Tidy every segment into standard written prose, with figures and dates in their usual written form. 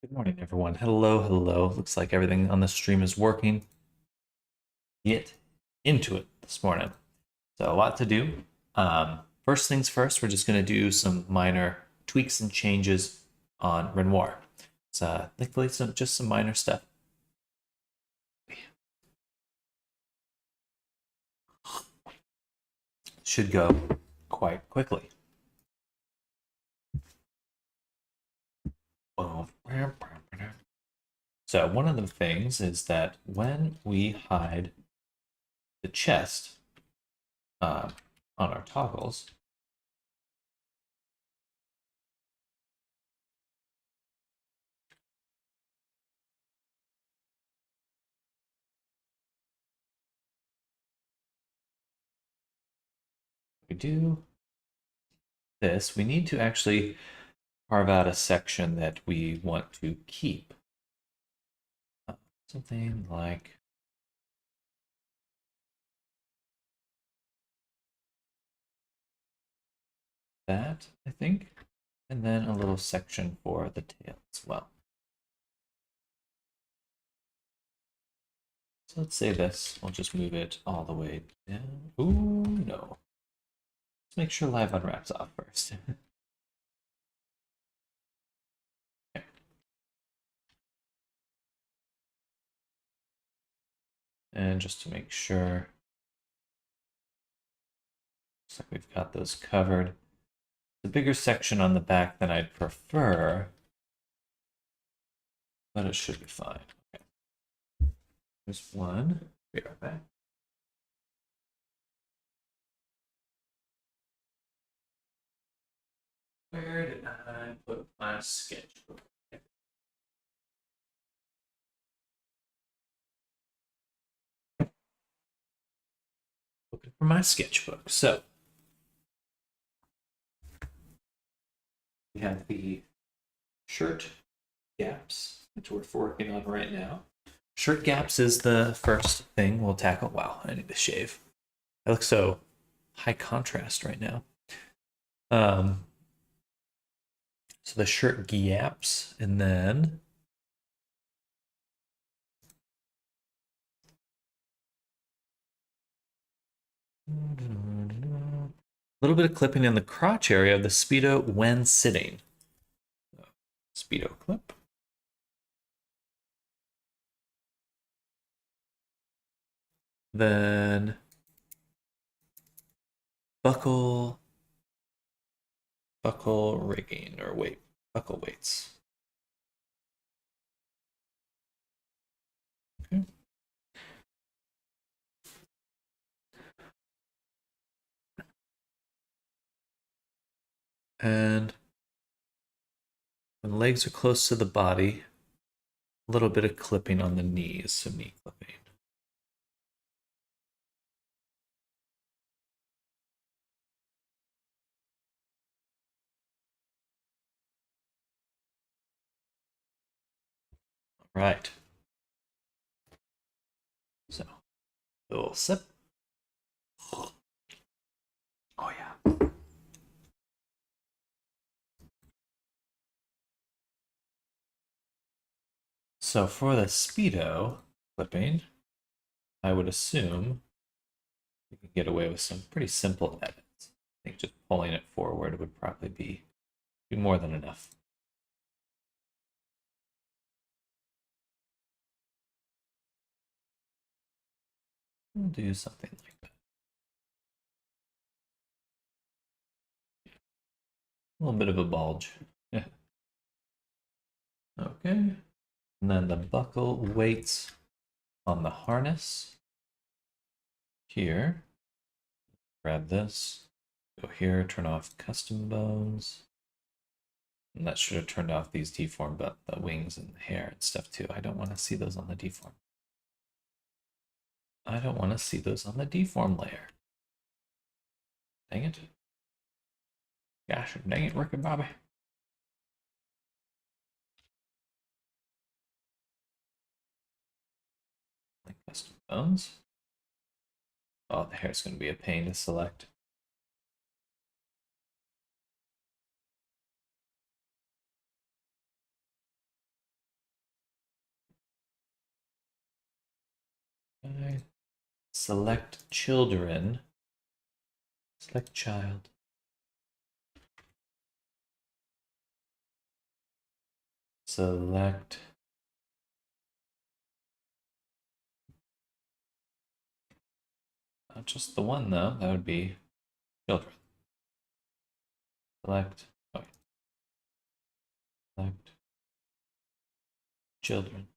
Good morning, everyone. Hello, hello. Looks like everything on the stream is working. Get into it this morning. So a lot to do. First things first, we're just going to do some minor tweaks and changes on Renoir. So thankfully, just some minor stuff. Should go quite quickly. So one of the things is that when we hide the chest on our toggles, we do this, we need to actually carve out a section that we want to keep. Something like that, I think. And then a little section for the tail as well. So let's say this. We'll just move it all the way down. Ooh, no. Let's make sure Live unwraps off first. Okay. And just to make sure, looks like we've got those covered. The bigger section on the back than I'd prefer, but it should be fine. Okay. There's one. Be right back. Where did I put my sketchbook? Looking for my sketchbook. So we have the shirt gaps, which we're working on right now. Shirt gaps is the first thing we'll tackle. Wow, I need to shave. I look so high contrast right now. So the shirt gaps, and then a little bit of clipping in the crotch area of the Speedo when sitting. Speedo clip. Then buckle rigging, or buckle weights. Okay. And when the legs are close to the body, a little bit of clipping on the knees, so knee clipping. All right. So, a little sip. Oh, yeah. So for the Speedo clipping, I would assume we could get away with some pretty simple edits. I think just pulling it forward would probably be more than enough. We'll do something like that. A little bit of a bulge. Yeah. Okay. And then the buckle weights on the harness. Here. Grab this. Go here, turn off custom bones. And that should have turned off these deform, but the wings and the hair and stuff too. I don't want to see those on the deform. I don't want to see those on the deform layer. Dang it. Gosh, dang it, Rick and Bobby. Like custom bones. Oh, the hair's going to be a pain to select. I select children. Select child. Select not just the one though, that would be children. Select select children.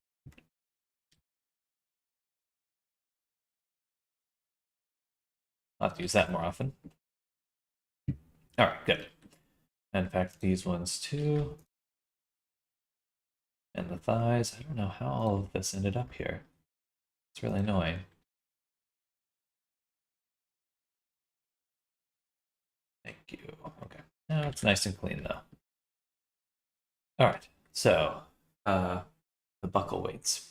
I'll have to use that more often. All right, good. In fact, these ones too. And the thighs. I don't know how all of this ended up here. It's really annoying. Thank you. Okay. Now it's nice and clean though. All right. So, the buckle weights.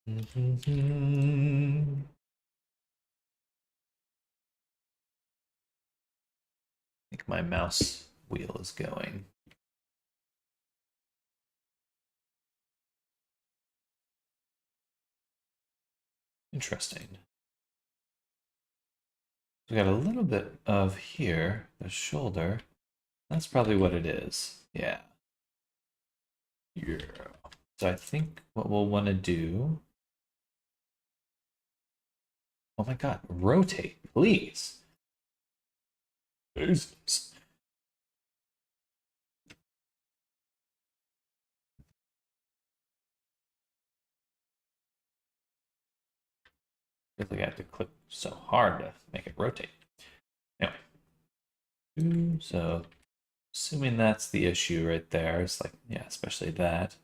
I think my mouse wheel is going. Interesting. We got a little bit of here, the shoulder. That's probably what it is. Yeah. Yeah. So I think what we'll want to do. Oh my God, rotate, please. Jesus. I feel like I have to click so hard to make it rotate. Anyway. So assuming that's the issue right there, it's like, yeah, especially that.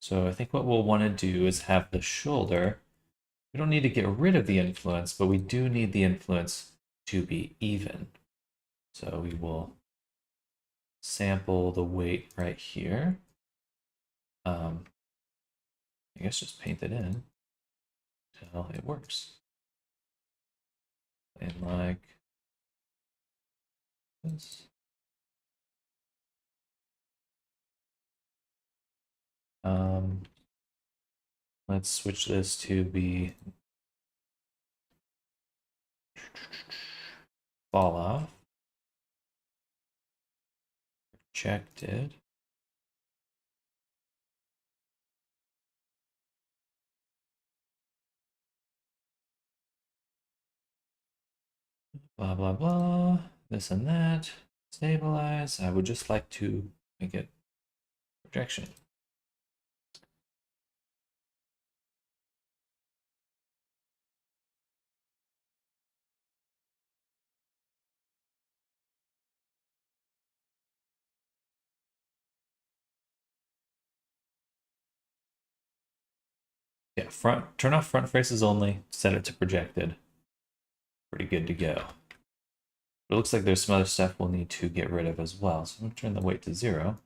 So I think what we'll want to do is have the shoulder. We don't need to get rid of the influence, but we do need the influence to be even. So we will sample the weight right here. I guess just paint it in until it works. And like this. Let's switch this to be fall off. Rejected. Blah, blah, blah. This and that. Stabilize. I would just like to make it projection. Yeah, turn off front faces only, set it to projected. Pretty good to go. It looks like there's some other stuff we'll need to get rid of as well. So I'm going to turn the weight to 0.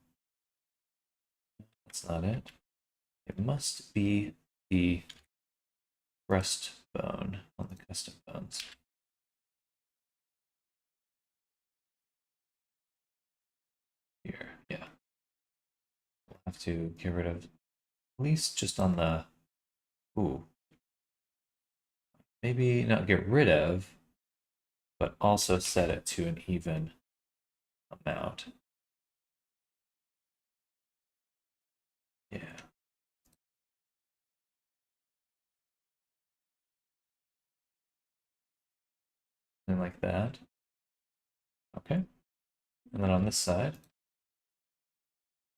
That's not it. It must be the breastbone on the custom bones. Here, yeah. We'll have to get rid of at least just on the, ooh. Maybe not get rid of, but also set it to an even amount. Yeah. And like that. Okay. And then on this side,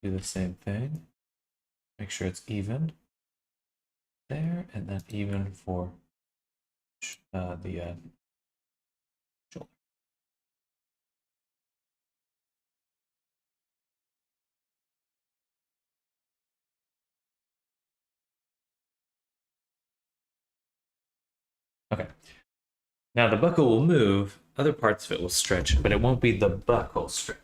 do the same thing. Make sure it's even there, and then even for the shoulder. Okay. Now the buckle will move, other parts of it will stretch, but it won't be the buckle stretch.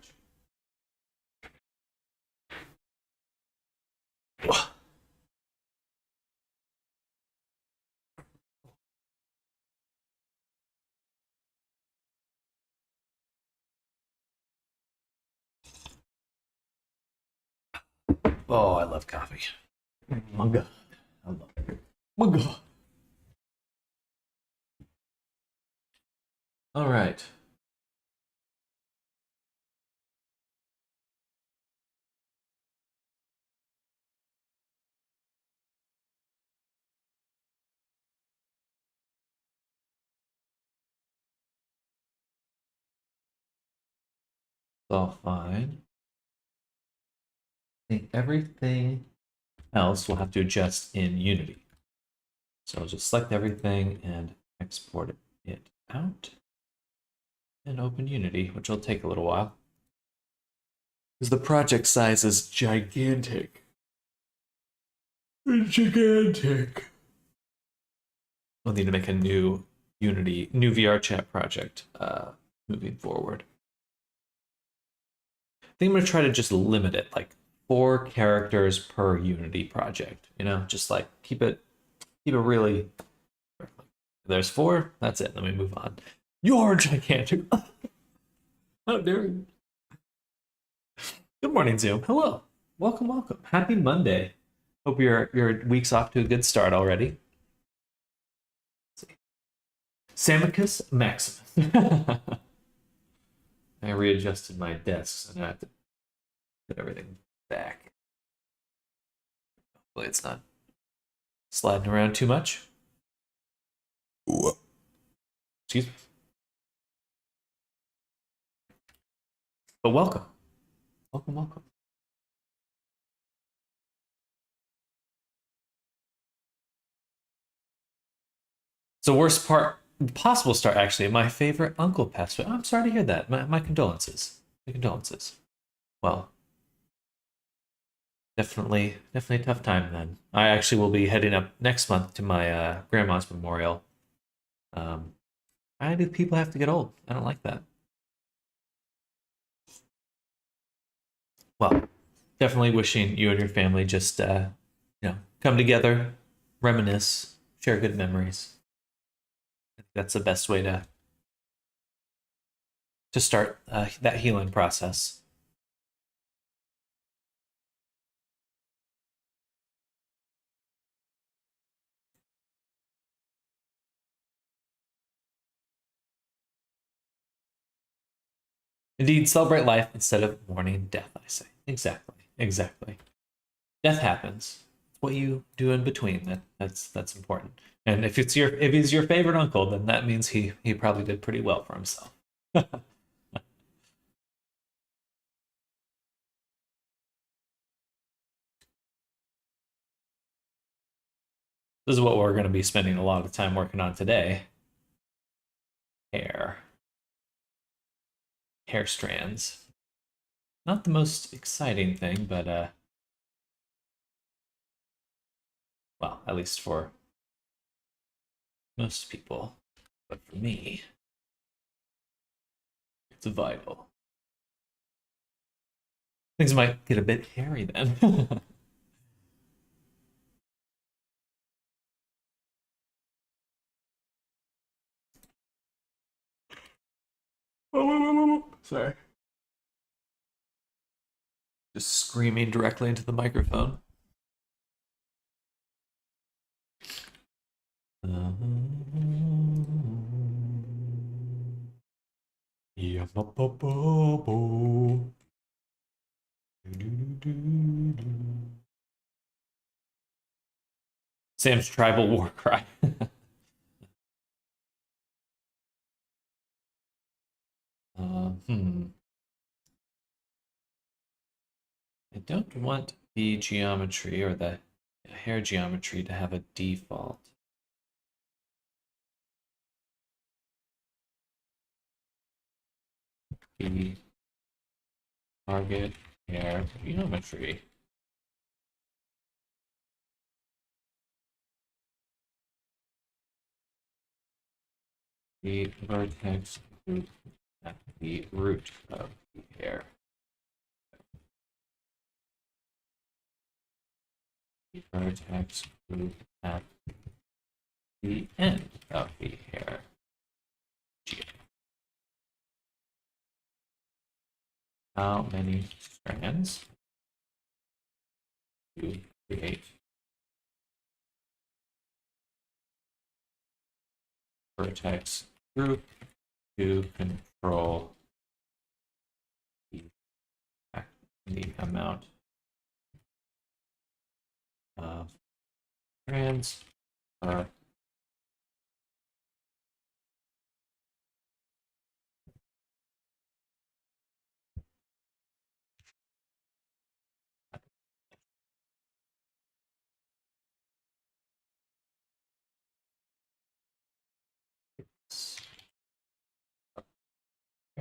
Oh, I love coffee. My God. I love it. My God. All right. It's all fine. I think everything else will have to adjust in Unity. So I'll just select everything and export it out and open Unity, which will take a little while. Because the project size is gigantic. Gigantic. I'll need to make a new Unity, new VR chat project moving forward. I think I'm going to try to just limit it, like 4 characters per Unity project. You know, just like keep it really. There's 4. That's it. Let me move on. You're gigantic. How dare you? Good morning, Zoom. Hello. Welcome, welcome. Happy Monday. Hope your week's off to a good start already. Samicus Maximus. I readjusted my desk, so now I have to put everything back. Hopefully it's not sliding around too much. Excuse me. But welcome. Welcome, welcome. So worst part, possible start actually, my favorite uncle passed away. I'm sorry to hear that. My condolences. My condolences. Well, definitely a tough time then. I actually will be heading up next month to my grandma's memorial. Why do people have to get old? I don't like that. Well, definitely wishing you and your family just come together, reminisce, share good memories. I think that's the best way to start that healing process. Indeed, celebrate life instead of mourning death, I say. Exactly. Exactly. Death happens. It's what you do in between that's important. And if he's your favorite uncle, then that means he probably did pretty well for himself. This is what we're going to be spending a lot of time working on today. Hair strands. Not the most exciting thing, but well, at least for most people. But for me, it's vital. Things might get a bit hairy then. Sorry. Just screaming directly into the microphone. Yeah, Sam's tribal war cry. Hmm. I don't want the geometry or the hair geometry to have a default. The target hair geometry. The vertex group at the root of the hair. The vertex group at the end of the hair. How many strands to create vertex group to control the amount of strands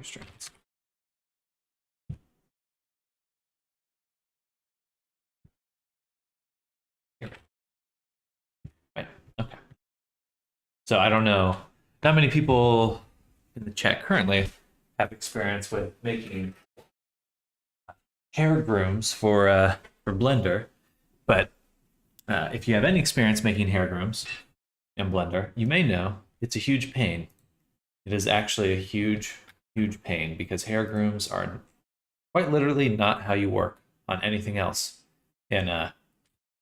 strands. Here. Right. Okay. So I don't know. Not many people in the chat currently have experience with making hair grooms for Blender, but if you have any experience making hair grooms in Blender, you may know it's a huge pain. It is actually a huge, huge pain because hair grooms are quite literally not how you work on anything else in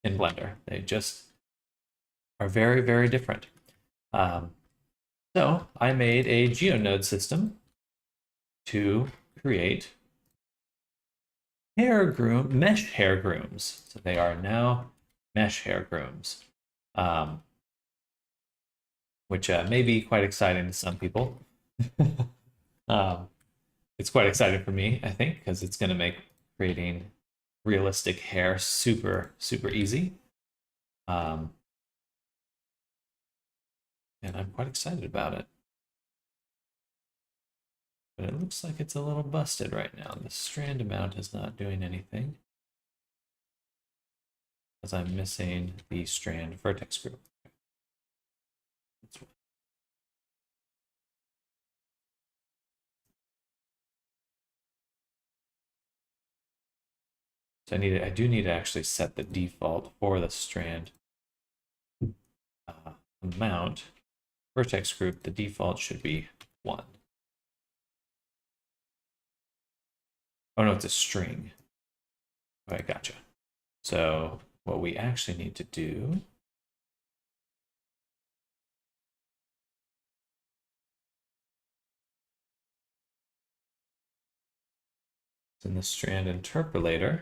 Blender. They just are very, very different. So I made a GeoNode system to create mesh hair grooms. So they are now mesh hair grooms, which may be quite exciting to some people. It's quite exciting for me, I think, because it's going to make creating realistic hair super, super easy. And I'm quite excited about it. But it looks like it's a little busted right now. The strand amount is not doing anything because I'm missing the strand vertex group. So I do need to actually set the default for the strand amount. Vertex group, the default should be 1. Oh no, it's a string. Okay, gotcha. So what we actually need to do is in the strand interpolator,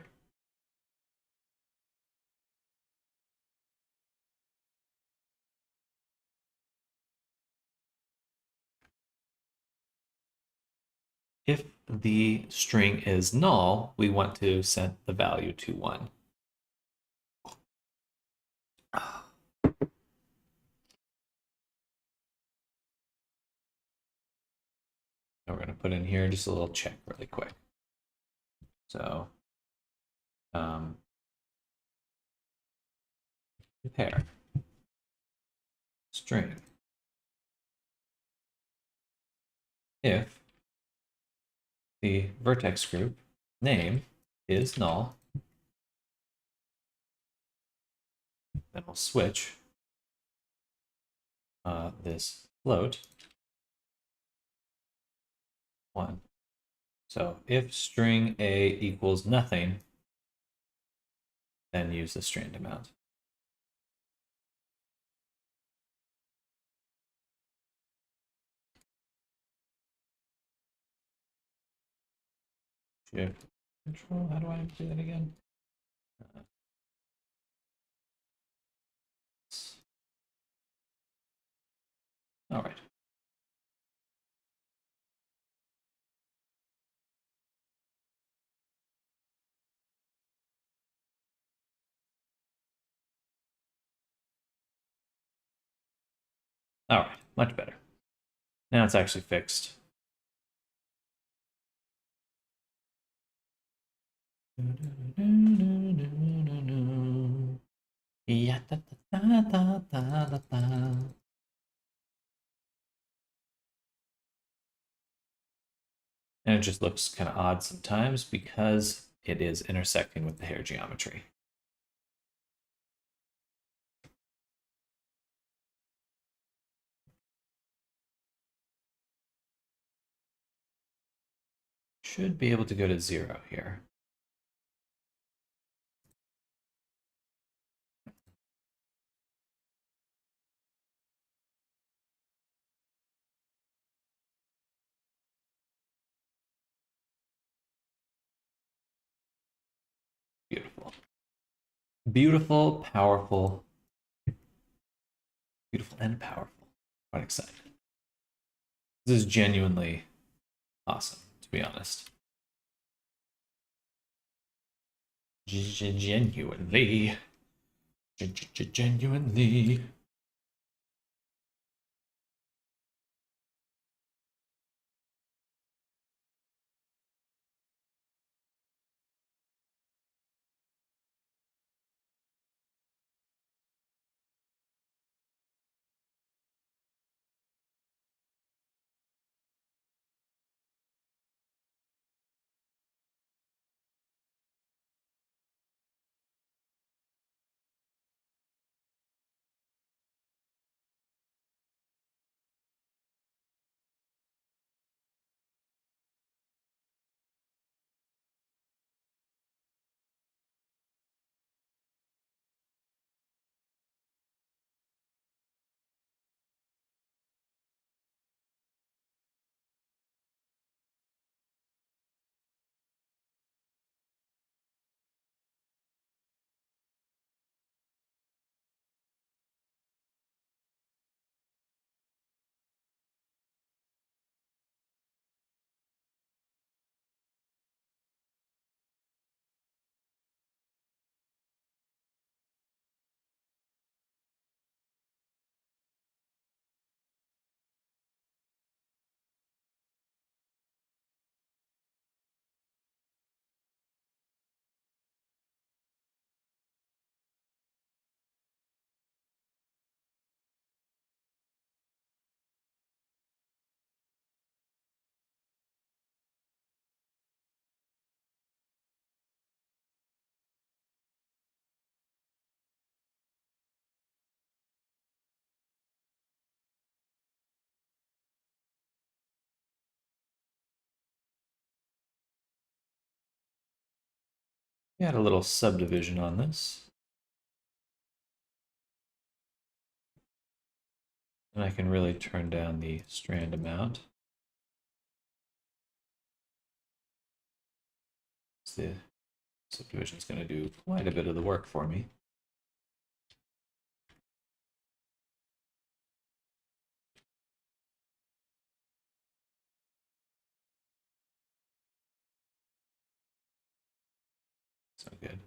if the string is null, we want to set the value to 1. And we're going to put in here just a little check really quick. So, compare string if the vertex group name is null, then we'll switch this float 1. So if string a equals nothing, then use the strand amount. Shift control, how do I do that again? All right. All right, much better. Now it's actually fixed. And it just looks kind of odd sometimes because it is intersecting with the hair geometry. Should be able to go to 0 here. Beautiful, powerful, beautiful and powerful. Quite excited. This is genuinely awesome, to be honest. Genuinely. Genuinely. We had a little subdivision on this. And I can really turn down the strand amount. The subdivision is going to do quite a bit of the work for me. So good.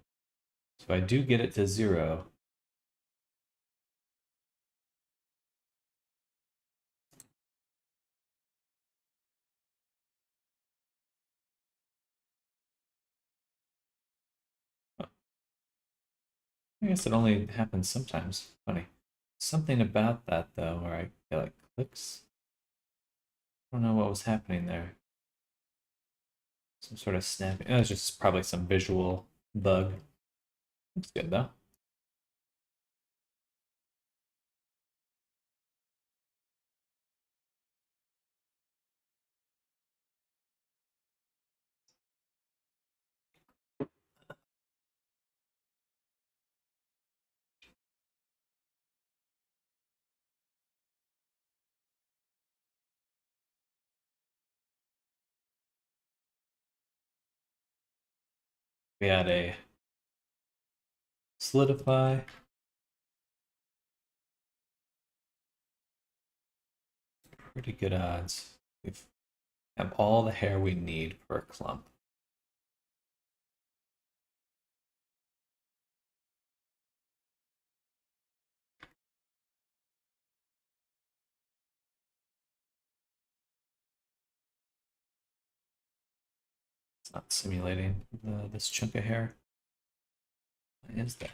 So if I do get it to 0, I guess it only happens sometimes. Funny. Something about that though, where I get like clicks. I don't know what was happening there. Some sort of snapping. It was just probably some visual bug. Looks good though. We had a solidify. Pretty good odds. We have all the hair we need for a clump. It's not simulating this chunk of hair. What is that?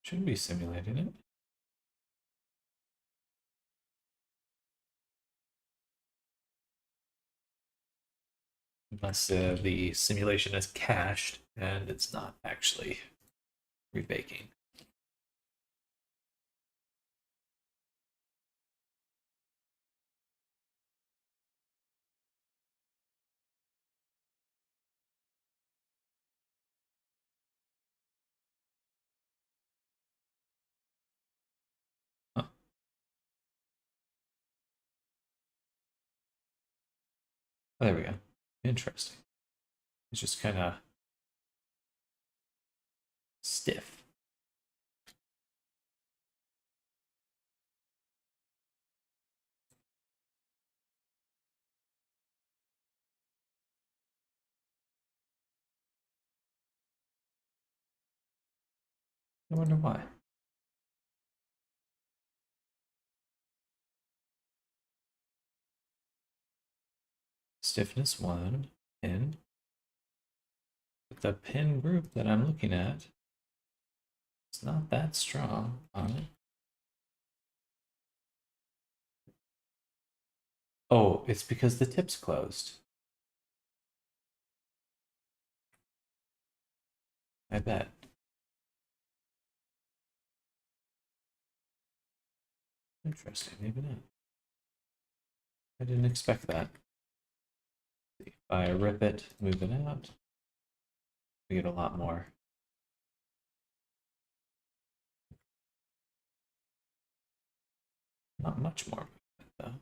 Shouldn't be simulating it. Unless the simulation is cached and it's not actually rebaking. Huh. Oh, there we go. Interesting. It's just kind of stiff. I wonder why. Stiffness 1, pin. But the pin group that I'm looking at, it's not that strong on it. Oh, it's because the tip's closed. I bet. Interesting, maybe not. I didn't expect that. If I rip it, move it out, we get a lot more. Not much more movement, though.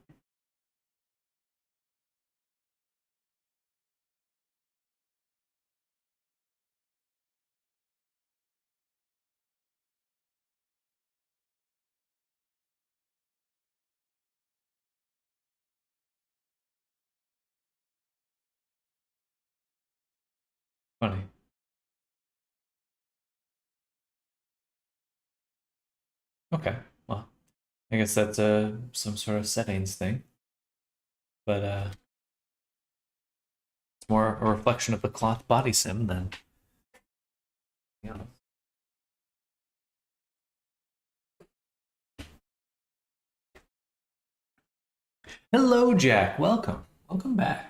Funny. Okay, well, I guess that's some sort of settings thing. But it's more a reflection of the cloth body sim than you know. Hello, Jack. Welcome. Welcome back.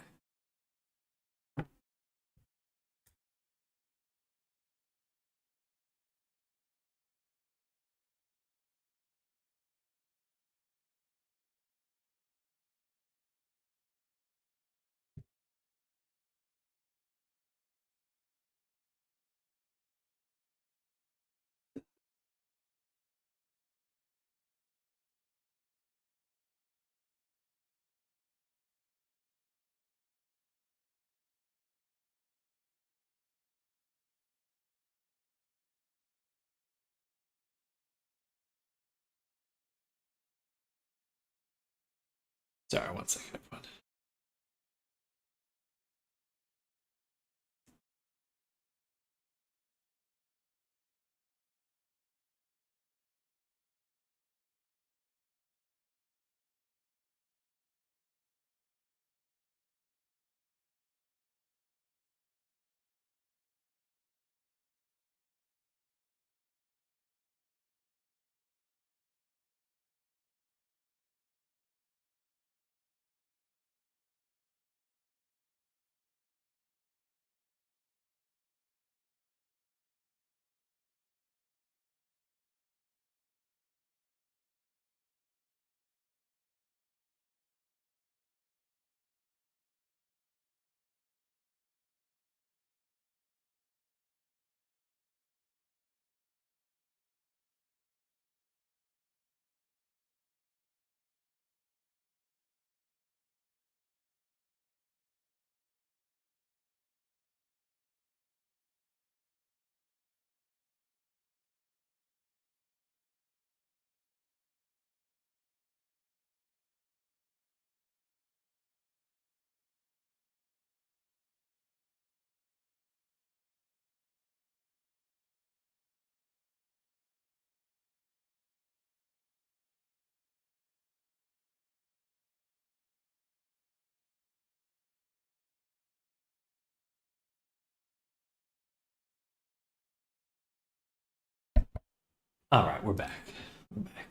Sorry, 1 second, everyone. All right, we're back. We're back.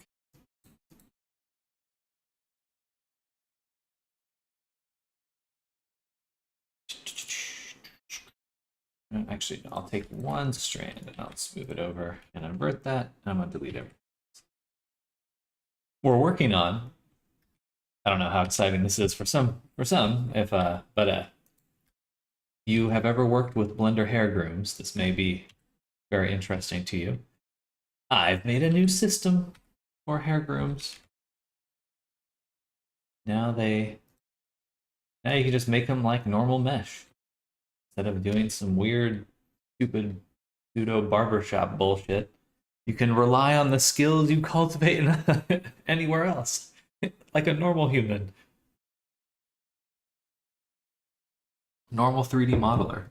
Actually, I'll take one strand and I'll smooth it over and invert that. And I'm going to delete it. We're working on. I don't know how exciting this is for some. If but you have ever worked with Blender hair grooms, this may be very interesting to you. I've made a new system for hair grooms. Now Now you can just make them like normal mesh instead of doing some weird, stupid pseudo barbershop bullshit. You can rely on the skills you cultivate anywhere else, like a normal human. Normal 3D modeler.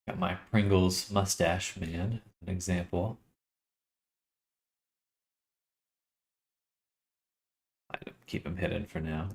Got my Pringles mustache man, an example. I'd keep him hidden for now.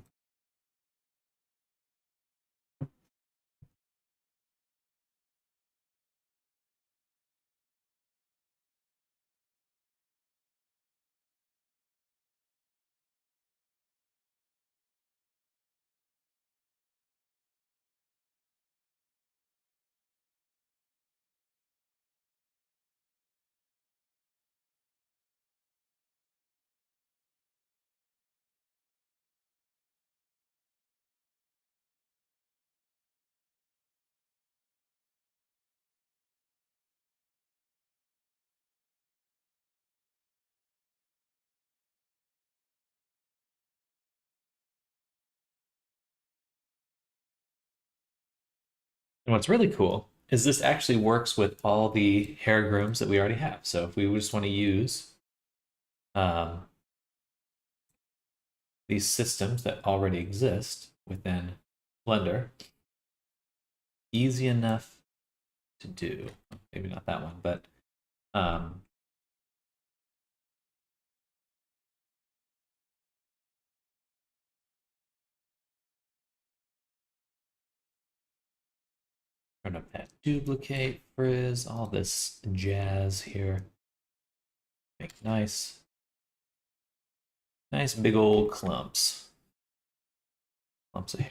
And what's really cool is this actually works with all the hair grooms that we already have. So if we just want to use um, these systems that already exist within Blender, easy enough to do. Maybe not that one, but turn up that duplicate frizz, all this jazz here. Make nice big old clumps of hair.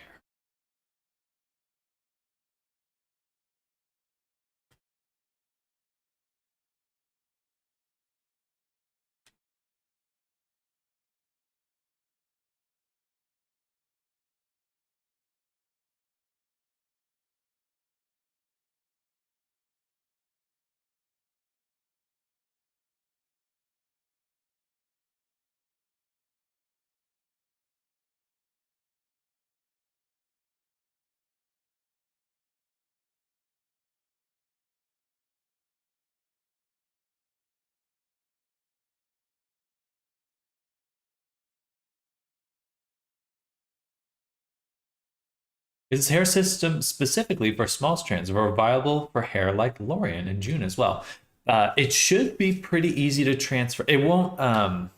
Is this hair system specifically for small strands or viable for hair like Lorian and June as well? It should be pretty easy to transfer. It won't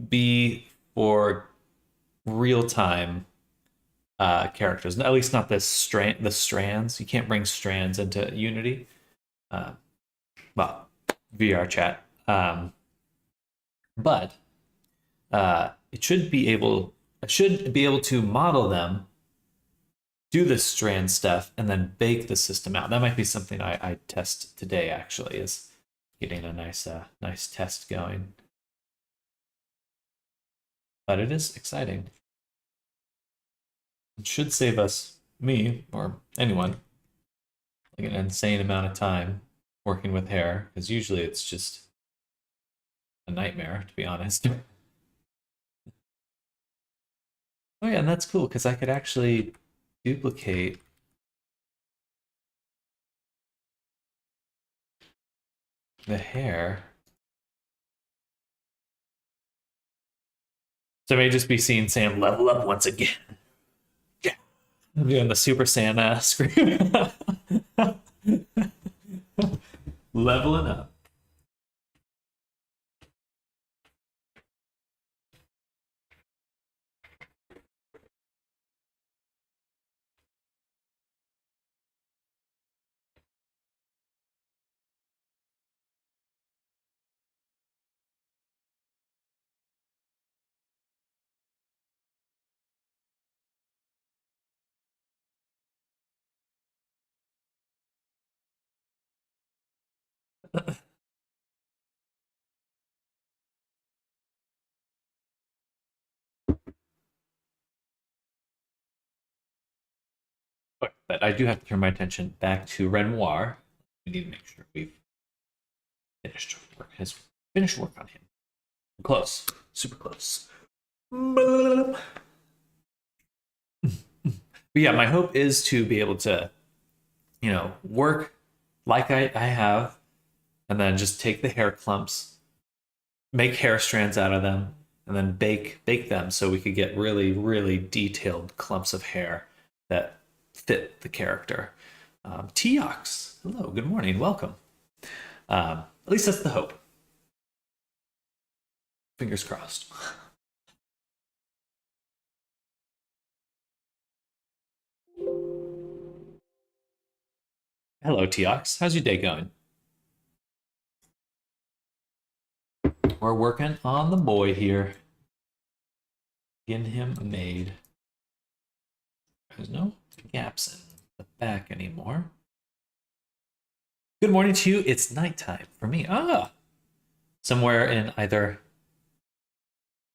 be for real-time characters, at least not the strands. You can't bring strands into Unity. Well, VR chat. But it should be able. I should be able to model them, do the strand stuff, and then bake the system out. That might be something I test today. Actually, is getting a nice test going. But it is exciting. It should save me, or anyone, like an insane amount of time working with hair, because usually it's just a nightmare, to be honest. Oh yeah, and that's cool, because I could actually duplicate the hair. So I may just be seeing Sam level up once again. Yeah. I'm doing the Super Saiyan scream. Leveling up. But I do have to turn my attention back to Renoir. We need to make sure we've finished his finish work on him. Close, super close. But yeah, my hope is to be able to, work like I have, and then just take the hair clumps, make hair strands out of them, and then bake them so we could get really, really detailed clumps of hair that fit the character. Teox, hello, good morning, welcome. At least that's the hope. Fingers crossed. Hello, Teox. How's your day going? We're working on the boy here. Getting him made. There's no gaps in the back anymore. Good morning to you. It's nighttime for me. Somewhere in either.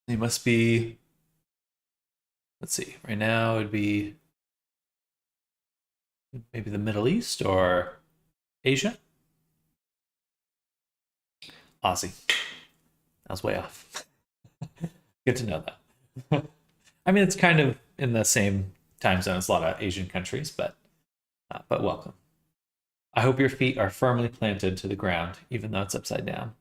They must be. Let's see. Right now it'd be maybe the Middle East or Asia. Aussie. I was way off. Good to know that. I mean, it's kind of in the same time zone as a lot of Asian countries, but welcome. I hope your feet are firmly planted to the ground, even though it's upside down.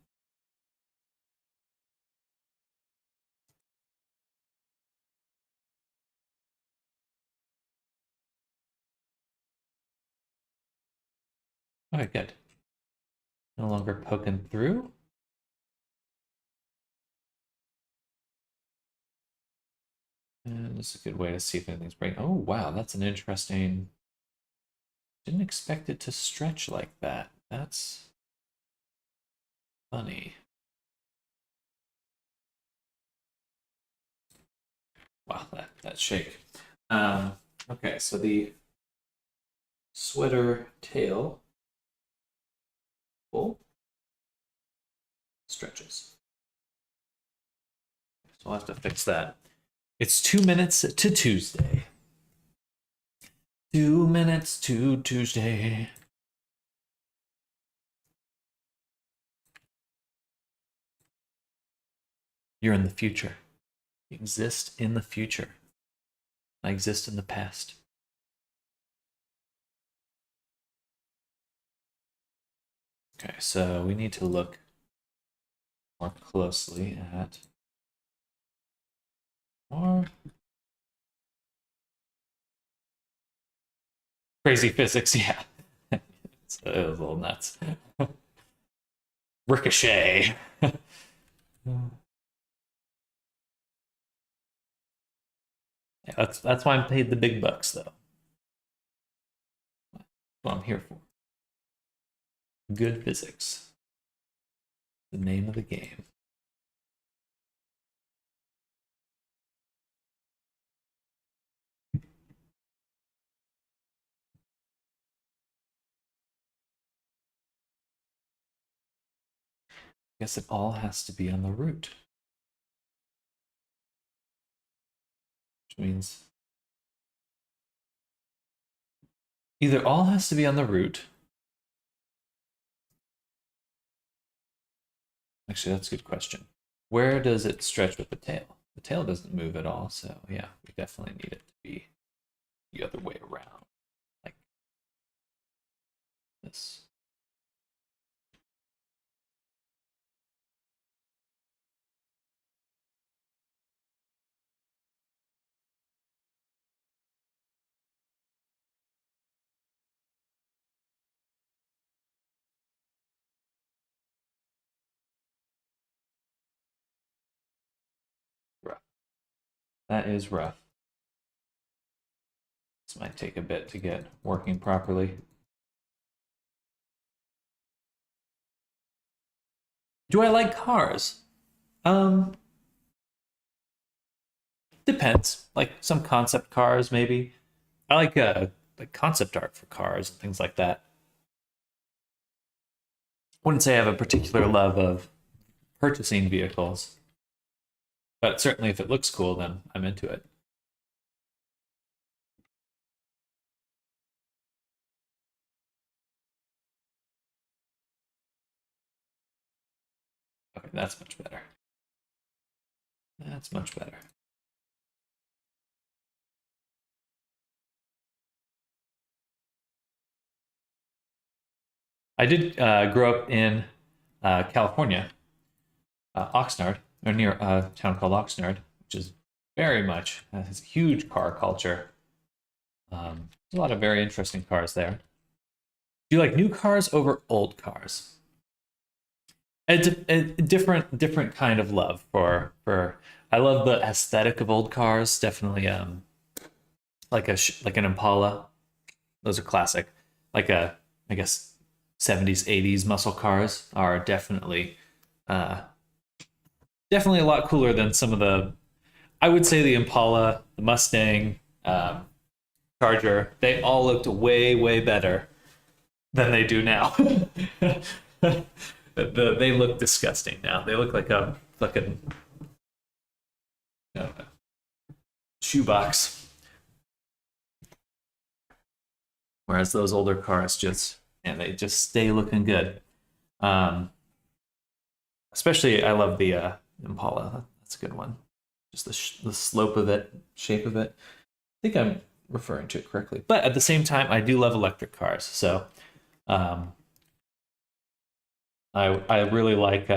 Okay, good. No longer poking through. And this is a good way to see if anything's breaking. Oh, wow, that's an interesting... Didn't expect it to stretch like that. That's funny. Wow, that shake. Okay, so the sweater tail pull stretches. So I'll have to fix that. It's 2 minutes to Tuesday. 2 minutes to Tuesday. You're in the future. You exist in the future. I exist in the past. Okay, so we need to look more closely at more crazy physics. Yeah, it's a little nuts. Ricochet. Yeah, that's why I'm paid the big bucks, though. That's what I'm here for. Good physics. The name of the game. I guess it all has to be on the root. Which means either all has to be on the root. Actually, that's a good question. Where does it stretch with the tail? The tail doesn't move at all, so yeah, we definitely need it to be the other way around. Like this. Rough. That is rough. This might take a bit to get working properly. Do I like cars? Depends. Like some concept cars, maybe. I like concept art for cars and things like that. Wouldn't say I have a particular love of purchasing vehicles, but certainly if it looks cool, then I'm into it. Okay, that's much better. That's much better. I did grow up in California, Oxnard, or near a town called Oxnard, which is very much has a huge car culture. There's a lot of very interesting cars there. Do you like new cars over old cars? A different kind of love for. I love the aesthetic of old cars. Definitely, like like an Impala. Those are classic. Like a, I guess, 70s, 80s muscle cars are uh, definitely a lot cooler than some of the. I would say the Impala, the Mustang, Charger. They all looked way better than they do now. They look disgusting now. They look like a fucking shoebox. Whereas those older cars just, and they just stay looking good. Um, Especially, I love the Impala. That's a good one. Just the slope of it, shape of it. I think I'm referring to it correctly. But at the same time, I do love electric cars. So um, I really like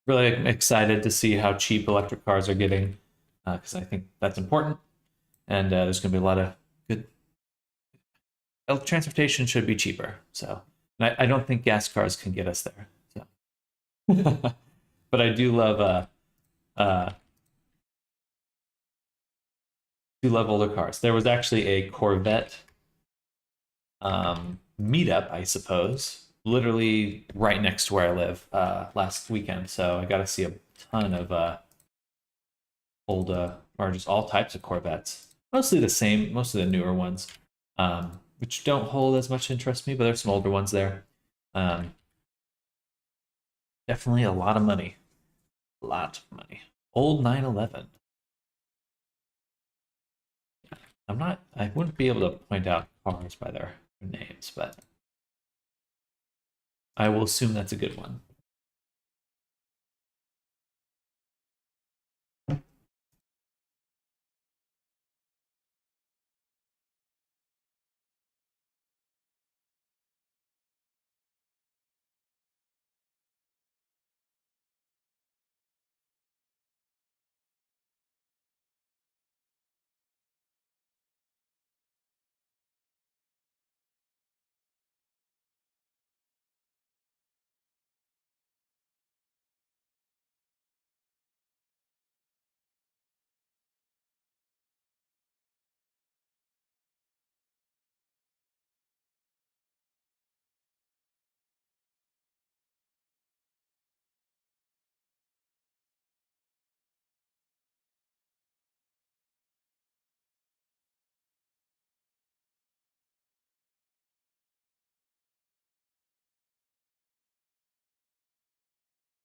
really excited to see how cheap electric cars are getting because I think that's important. And there's going to be a lot of good transportation should be cheaper. So I don't think gas cars can get us there. So, but I uh, do love older cars. There was actually a Corvette meetup, I suppose, literally right next to where I live last weekend. So I got to see a ton of old or just all types of Corvettes. Mostly the same, most of the newer ones, which don't hold as much interest in me, but there's some older ones there. Um, Definitely a lot of money. A lot of money. Old 911. I wouldn't be able to point out cars by their names, but I will assume that's a good one.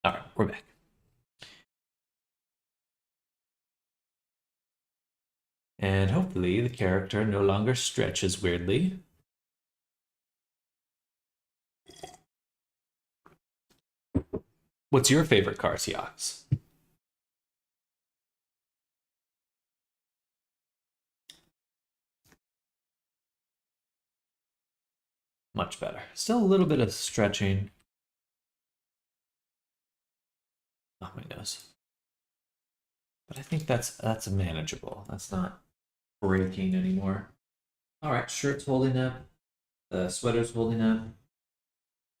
All right, we're back. And hopefully the character no longer stretches weirdly. What's your favorite car, Seahawks? Much better. Still a little bit of stretching. Oh, my nose. But I think that's manageable. That's not breaking anymore. All right, shirt's holding up. The sweater's holding up.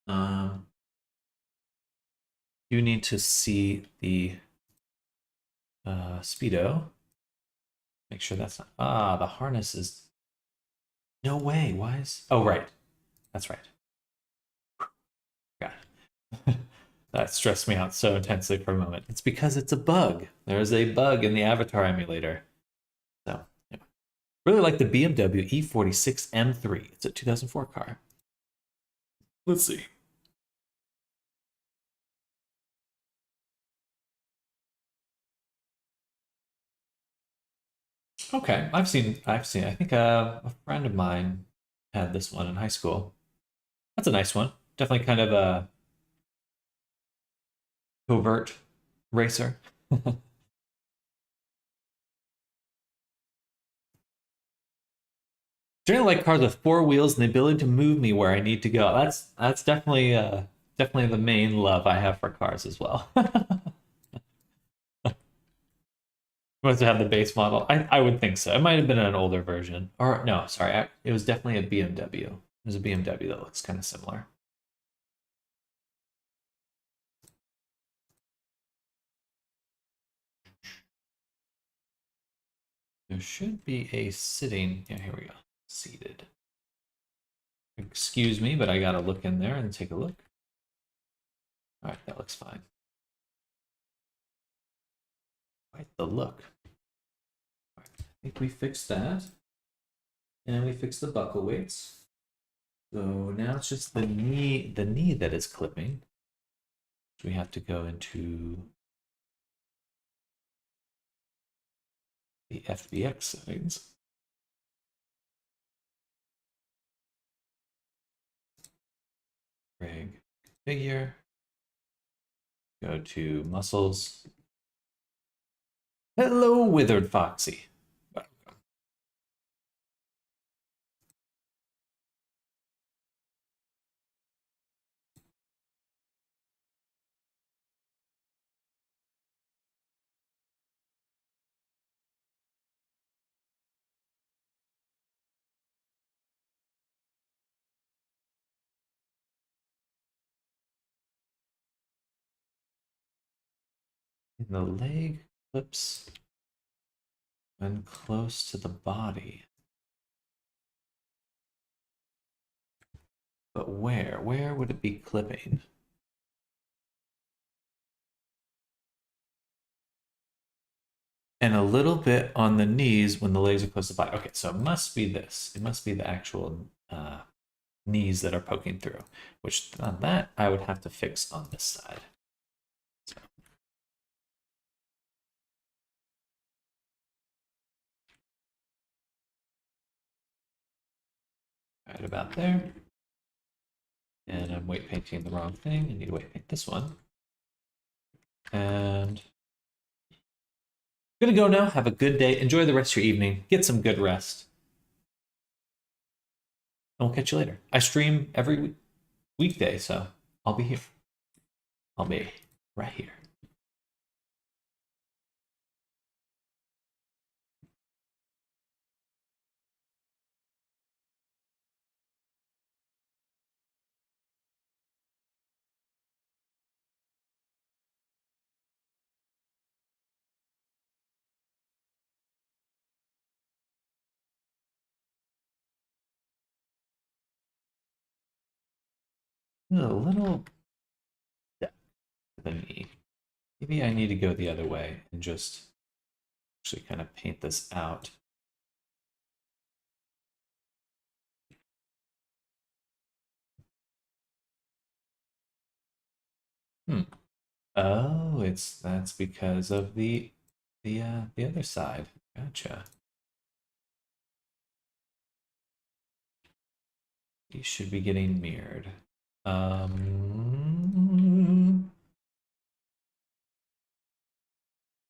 Um, you need to see the Speedo. Make sure that's not. Ah, the harness is. No way. Why is. Oh, right. That's right. Got it. That stressed me out so intensely for a moment. It's because it's a bug. There's a bug in the Avatar emulator. So, yeah. Really like the BMW E46 M3. It's a 2004 car. Let's see. Okay, I've seen. I think a friend of mine had this one in high school. That's a nice one. Definitely kind of a covert racer. Generally like cars with four wheels and the ability to move me where I need to go. That's definitely the main love I have for cars as well. Must have the base model. I would think so. It might have been an older version. Or no, sorry, it was definitely a BMW. It was a BMW that looks kind of similar. There should be a sitting. Yeah, here we go. Seated. Excuse me, but I gotta look in there and take a look. All right, that looks fine. Quite the look. All right, I think we fixed that. And we fixed the buckle weights. So now it's just the knee that is clipping. So we have to go into the FBX settings. Rig configure. Go to muscles. Hello, Withered Foxy. And the leg clips when close to the body. But where? Where would it be clipping? And a little bit on the knees when the legs are close to the body. Okay, so it must be this. It must be the actual knees that are poking through, which on that I would have to fix on this side. So. Right about there. And I'm weight painting the wrong thing. I need to weight paint this one. And I'm gonna go now. Have a good day. Enjoy the rest of your evening. Get some good rest. And we'll catch you later. I stream every weekday, so I'll be here. I'll be right here. A little depth to the knee. Maybe I need to go the other way and just actually kind of paint this out. Oh, that's because of the other side. Gotcha. These should be getting mirrored.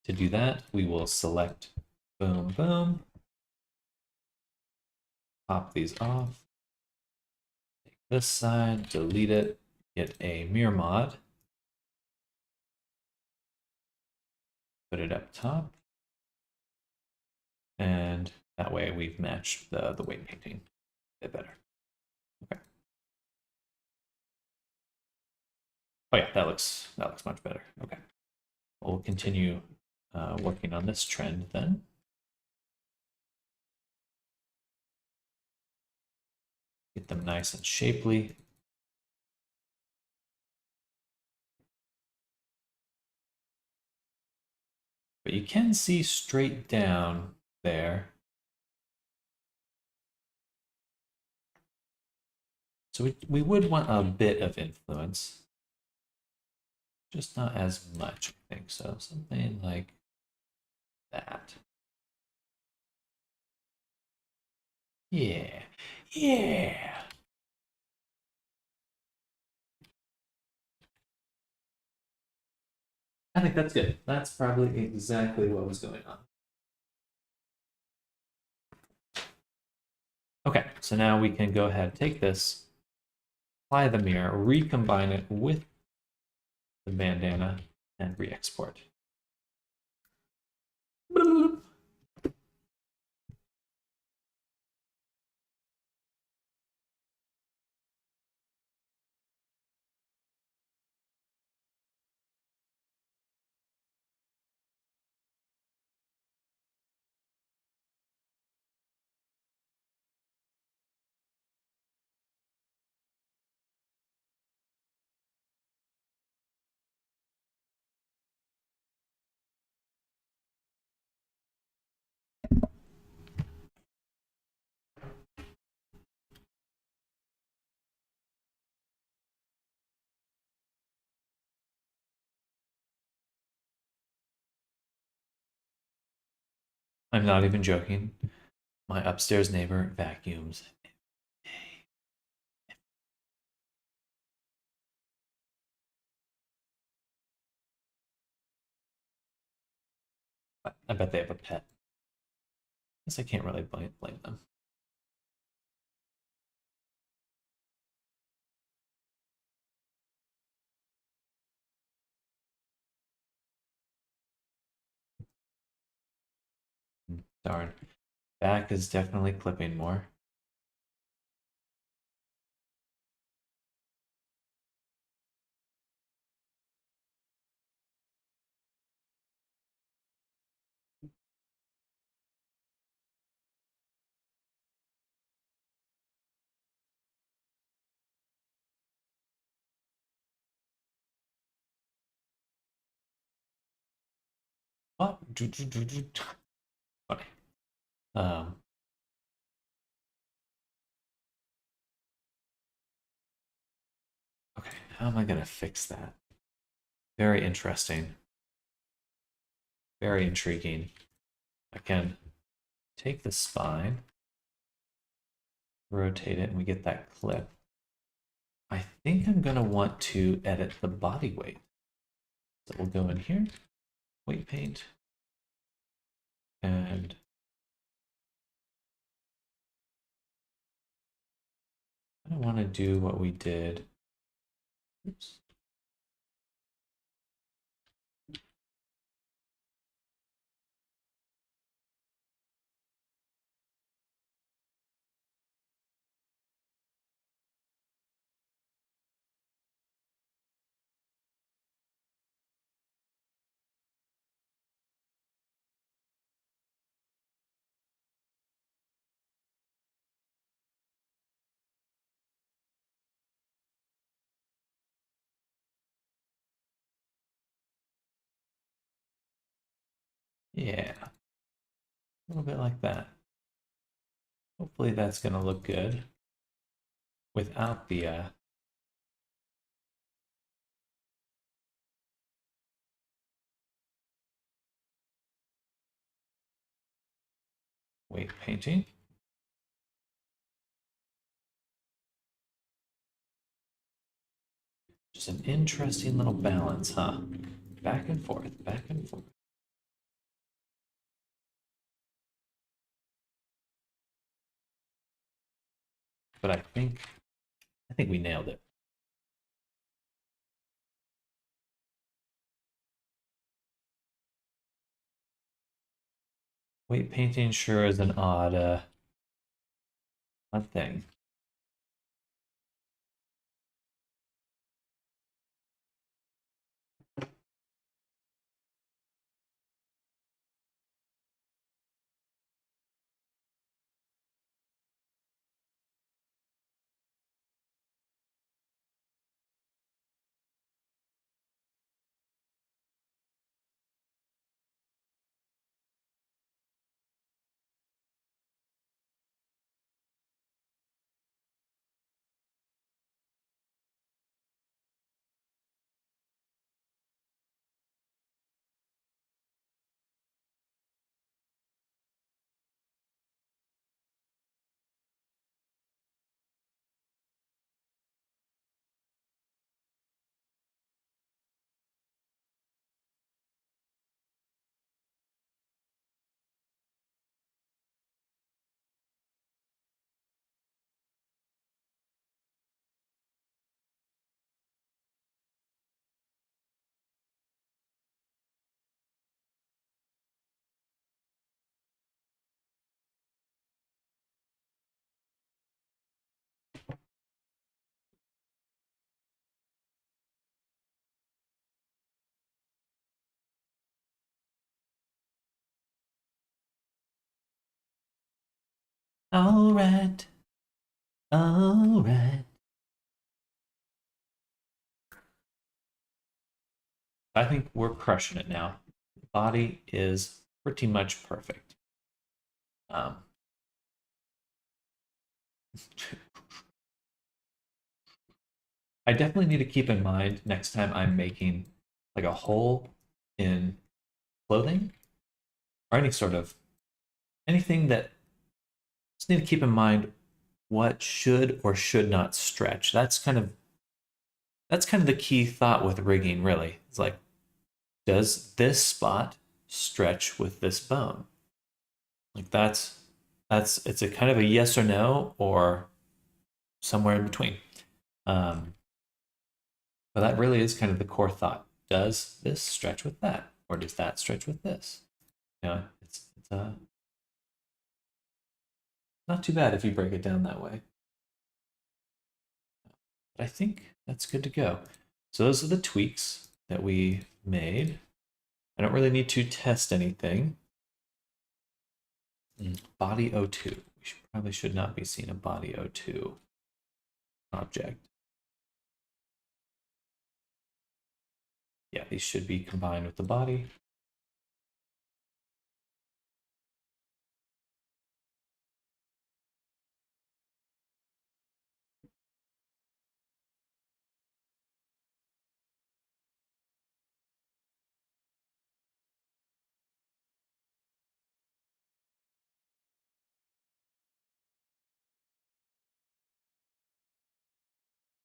To do that, we will select boom, boom. Pop these off. Take this side, delete it, get a mirror mod. Put it up top. And that way we've matched the weight painting a bit better. Okay. Oh yeah, that looks much better. Okay. We'll continue working on this trend then. Get them nice and shapely. But you can see straight down there. So we would want a bit of influence. Just not as much, I think so. Something like that. Yeah. Yeah. I think that's good. That's probably exactly what was going on. Okay, so now we can go ahead, take this, apply the mirror, recombine it with the bandana, and re-export. I'm not even joking. My upstairs neighbor vacuums. I bet they have a pet. I guess I can't really blame them. Darn. Back is definitely clipping more. What? Funny. Um, okay, how am I gonna fix that? Very interesting. Very intriguing. I can take the spine, rotate it, and we get that clip. I think I'm gonna want to edit the body weight. So we'll go in here, weight paint, and I don't want to do what we did. Oops. Yeah, a little bit like that. Hopefully that's going to look good without the weight painting. Just an interesting little balance, huh? Back and forth, back and forth. But I think we nailed it. Weight painting sure is an odd thing. All right. All right. I think we're crushing it now. The body is pretty much perfect. Um, I definitely need to keep in mind next time I'm making like a hole in clothing or any sort of anything that just need to keep in mind what should or should not stretch. That's kind of the key thought with rigging, really. It's like, does this spot stretch with this bone? Like that's it's a kind of a yes or no or somewhere in between. Um, but that really is kind of the core thought. Does this stretch with that, or does that stretch with this? You know, it's not too bad if you break it down that way. But I think that's good to go. So those are the tweaks that we made. I don't really need to test anything. Body O2. We probably should not be seeing a body O2 object. Yeah, these should be combined with the body.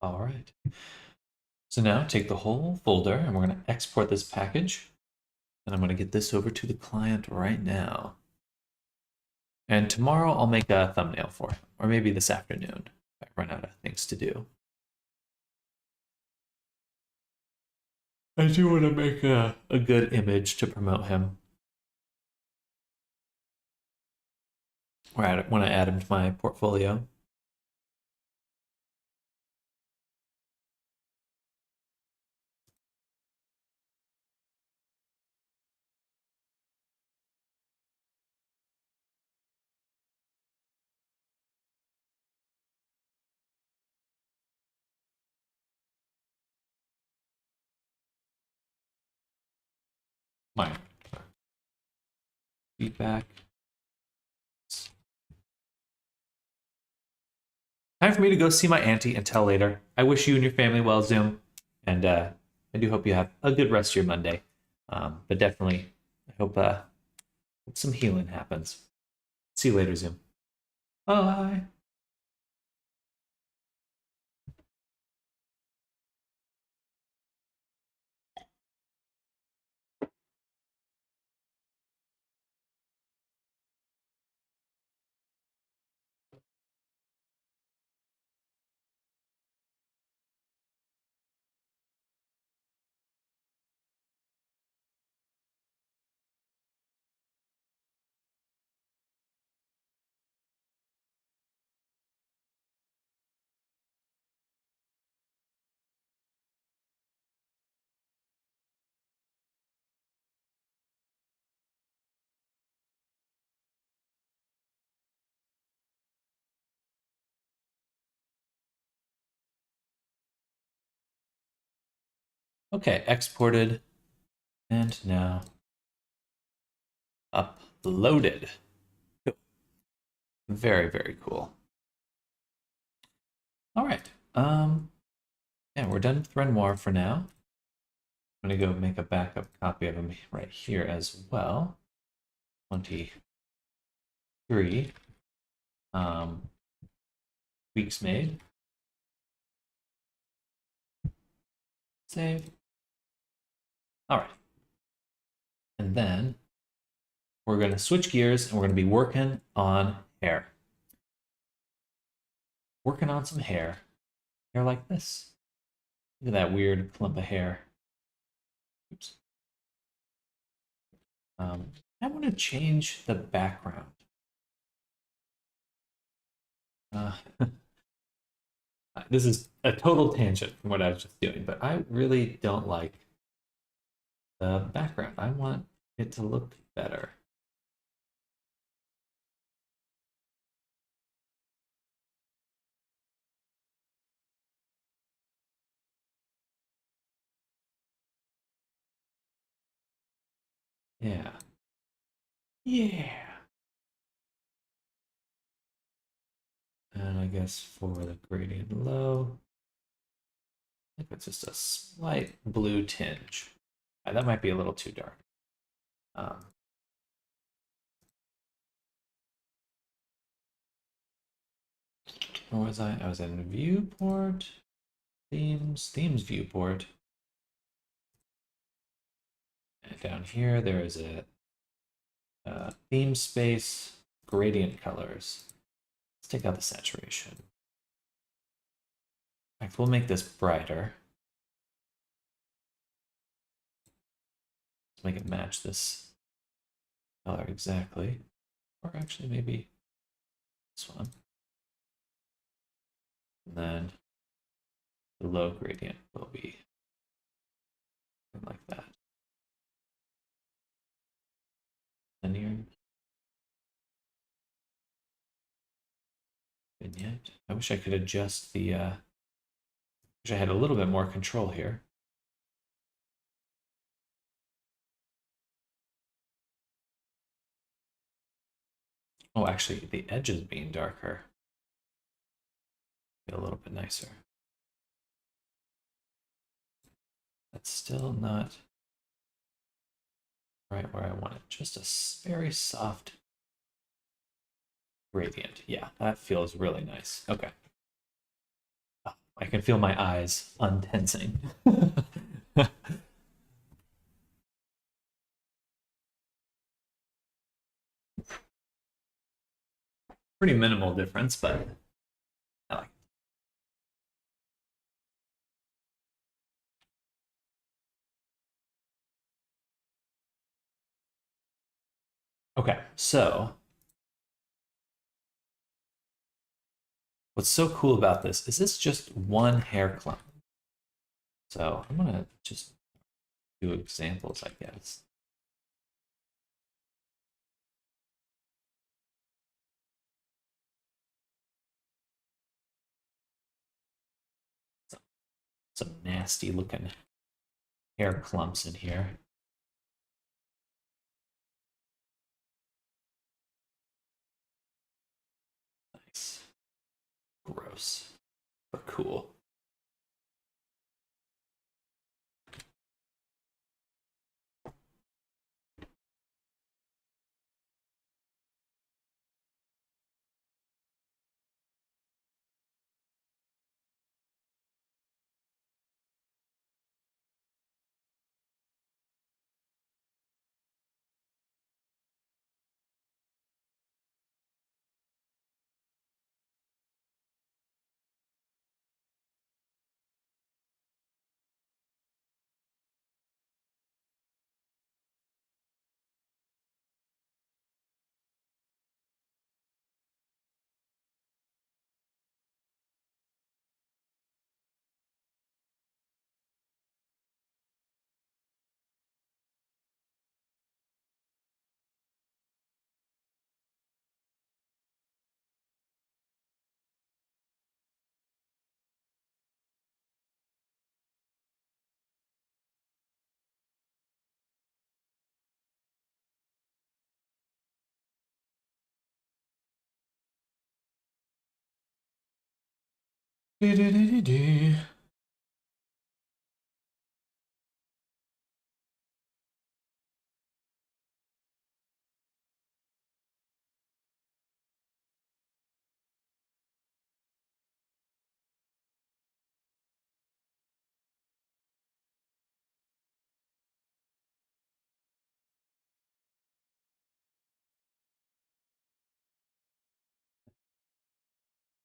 All right. So now take the whole folder and we're going to export this package. And I'm going to get this over to the client right now. And tomorrow I'll make a thumbnail for him, or maybe this afternoon if I run out of things to do. I do want to make a good image to promote him. Or when I add him to my portfolio. My feedback. Time for me to go see my auntie and tell later. I wish you and your family well, Zoom. And I do hope you have a good rest of your Monday. But definitely, I hope some healing happens. See you later, Zoom. Bye. Okay, exported. And now uploaded. Very, very cool. All right. Yeah, we're done with Renoir for now. I'm gonna go make a backup copy of him right here as well. 23. Tweaks made. Save. All right. And then we're going to switch gears and we're going to be working on hair. Working on some hair. Hair like this. Look at that weird clump of hair. Oops. I want to change the background. This is a total tangent from what I was just doing, but I really don't like the background. I want it to look better. Yeah. Yeah. And I guess for the gradient low, I think it's just a slight blue tinge. That might be a little too dark. Um, where was I? I was in viewport, themes viewport. And down here, there is a theme space, gradient colors. Let's take out the saturation. In fact, we'll make this brighter. Let's make it match this color exactly. Or actually, maybe this one. And then the low gradient will be like that. Linear. Vignette. I wish I could adjust the, wish I had a little bit more control here. Oh, actually, the edges being darker. Be a little bit nicer. That's still not right where I want it. Just a very soft gradient. Yeah, that feels really nice. Okay. Oh, I can feel my eyes untensing. Pretty minimal difference, but I like it. Okay, so what's so cool about this is this just one hair clump. So I'm gonna just do examples, I guess. Some nasty looking hair clumps in here. Nice. Gross, but cool.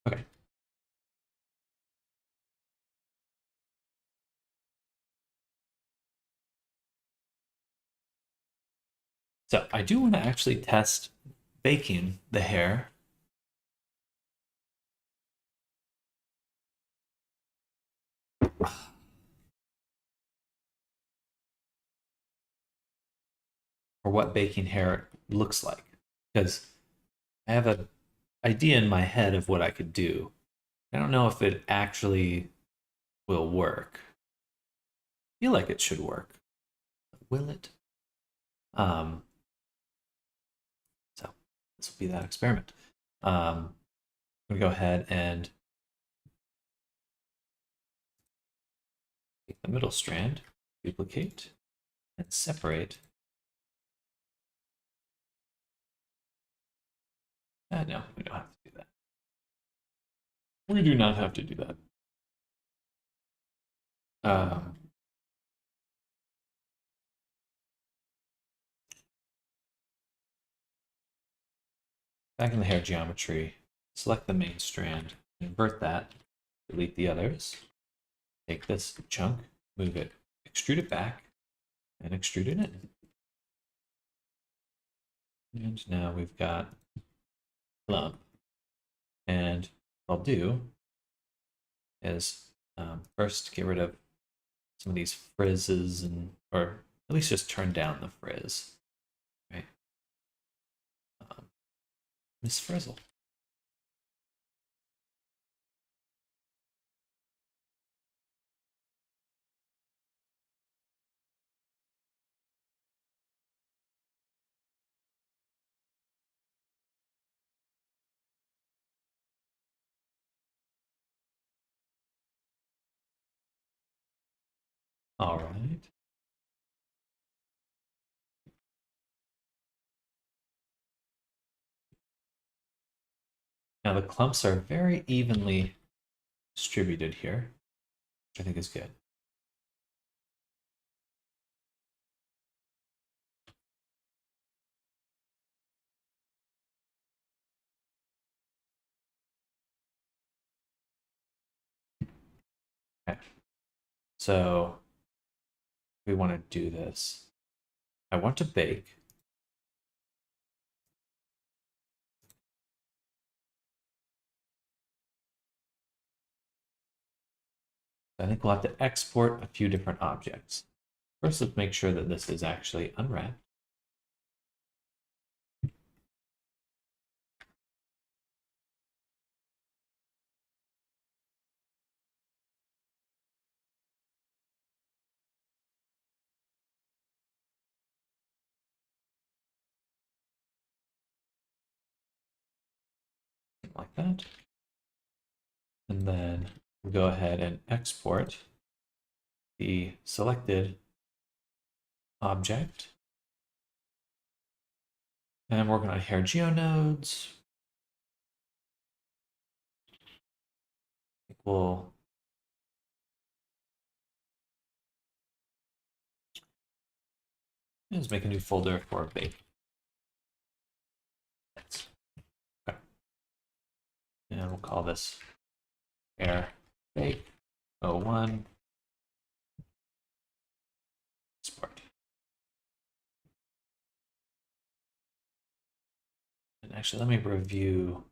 Okay. So I do want to actually test baking the hair. Or what baking hair looks like. Because I have an idea in my head of what I could do. I don't know if it actually will work. I feel like it should work. Will it? So this will be that experiment. I'm going to go ahead and take the middle strand, duplicate, and separate. No, we don't have to do that. We do not have to do that. Back in the hair geometry, select the main strand, invert that, delete the others, take this chunk, move it, extrude it back, and extrude it in. And now we've got lump. And what I'll do is first get rid of some of these frizzes, or at least just turn down the frizz. Right? Miss Frizzle. All right. Now the clumps are very evenly distributed here, which I think is good. Okay. So we want to do this. I want to bake. I think we'll have to export a few different objects. First, let's make sure that this is actually unwrapped. Like that. And then we'll go ahead and export the selected object. And I'm working on hair geonodes. We'll just make a new folder for bake. Okay. And we'll call this hair bake 01 export. And actually, let me review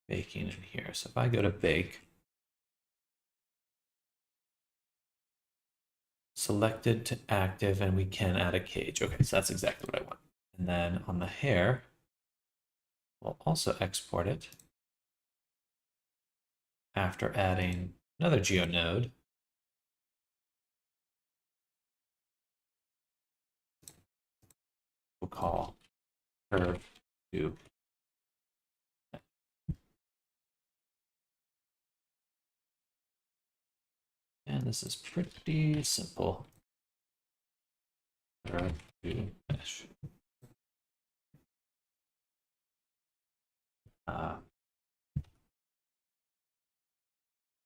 baking in here. So if I go to bake, selected to active, and we can add a cage. Okay, so that's exactly what I want. And then on the hair, we'll also export it after adding another geonode. We'll call curve to. And this is pretty simple. Curve to mesh.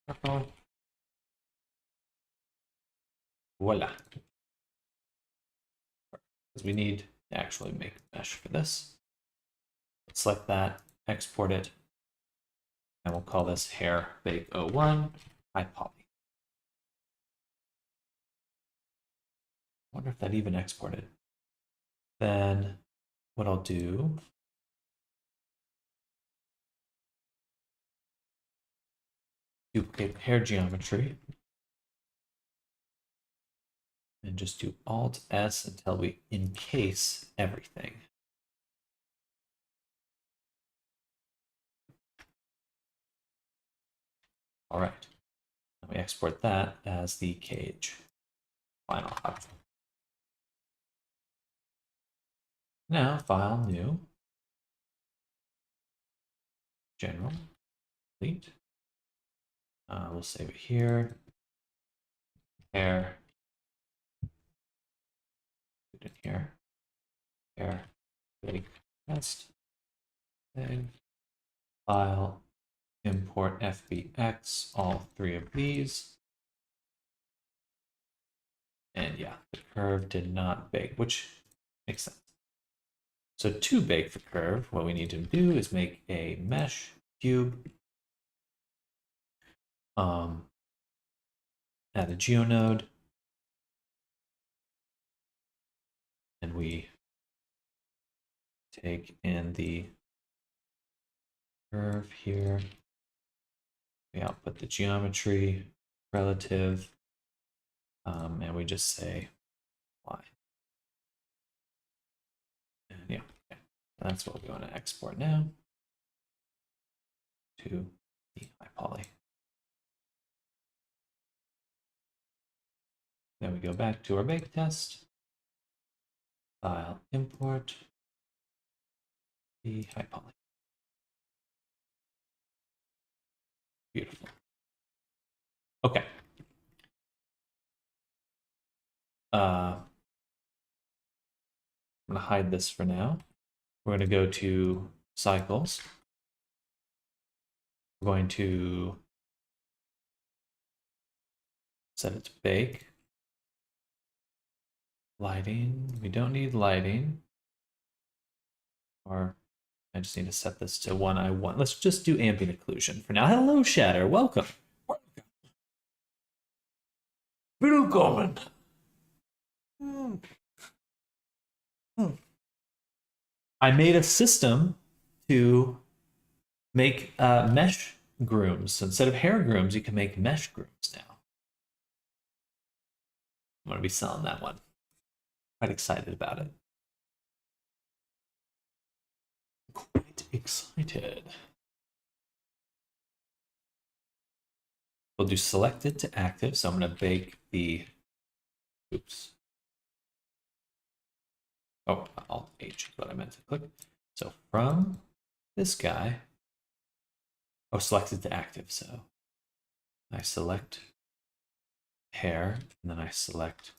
Purple. Voila. Because we need to actually make a mesh for this. Let's select that, export it, and we'll call this hair bake 01 high poly. I wonder if that even exported. Then what I'll do duplicate hair geometry and just do Alt S until we encase everything. All right, and we export that as the cage final object. Now, file, new, general, delete. We'll save it here. Here. Put it here. Here. Bake test. Save. File. Import FBX. All three of these. And yeah, the curve did not bake, which makes sense. So to bake the curve, what we need to do is make a mesh cube. Add a geonode. And we take in the curve here. We output the geometry relative, and we just say y. And yeah, okay. That's what we want to export now to the iPoly. Then we go back to our bake test. File, import the iPoly. Beautiful. Okay. I'm going to hide this for now. We're going to go to cycles. We're going to set it to bake. Lighting. We don't need lighting. Or I just need to set this to one I want. Let's just do ambient occlusion for now. Hello, Shatter. Welcome. Willkommen. I made a system to make mesh grooms. So instead of hair grooms, you can make mesh grooms now. I'm going to be selling that one. Quite excited about it. Quite excited. We'll do selected to active. So I'm going to bake the, oops. Oh, Alt H is what I meant to click. So from this guy, oh, selected to active. So I select hair, and then I select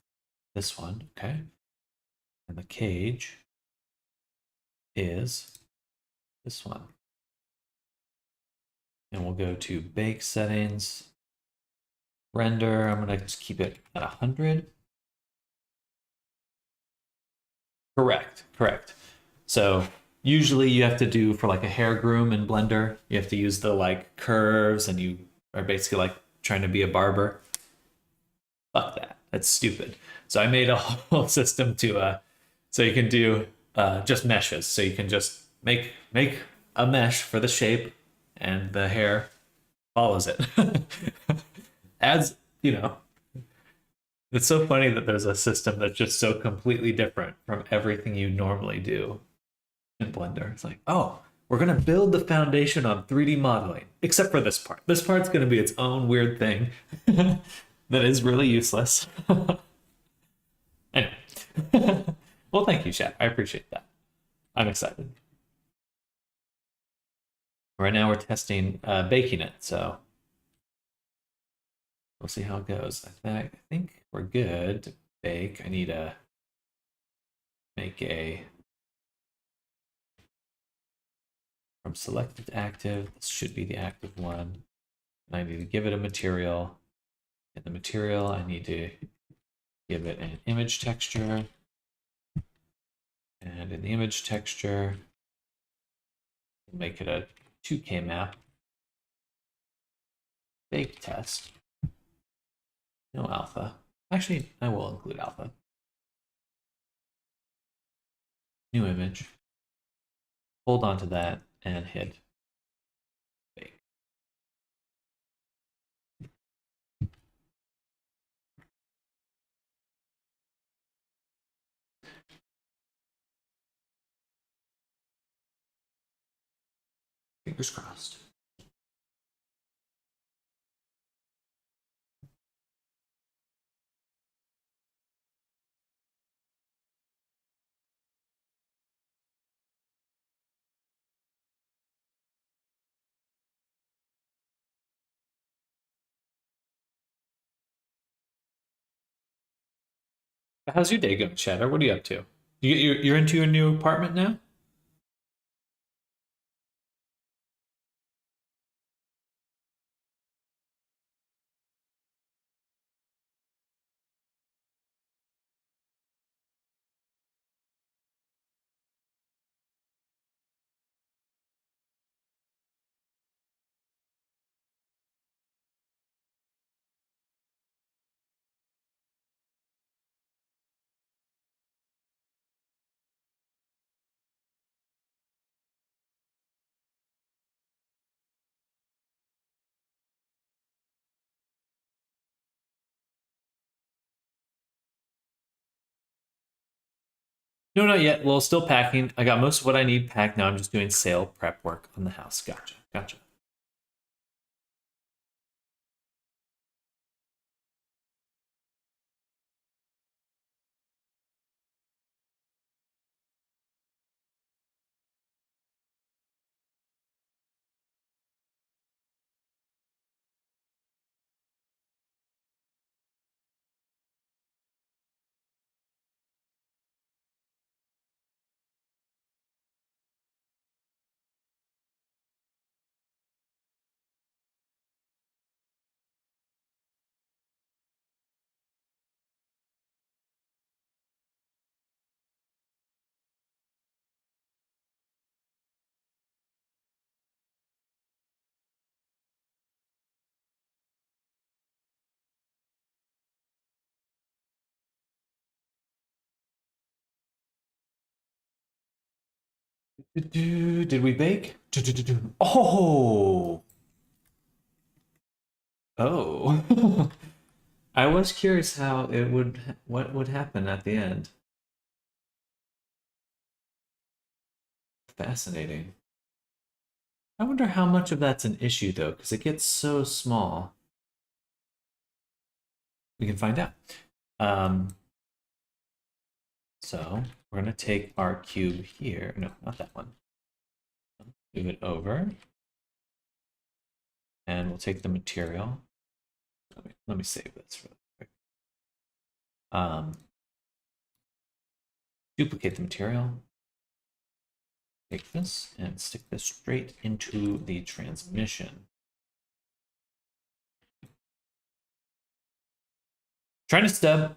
this one, okay? And the cage is this one. And we'll go to bake settings, render. I'm gonna just keep it at 100. Correct. So usually you have to do for like a hair groom in Blender, you have to use the like curves and you are basically like trying to be a barber. Fuck that. That's stupid. So I made a whole system to so you can do just meshes. So you can just make a mesh for the shape and the hair follows it. Adds, you know, it's so funny that there's a system that's just so completely different from everything you normally do in Blender. It's like, oh, we're going to build the foundation on 3D modeling, except for this part. This part's going to be its own weird thing that is really useless. Anyway. Well, thank you, chat. I appreciate that. I'm excited. Right now we're testing baking it, so we'll see how it goes. I think we're good to bake. I need to make a from selected to active. This should be the active one. And I need to give it a material. In the material, I need to give it an image texture. And in the image texture, make it a 2K map. Bake test. No alpha. Actually, I will include alpha. New image. Hold on to that and hit bake. Fingers crossed. How's your day going, Shadow? What are you up to? You're into your new apartment now? No, not yet. Well, still packing. I got most of what I need packed now. I'm just doing sale prep work on the house. Gotcha. Gotcha. Did we bake? Oh, oh. I was curious how it would, what would happen at the end. Fascinating. I wonder how much of that's an issue though, because it gets so small. We can find out. Um, so we're gonna take our cube here. No, not that one. Move it over, and we'll take the material. Let me save this really quick. Duplicate the material. Take this and stick this straight into the transmission. Trying to stub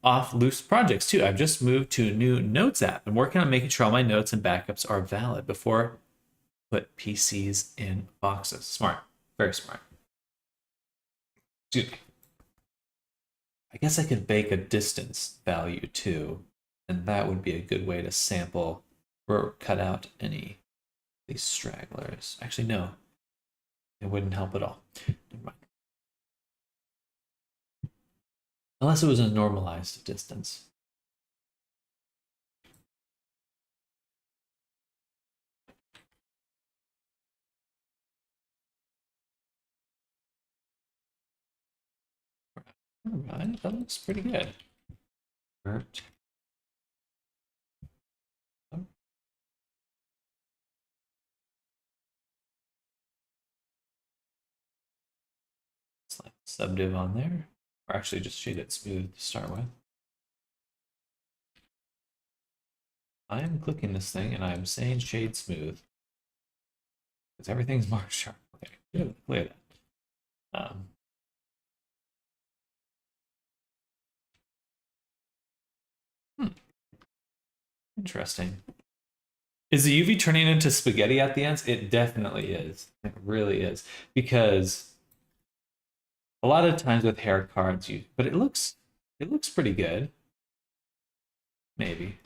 off loose projects too. I've just moved to a new Notes app. I'm working on making sure all my notes and backups are valid before I put PCs in boxes. Smart, very smart. Dude, I guess I could bake a distance value too, and that would be a good way to sample or cut out any of these stragglers. Actually, no, it wouldn't help at all. Never mind. Unless it was a normalized distance. All right, that looks pretty good. Vert. Oh, select subdiv on there, or actually just shade it smooth to start with. I am clicking this thing and I'm saying shade smooth because everything's more sharp. Okay, good. Look at that. Hmm, interesting. Is the UV turning into spaghetti at the ends? It definitely is. It really is. Because a lot of times with hair cards, but it looks pretty good. Maybe.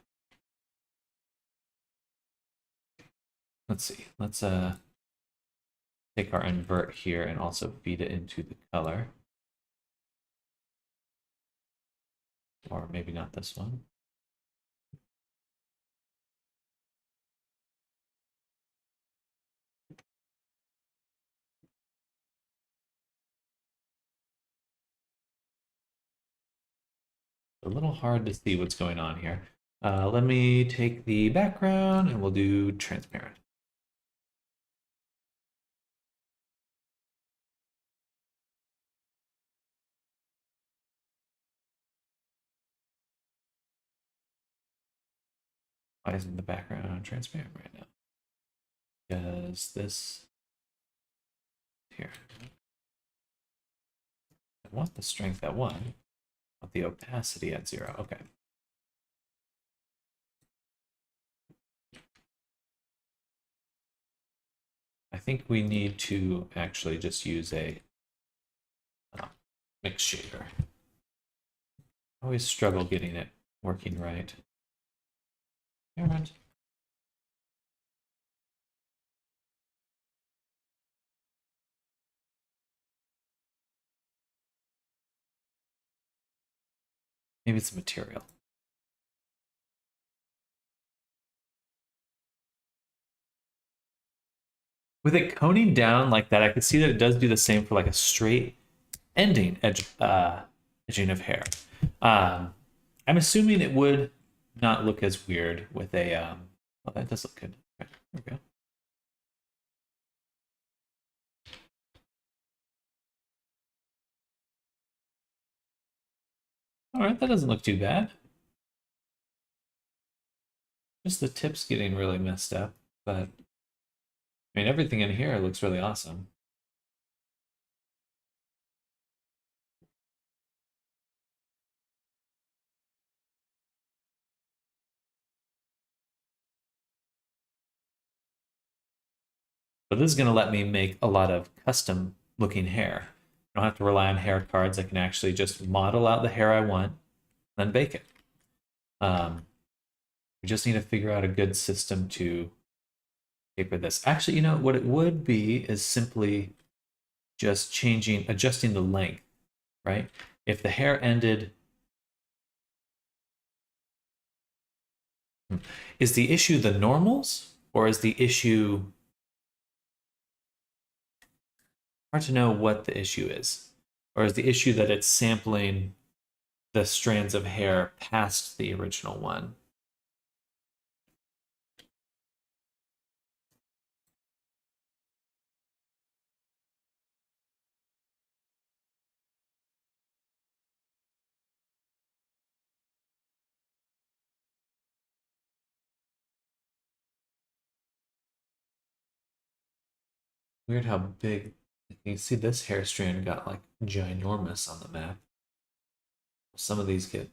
Let's see. Let's take our invert here and also feed it into the color. Or maybe not this one. A little hard to see what's going on here. Let me take the background and we'll do transparent. Why isn't the background transparent right now? Because this here. I want the strength at 1. I want the opacity at 0. Okay. I think we need to actually just use a mix shader. I always struggle getting it working right. Alright. Maybe it's a material. With it coning down like that, I could see that it does do the same for like a straight ending edging of hair. I'm assuming it would not look as weird with a well, that does look good. Okay, there we go. All right, that doesn't look too bad. Just the tips getting really messed up, but I mean everything in here looks really awesome. But this is going to let me make a lot of custom looking hair. I don't have to rely on hair cards. I can actually just model out the hair I want, then bake it. We just need to figure out a good system to taper this. Actually, you know, what it would be is simply just adjusting the length, right? If the hair ended... Is the issue the normals, or is the issue... Hard to know what the issue is. Or is the issue that it's sampling the strands of hair past the original one? Weird how big... You see this hair strand got like ginormous on the map. Some of these get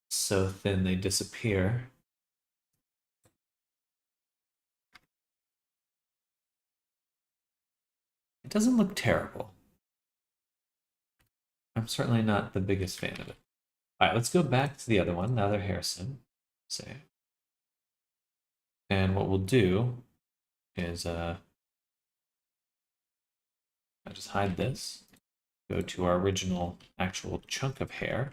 so thin they disappear. It doesn't look terrible. I'm certainly not the biggest fan of it. All right, let's go back to the other one, the other hair sim. Say. And what we'll do is I just hide this, go to our original actual chunk of hair,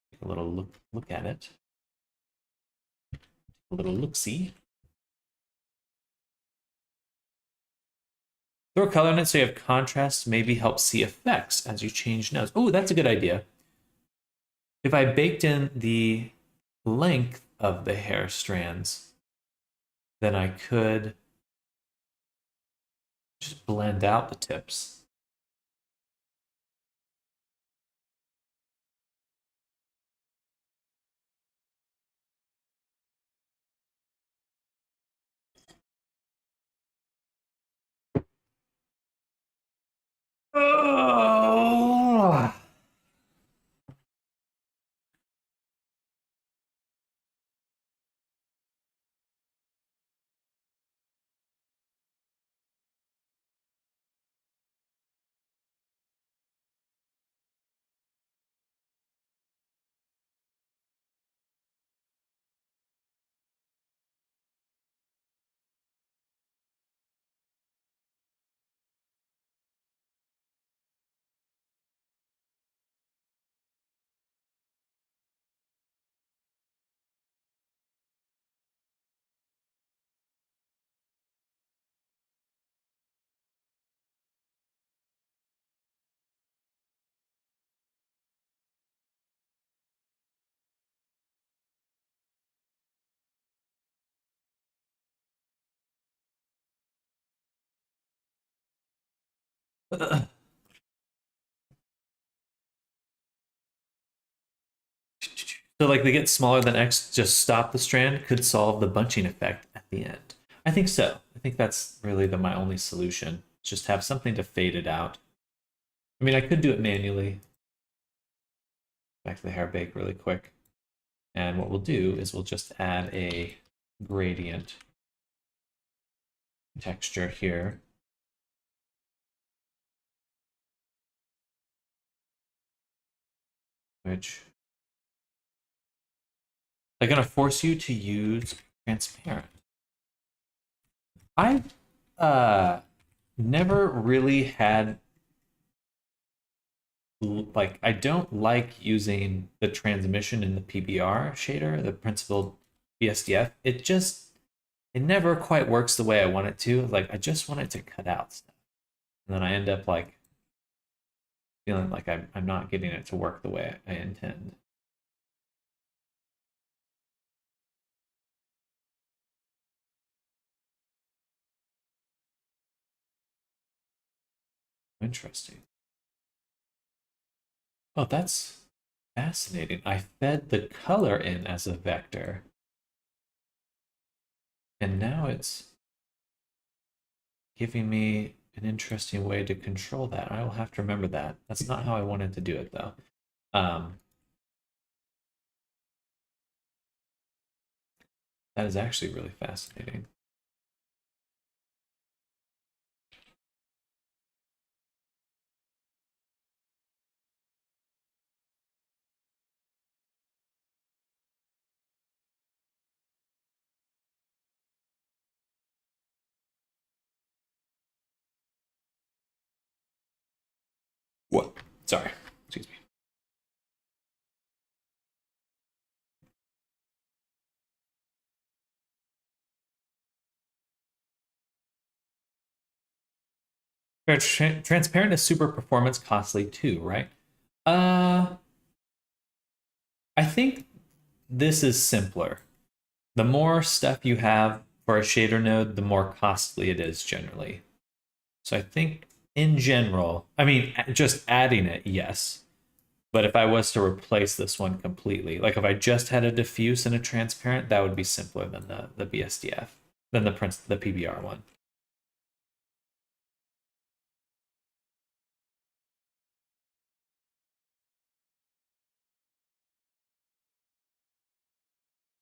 take a little look at it, a little look-see. Throw a color in it so you have contrast, maybe help see effects as you change nodes. Oh, that's a good idea. If I baked in the length of the hair strands, then I could just blend out the tips. Oh. So like they get smaller than X, just stop the strand could solve the bunching effect at the end. I think so. I think that's really my only solution. Just have something to fade it out. I mean, I could do it manually. Back to the hair bake really quick. And what we'll do is we'll just add a gradient texture here. Which they're going to force you to use transparent. I've never really had, like, I don't like using the transmission in the PBR shader, the principled BSDF. It never quite works the way I want it to. Like, I just want it to cut out stuff. And then I end up like feeling like I'm not getting it to work the way I intend. Interesting. Oh, that's fascinating. I fed the color in as a vector. And now it's giving me an interesting way to control that. I will have to remember that. That's not how I wanted to do it, though. That is actually really fascinating. What? Sorry. Excuse me. Transparent is super performance costly too, right? Uh, I think this is simpler. The more stuff you have for a shader node, the more costly it is generally. So I think in general, I mean, just adding it, yes. But if I was to replace this one completely, like if I just had a diffuse and a transparent, that would be simpler than the BSDF, than the PBR one.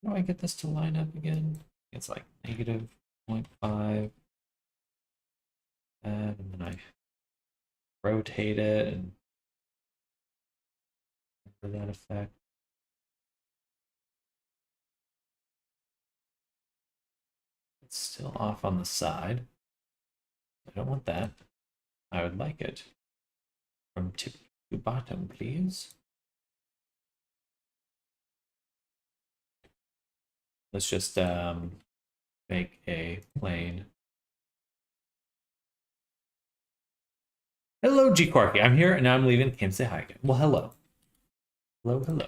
How do I get this to line up again? It's like negative 0.5. And then I rotate it and for that effect. It's still off on the side. I don't want that. I would like it from tip to bottom, please. Let's just make a plane. Hello, G Quarky. I'm here and now I'm leaving. Can't say hi again. Well, hello. Hello, hello.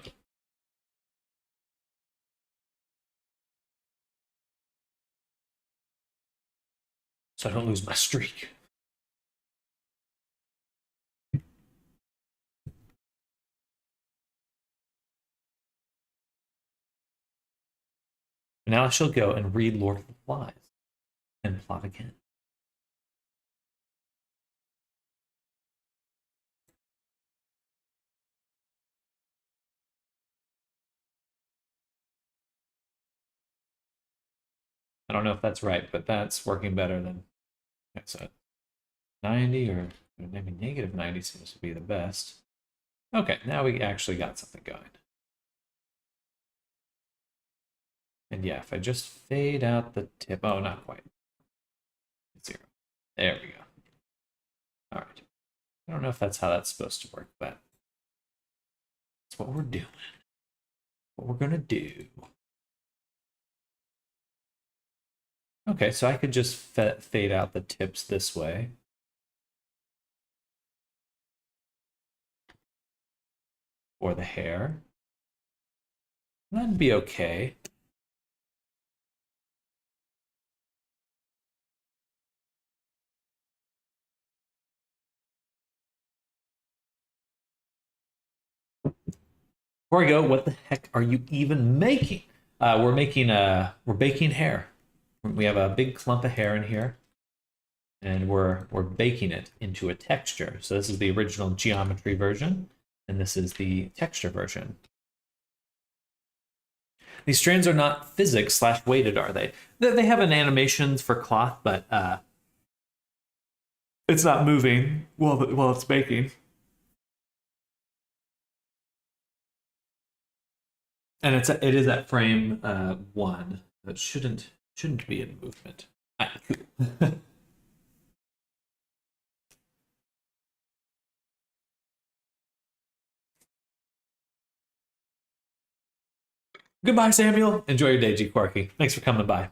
So I don't lose my streak. Now I shall go and read Lord of the Flies and plot again. I don't know if that's right, but that's working better than that's it. 90 or maybe negative 90 seems to be the best. Okay, now we actually got something going. And yeah, if I just fade out the tip, oh, not quite. 0. There we go. All right. I don't know if that's how that's supposed to work, but that's what we're doing. What we're gonna do. Okay, so I could just fade out the tips this way. Or the hair. That'd be okay. Before I go, what the heck are you even making? We're baking hair. We have a big clump of hair in here, and we're baking it into a texture. So this is the original geometry version, and this is the texture version. These strands are not physics slash weighted, are they? They have an animation for cloth, but it's not moving while it's baking. And it is at frame 1. That shouldn't be in movement. Goodbye, Samuel. Enjoy your day, G Quarky. Thanks for coming by.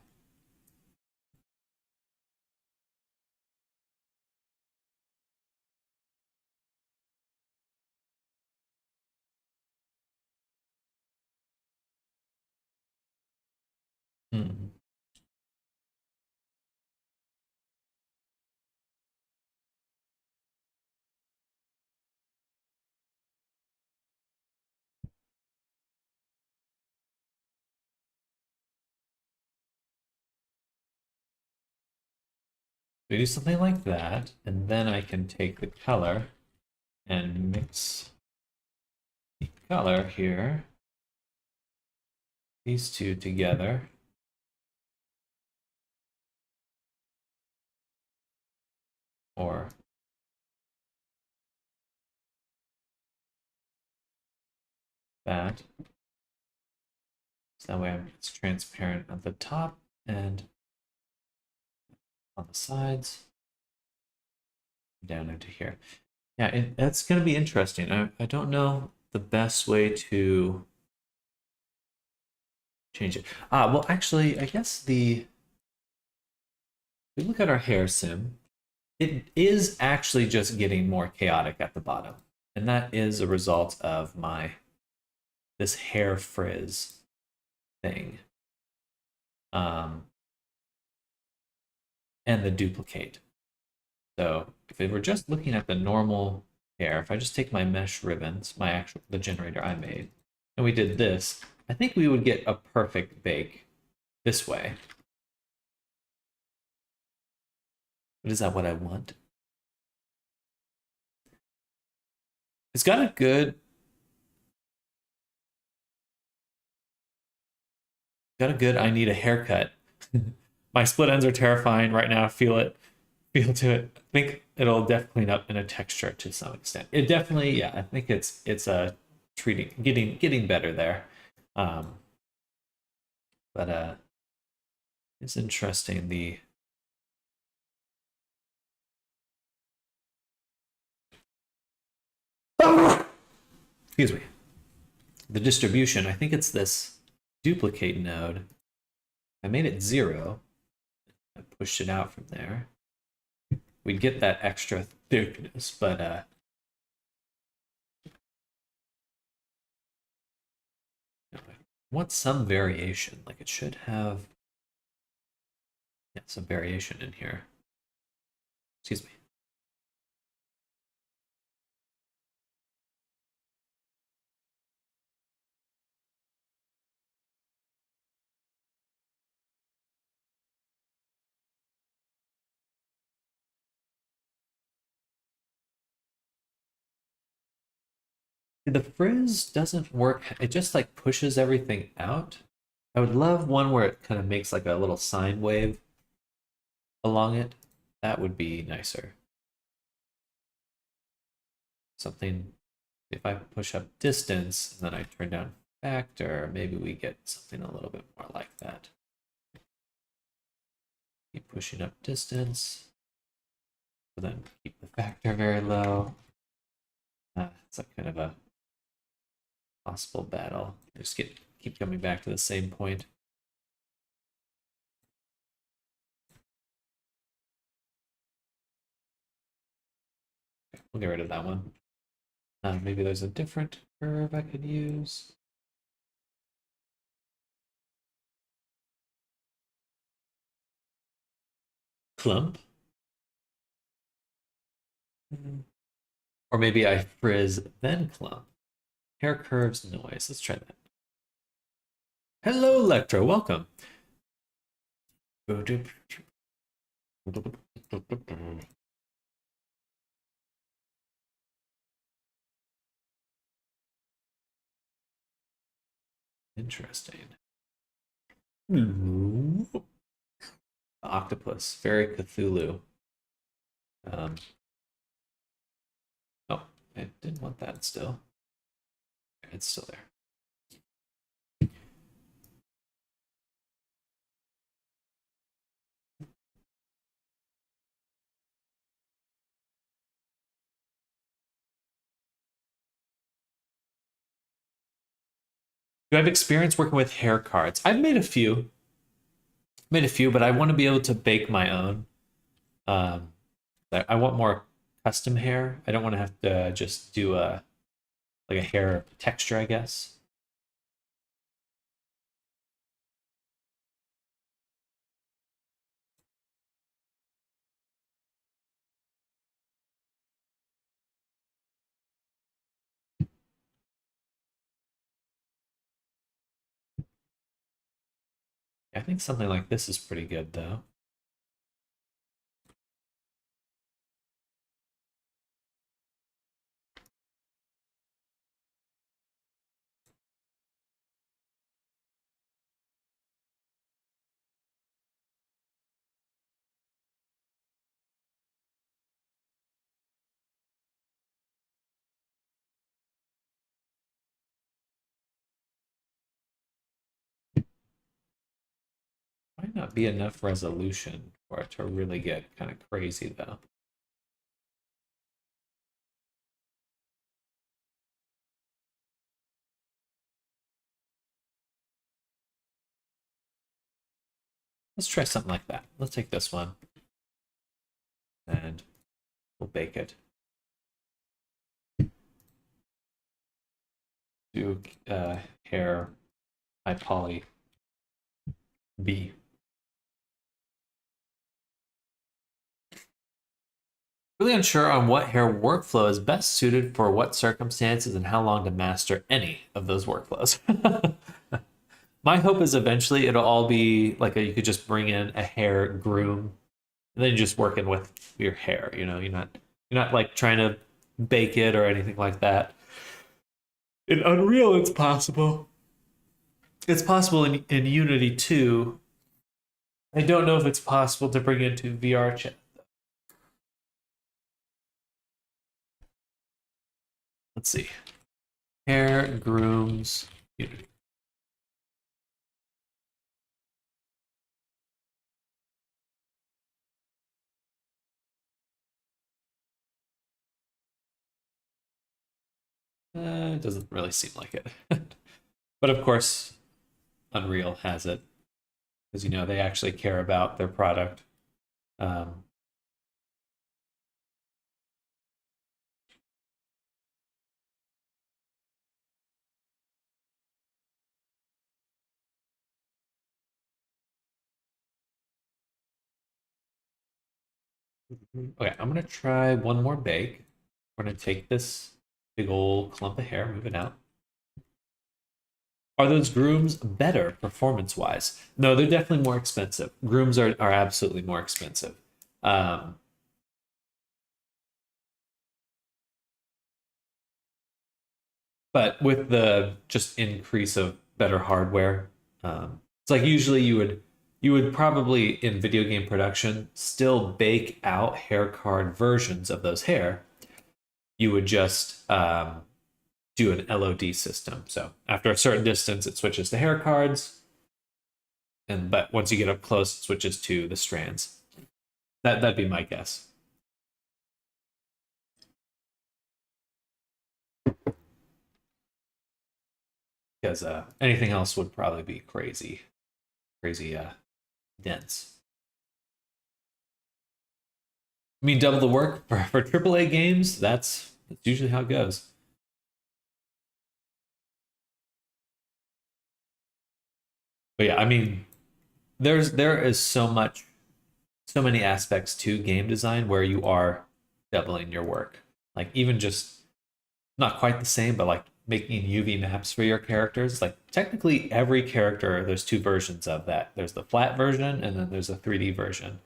Hmm. We do something like that, and then I can take the color and mix the color here, these two together. Or that. So that way it's transparent at the top and on the sides, down into here. Yeah, that's going to be interesting. I don't know the best way to change it. Well, actually, I guess if we look at our hair sim, it is actually just getting more chaotic at the bottom. And that is a result of this hair frizz thing. And the duplicate. So if we were just looking at the normal hair, if I just take my mesh ribbons, the generator I made, and we did this, I think we would get a perfect bake this way. But is that what I want? It's got a good I need a haircut. My split ends are terrifying right now. Feel it. Feel to it. I think it'll definitely clean up in a texture to some extent. It definitely, yeah, I think it's getting better there. But it's interesting excuse me. The distribution, I think it's this duplicate node. I made it 0. I pushed it out from there. We'd get that extra thickness, but I want some variation. Like it should have some variation in here. Excuse me. The frizz doesn't work. It just like pushes everything out. I would love one where it kind of makes like a little sine wave along it. That would be nicer. Something, if I push up distance and then I turn down factor, maybe we get something a little bit more like that. Keep pushing up distance, but then keep the factor very low. It's like kind of a possible battle. Just keep coming back to the same point. Okay, we'll get rid of that one. Maybe there's a different curve I could use. Clump. Or maybe I frizz then clump. Hair curves noise. Let's try that. Hello, Electro. Welcome. Interesting. Octopus, very Cthulhu. Oh, I didn't want that still. It's still there. Do I have experience working with hair cards? I've made a few. But I want to be able to bake my own. I want more custom hair. I don't want to have to just do a hair texture, I guess. I think something like this is pretty good, though. Might not be enough resolution for it to really get kind of crazy, though. Let's try something like that. Let's take this one and we'll bake it. Do hair high poly B. Really unsure on what hair workflow is best suited for what circumstances and how long to master any of those workflows. My hope is eventually it'll all be like you could just bring in a hair groom and then you're just working with your hair, you know, you're not like trying to bake it or anything like that. In Unreal, it's possible. It's possible in Unity too. I don't know if it's possible to bring into VR chat. Let's see. Hair grooms Unity. It doesn't really seem like it. But of course, Unreal has it because you know they actually care about their product. Um, okay, I'm gonna try one more bake. We're gonna take this big old clump of hair, move it out. Are those grooms better performance wise? No, they're definitely more expensive. Grooms are absolutely more expensive. Um, but with the just increase of better hardware, it's like usually you would probably in video game production still bake out hair card versions of those hair. You would just do an LOD system. So after a certain distance, it switches to hair cards, and but once you get up close, it switches to the strands. That'd be my guess. Because anything else would probably be crazy, crazy dense. I mean, double the work for AAA games. That's usually how it goes. But yeah, I mean, there is so many aspects to game design where you are doubling your work. Like even just not quite the same, but like making UV maps for your characters. Like technically every character, there's two versions of that. There's the flat version and then there's a 3D version.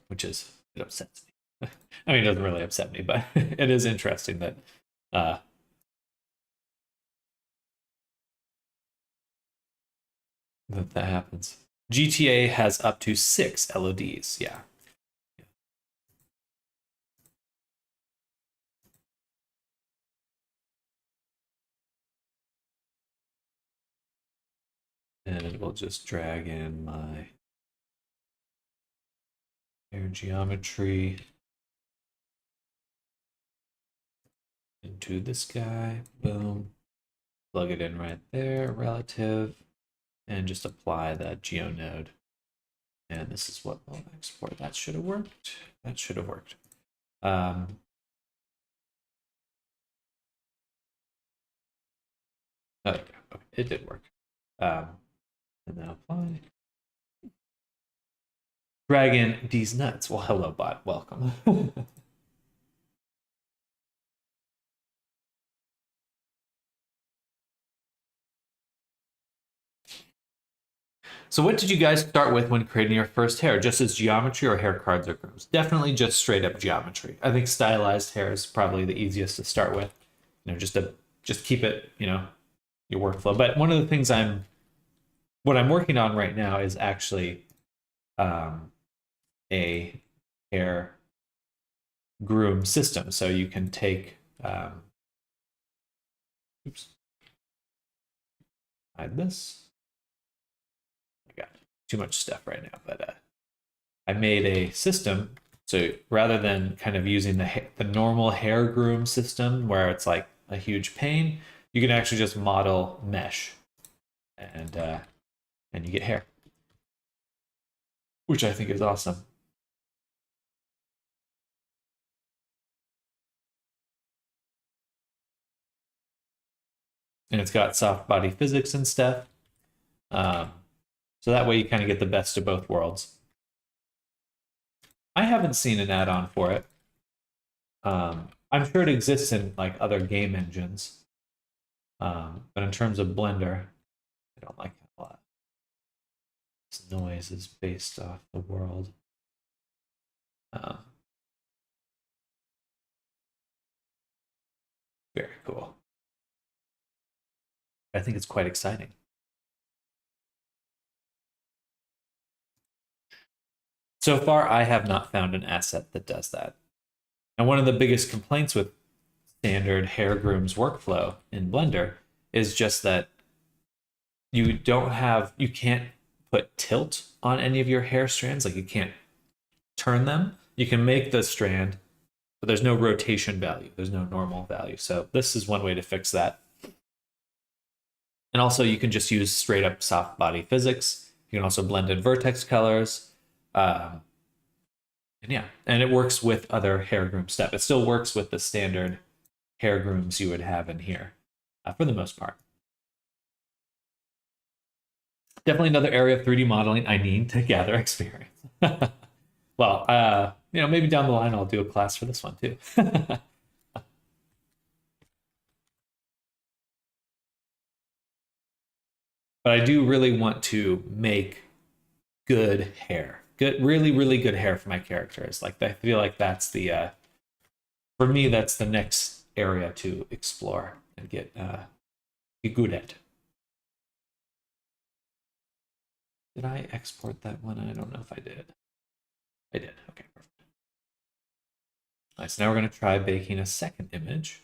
Which is, it upsets me. I mean, it doesn't really upset me, but it is interesting that that happens. GTA has up to 6 LODs. Yeah. And we'll just drag in my hair geometry into this guy. Boom. Plug it in right there, relative, and just apply that GeoNode. And this is what we'll export. That should have worked. That should have worked. Oh, okay, it did work. And now apply. Dragon D's nuts. Well, hello, bot. Welcome. So what did you guys start with when creating your first hair? Just as geometry or hair cards or grooves? Definitely just straight up geometry. I think stylized hair is probably the easiest to start with. You know, just keep it, you know, your workflow. But one of the things what I'm working on right now is actually a hair groom system. So you can take oops, hide this. I got too much stuff right now, but I made a system. So rather than kind of using the normal hair groom system where it's like a huge pain, you can actually just model mesh, and you get hair, which I think is awesome. And it's got soft body physics and stuff. So that way you kind of get the best of both worlds. I haven't seen an add-on for it. I'm sure it exists in like other game engines. But in terms of Blender, I don't like it a lot. This noise is based off the world. Very cool. I think it's quite exciting. So far, I have not found an asset that does that. And one of the biggest complaints with standard hair grooms workflow in Blender is just that you can't put tilt on any of your hair strands. Like you can't turn them. You can make the strand, but there's no rotation value. There's no normal value. So this is one way to fix that. And also you can just use straight up soft body physics. You can also blend in vertex colors. And yeah, and it works with other hair groom stuff. It still works with the standard hair grooms you would have in here for the most part. Definitely another area of 3D modeling I need to gather experience. Well, you know, maybe down the line I'll do a class for this one too. But I do really want to make good hair. Good, really, really good hair for my characters. Like I feel like that's the for me, that's the next area to explore and get good at. Did I export that one? I don't know if I did. I did. Okay, perfect. Nice. Now we're going to try baking a second image.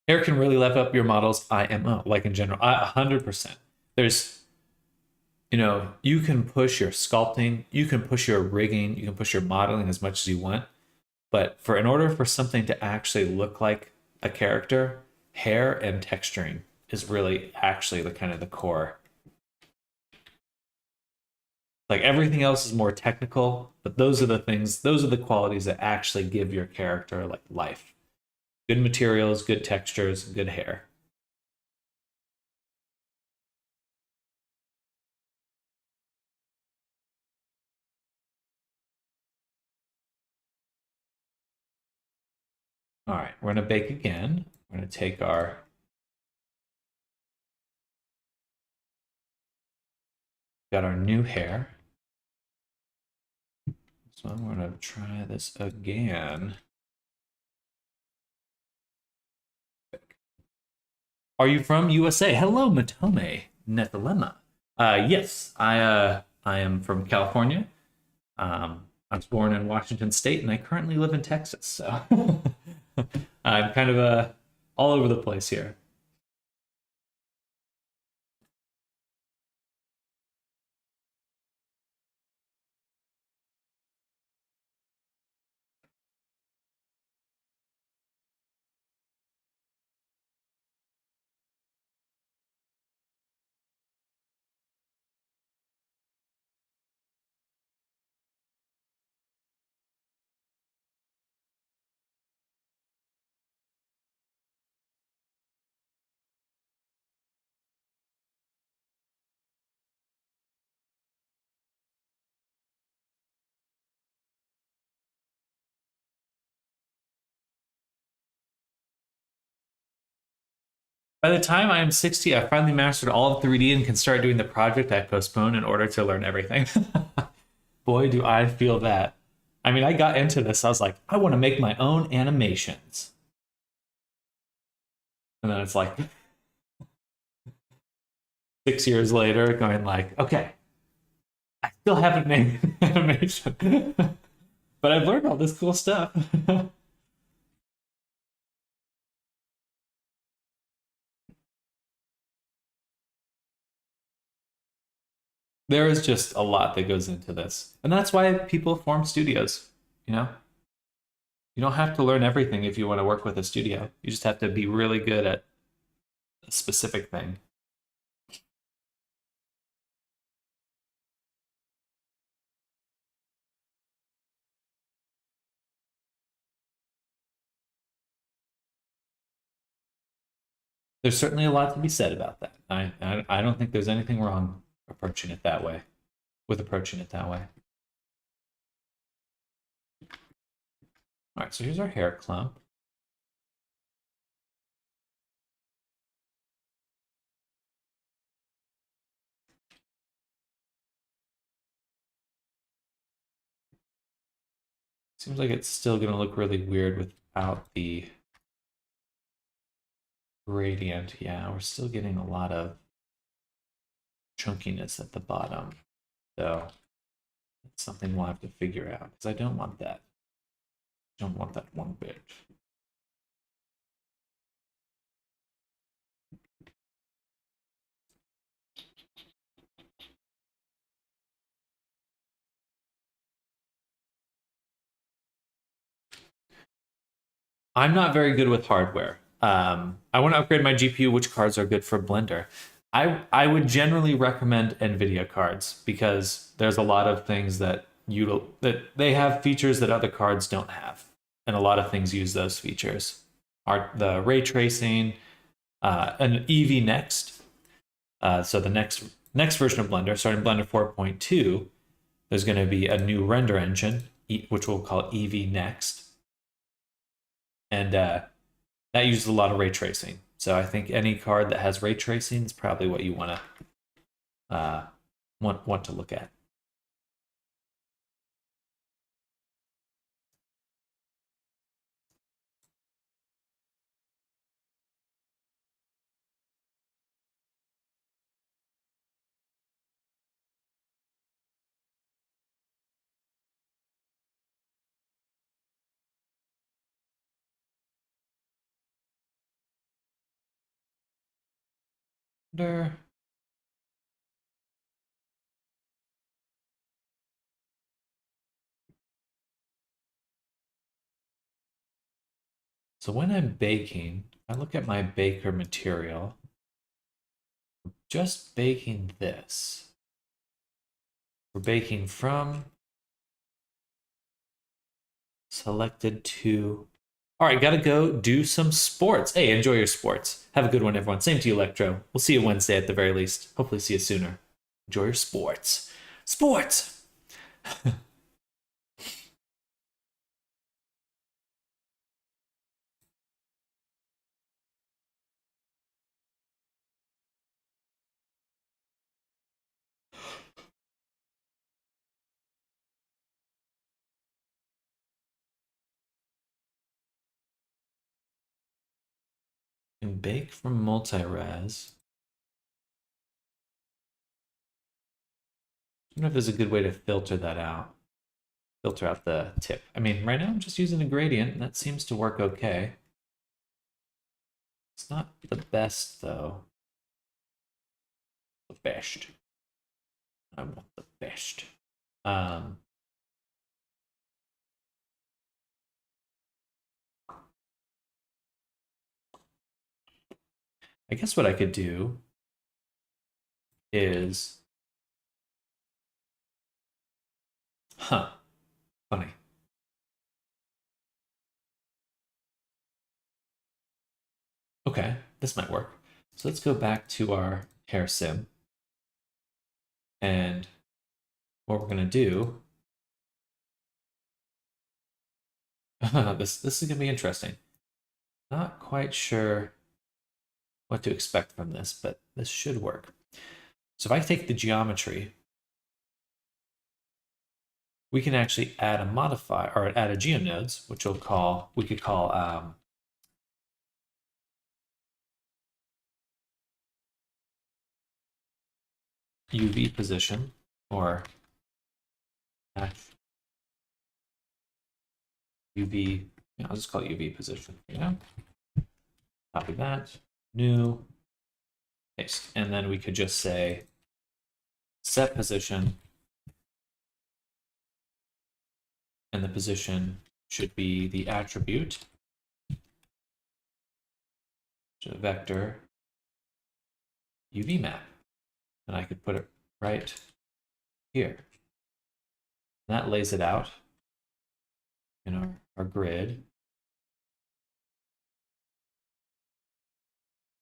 Hair can really level up your model's IMO, like in general, 100%. There's, you know, you can push your sculpting, you can push your rigging, you can push your modeling as much as you want. But in order for something to actually look like a character, hair and texturing is really actually the kind of the core Like everything else is more technical, but those are the things, those are the qualities that actually give your character like life. Good materials, good textures, good hair. All right, we're gonna bake again. We're gonna take our got our new hair. So I'm gonna try this again. Are you from USA? Hello, Matome Nethalema. Yes, I am from California. I was born in Washington State, and I currently live in Texas. So I'm kind of all over the place here. By the time I am 60, I finally mastered all of 3D and can start doing the project I postponed in order to learn everything. Boy, do I feel that. I mean, I got into this. I was like, I want to make my own animations. And then it's like 6 years later, going like, okay, I still haven't made an animation. But I've learned all this cool stuff. There is just a lot that goes into this. And that's why people form studios, you know? You don't have to learn everything if you want to work with a studio. You just have to be really good at a specific thing. There's certainly a lot to be said about that. I don't think there's anything wrong approaching it that way, with approaching it that way. All right, so here's our hair clump. Seems like it's still going to look really weird without the gradient. Yeah, we're still getting a lot of chunkiness at the bottom. So it's something we'll have to figure out because I don't want that. I don't want that one bit. I'm not very good with hardware. I want to upgrade my GPU. Which cards are good for Blender? I would generally recommend NVIDIA cards because there's a lot of things that they have features that other cards don't have, and a lot of things use those features. Are the ray tracing, and Eevee Next. So the next version of Blender, starting Blender 4.2, there's going to be a new render engine, which we'll call Eevee Next, and that uses a lot of ray tracing. So I think any card that has ray tracing is probably what you want to look at. Render. So when I'm baking, I look at my baker material. Just baking this. We're baking from selected to. All right, gotta go do some sports. Hey, enjoy your sports. Have a good one, everyone. Same to you, Electro. We'll see you Wednesday at the very least. Hopefully, see you sooner. Enjoy your sports. Sports! And bake from multi-res. I don't know if there's a good way to filter that out. Filter out the tip. I mean, right now I'm just using a gradient, and that seems to work okay. It's not the best, though. The best. I want the best. I guess what I could do is, funny. Okay, this might work. So let's go back to our hair sim. And what we're gonna do, this is gonna be interesting. Not quite sure what to expect from this, but this should work. So if I take the geometry, we can actually add a modifier or add a geonodes, which we could call UV position or UV. Yeah, I'll just call it UV position. Copy that. New. Paste. And then we could just say set position. And the position should be the attribute. So vector UV map. And I could put it right here. And that lays it out in our grid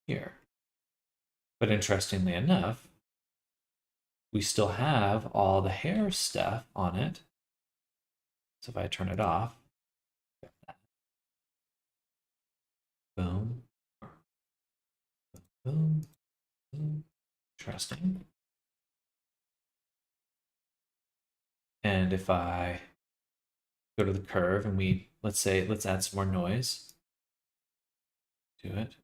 here. But interestingly enough, we still have all the hair stuff on it. So if I turn it off, boom, boom, boom. Interesting. And if I go to the curve and let's add some more noise to it.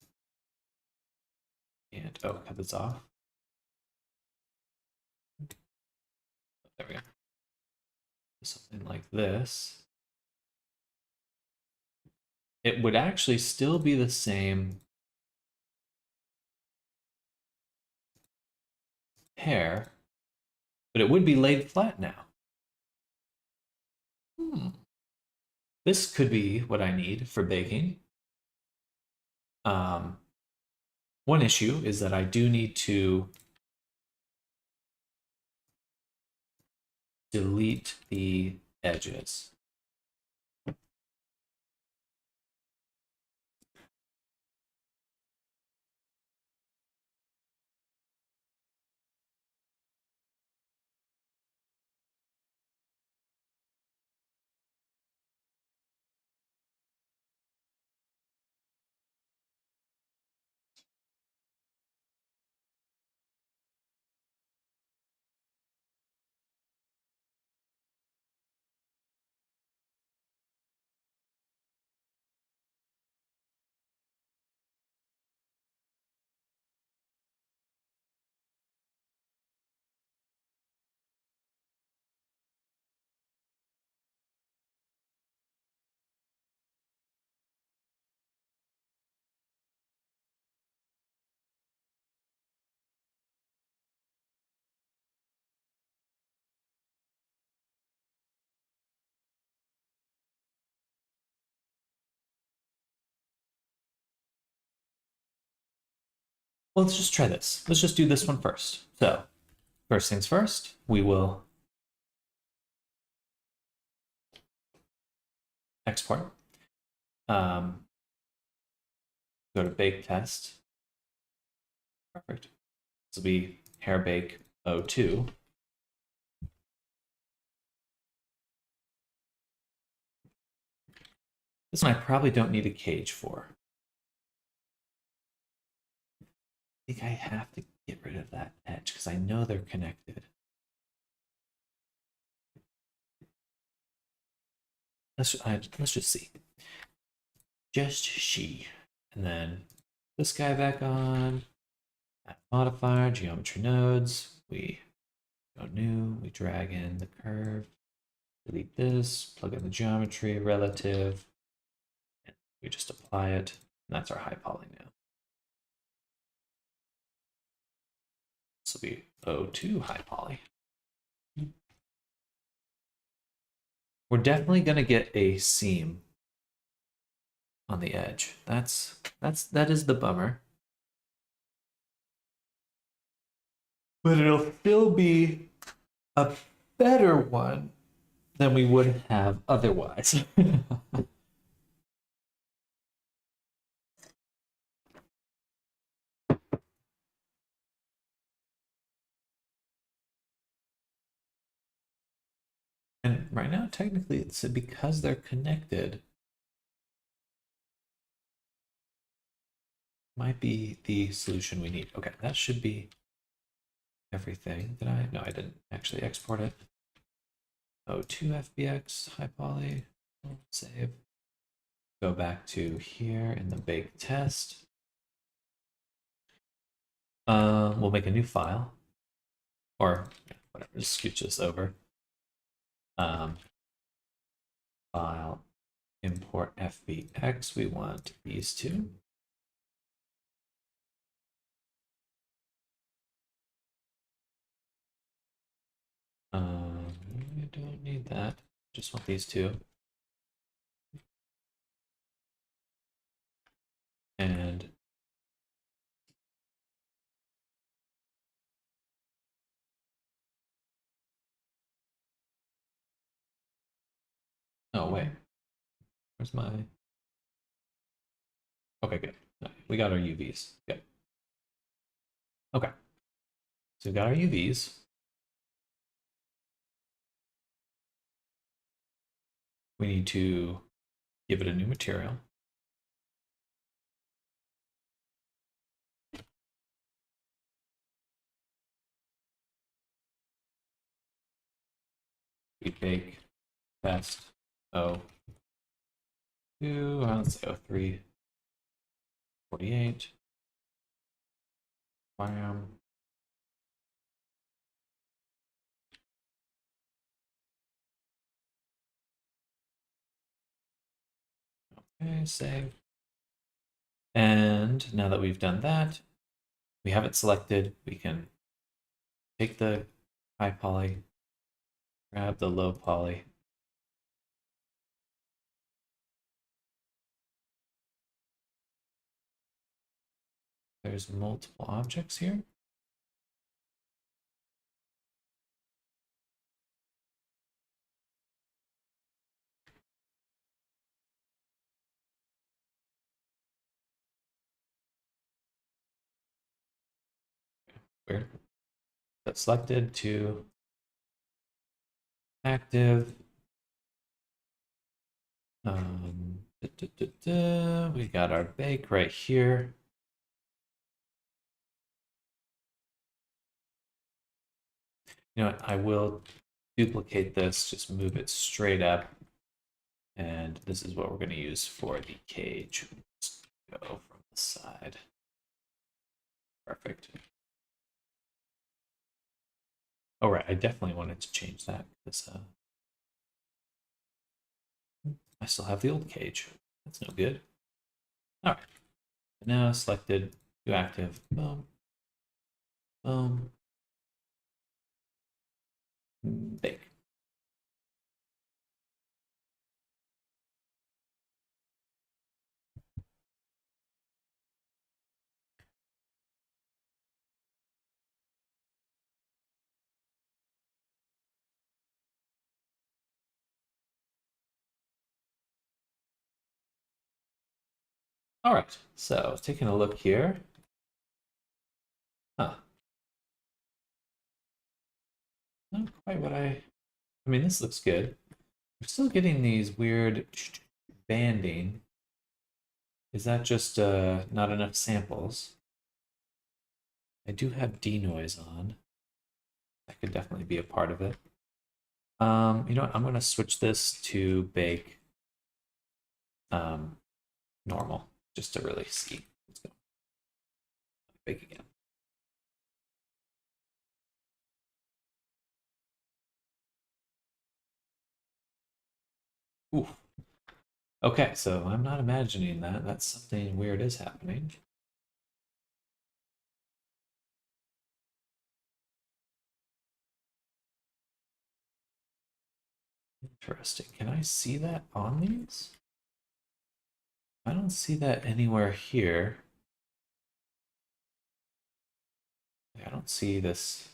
And cut this off. There we go. Something like this. It would actually still be the same hair, but it would be laid flat now. This could be what I need for baking. One issue is that I do need to delete the edges. Well, let's just try this. Let's just do this one first. So, first things first, we will export. Go to bake test. Perfect. This will be hair bake 02. This one I probably don't need a cage for. I think I have to get rid of that edge because I know they're connected. Let's just see. Just she. And then this guy back on. Add modifier, geometry nodes. We go new. We drag in the curve. Delete this. Plug in the geometry relative. And we just apply it. And that's our high poly now. This will be O2 high poly. We're definitely going to get a seam on the edge. That is the bummer. But it'll still be a better one than we would have otherwise. And right now, technically, it's because they're connected. Might be the solution we need. Okay, that should be everything. Did I? No, I didn't actually export it. O2 FBX, high poly, save. Go back to here in the bake test. We'll make a new file, or whatever, just scooch this over. File, import FBX, we want these two. We don't need that, just want these two. And oh wait, where's my? Okay, good. We got our UVs. Good. Okay, so we got our UVs. We need to give it a new material. We bake test O2, let's say O3, 48. Bam. Okay, save. And now that we've done that, we have it selected. We can take the high poly, grab the low poly. There's multiple objects here. Weird. That's selected to active. We got our bake right here. You know what? I will duplicate this, just move it straight up. And this is what we're going to use for the cage. Let's go from the side. Perfect. Oh, right. I definitely wanted to change that because I still have the old cage. That's no good. All right. Now selected, do active. Boom. Boom. Bake. All right, so taking a look here. Huh. Not quite what I mean, this looks good. We're still getting these weird banding. Is that just not enough samples? I do have denoise on. That could definitely be a part of it. You know what? I'm gonna switch this to bake normal, just to really see. Let's go bake again. Ooh. Okay, so I'm not imagining that. That's something weird is happening. Interesting. Can I see that on these? I don't see that anywhere here. I don't see this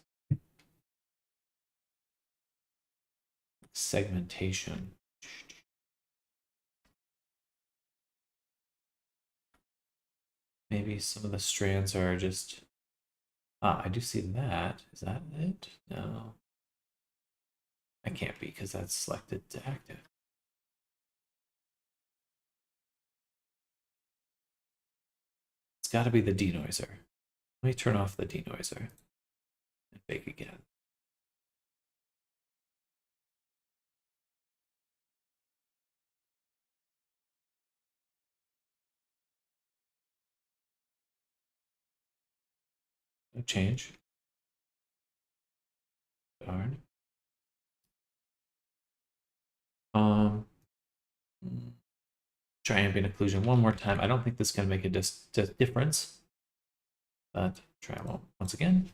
segmentation. Maybe some of the strands are just... Ah, I do see that. Is that it? No. I can't be because that's selected to active. It's got to be the denoiser. Let me turn off the denoiser and bake again. No change. Darn. Um, try ambient occlusion one more time. I don't think this is going to make a difference, but try once again.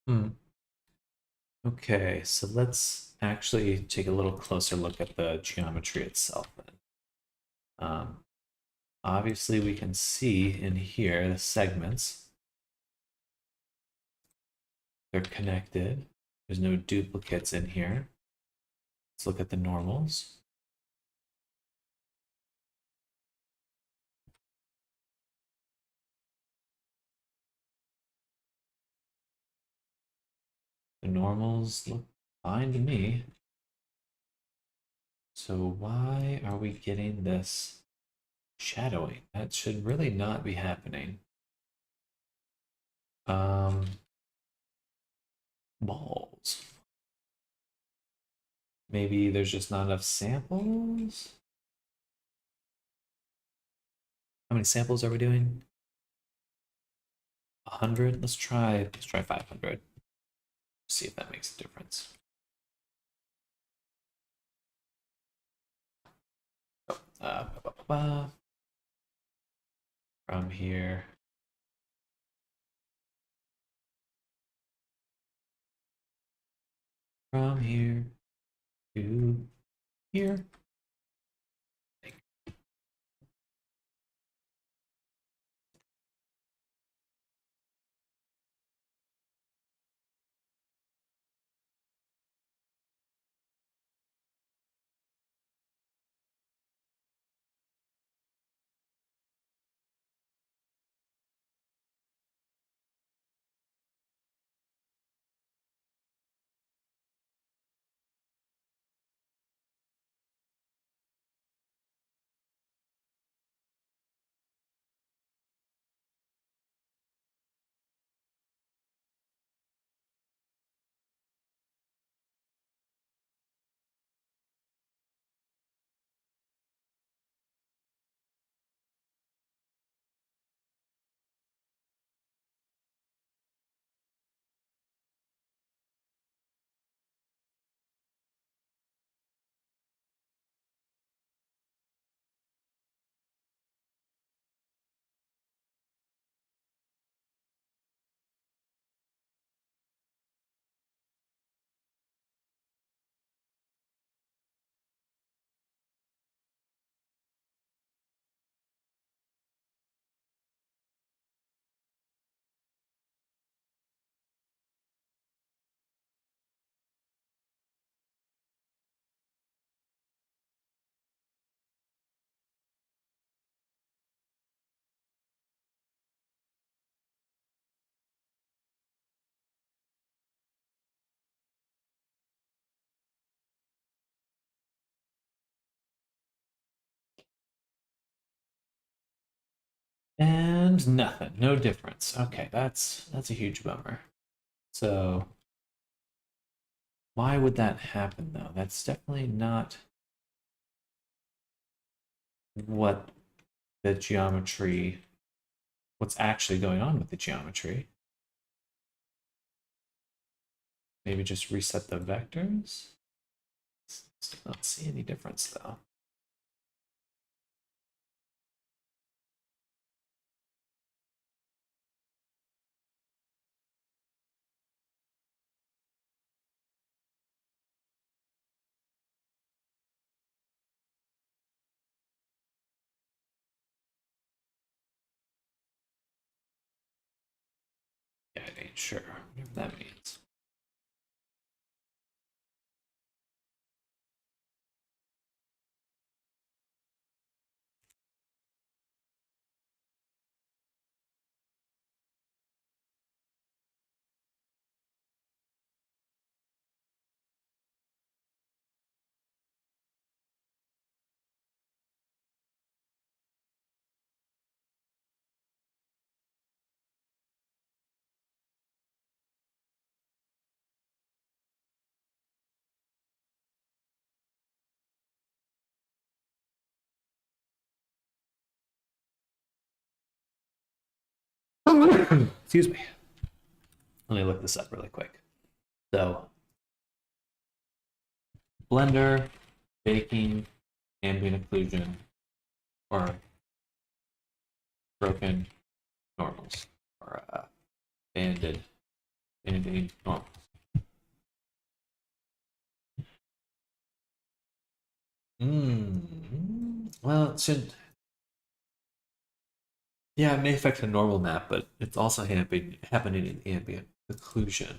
Hmm. Okay, so let's actually take a little closer look at the geometry itself then. Obviously, we can see in here the segments. They're connected. There's no duplicates in here. Let's look at the normals. The normals look fine to me. So why are we getting this shadowing? That should really not be happening. Balls. Maybe there's just not enough samples? How many samples are we doing? 100? Let's try 500. See if that makes a difference. From here. From here to here. And nothing, no difference. Okay, that's a huge bummer. So why would that happen though? That's definitely not what the geometry, what's actually going on with the geometry. Maybe just reset the vectors. Still don't see any difference though. Yeah, I ain't sure whatever that means. Excuse me. Let me look this up really quick. So, blender, baking, ambient occlusion, or broken normals, or banded normals. Well, it should. Yeah, it may affect a normal map, but it's also happening in ambient occlusion.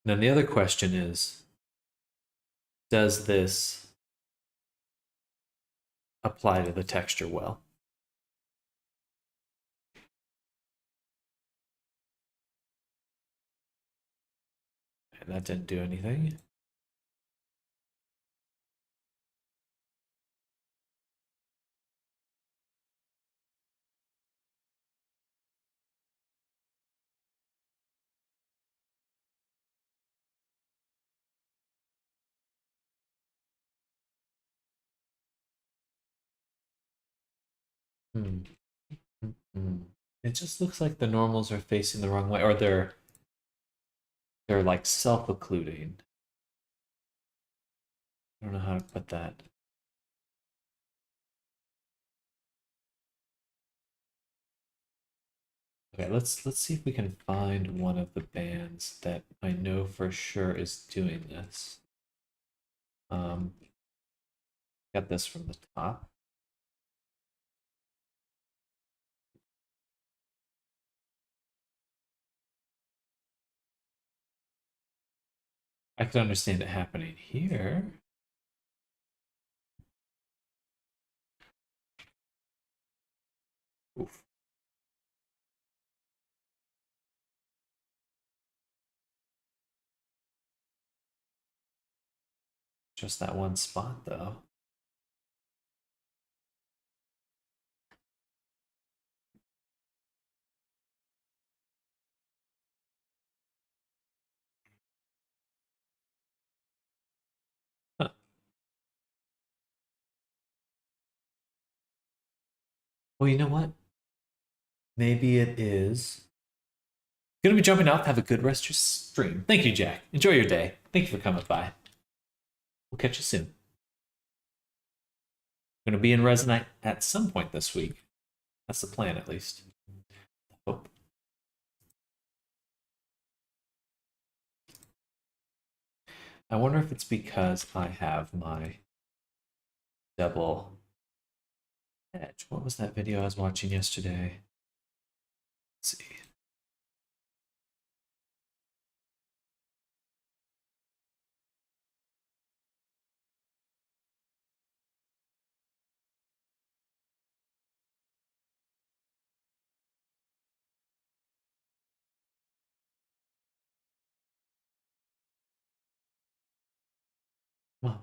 Then the other question is, does this apply to the texture well? And that didn't do anything. Hmm. It just looks like the normals are facing the wrong way, or they're like self-occluding. I don't know how to put that. Okay, let's see if we can find one of the bands that I know for sure is doing this. Got this from the top. I could understand it happening here. Oof. Just that one spot though. Huh. Well, you know what? Maybe it is. Gonna be jumping off. Have a good rest of your stream. Thank you, Jack. Enjoy your day. Thank you for coming by. We'll catch you soon. Gonna be in Resonite at some point this week. That's the plan, at least. Hope. I wonder if it's because I have my double edge. What was that video I was watching yesterday? Let's see. Oh.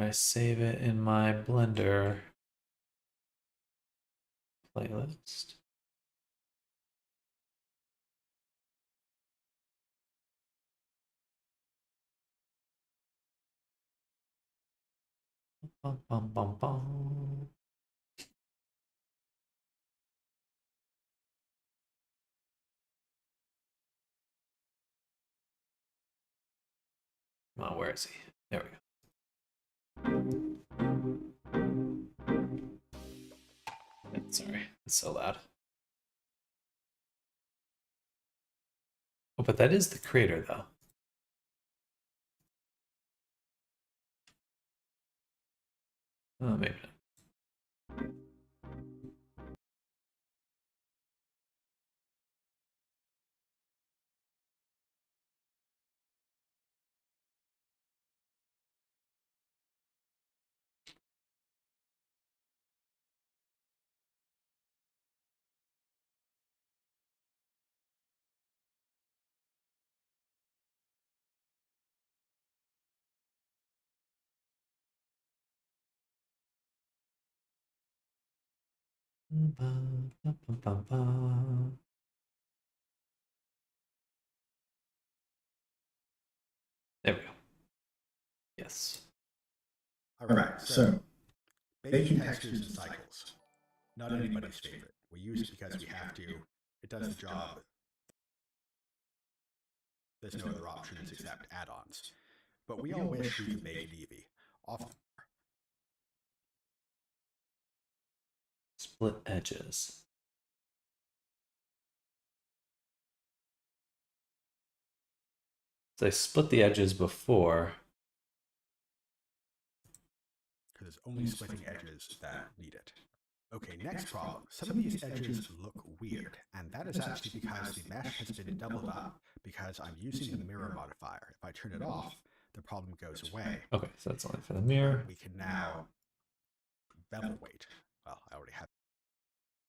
I save it in my Blender playlist. Bum, bum, bum, bum. Come on, where is he? There we go. Sorry, it's so loud. Oh, but that is the creator, though. Oh, maybe not. There we go. Yes. All right, so baking textures and cycles. Not anybody's favorite. We use it because we have to. It does the job. There's no other options except add-ons. But we all wish we could make it easy. Often. Split edges. So I split the edges before. Because it's only splitting edges that need it. Okay, next problem. Some of these edges look weird, and that is actually because the mesh has been doubled up because I'm using the mirror modifier. If I turn it off, the problem goes away. Okay, so that's only for the mirror. We can now bevel weight. Well, I already have.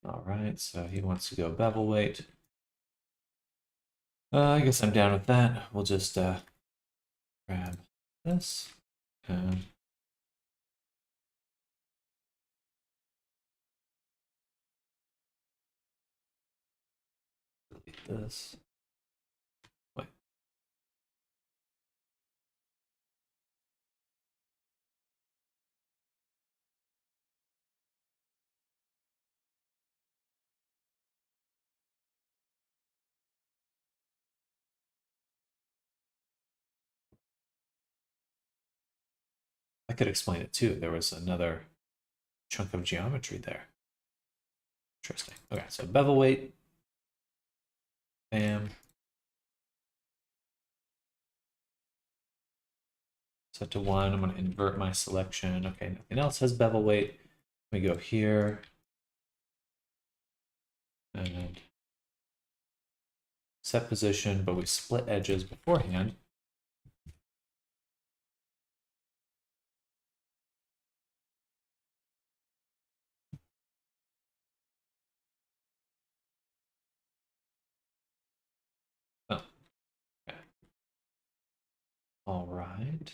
All right, so he wants to go bevel weight. I guess I'm down with that. We'll just grab this and delete this. Wait. I could explain it too. There was another chunk of geometry there. Interesting. Okay, so bevel weight. Bam. Set to 1. I'm going to invert my selection. Okay, nothing else has bevel weight. Let me go here. And set position, but we split edges beforehand. Oh, okay. All right.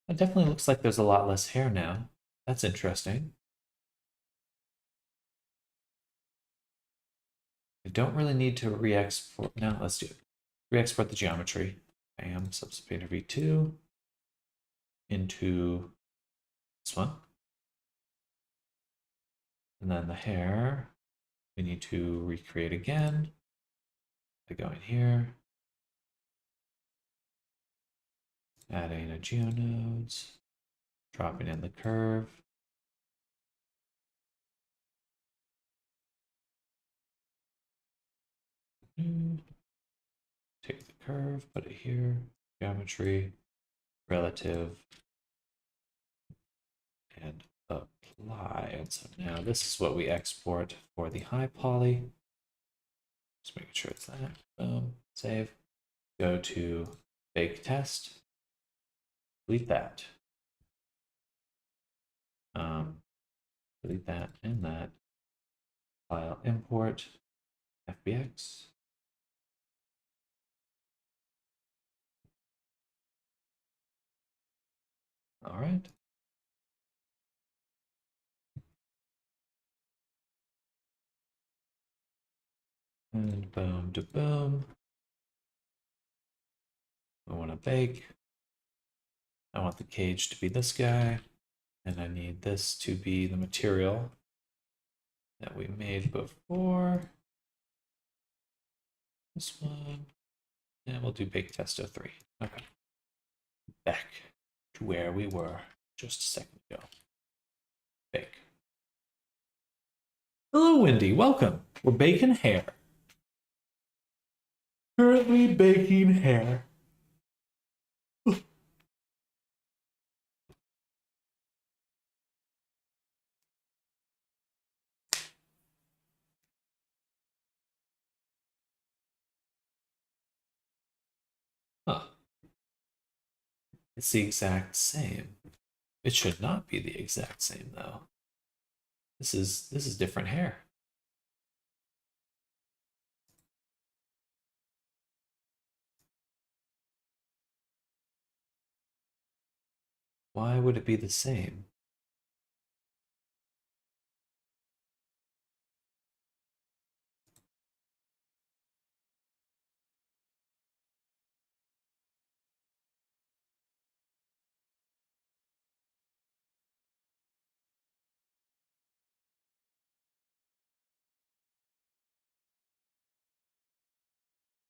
It definitely looks like there's a lot less hair now. That's interesting. I don't really need to re-export. No, let's do it. Re-export the geometry. Bam, subspader v2 into this one. And then the hair, we need to recreate again by going here, adding a geonodes, dropping in the curve. Take the curve, put it here, geometry, relative, and apply. And so now this is what we export for the high poly. Just making sure it's that. Boom, save. Go to bake test. Delete that. Delete that and that. File import FBX. All right. And boom to boom. I want to bake. I want the cage to be this guy. And I need this to be the material that we made before. This one. And we'll do bake test 03. Okay. Back to where we were just a second ago. Bake. Hello, Wendy. Welcome. We're baking hair. Currently baking hair. Huh. It's the exact same. It should not be the exact same though. This is different hair. Why would it be the same?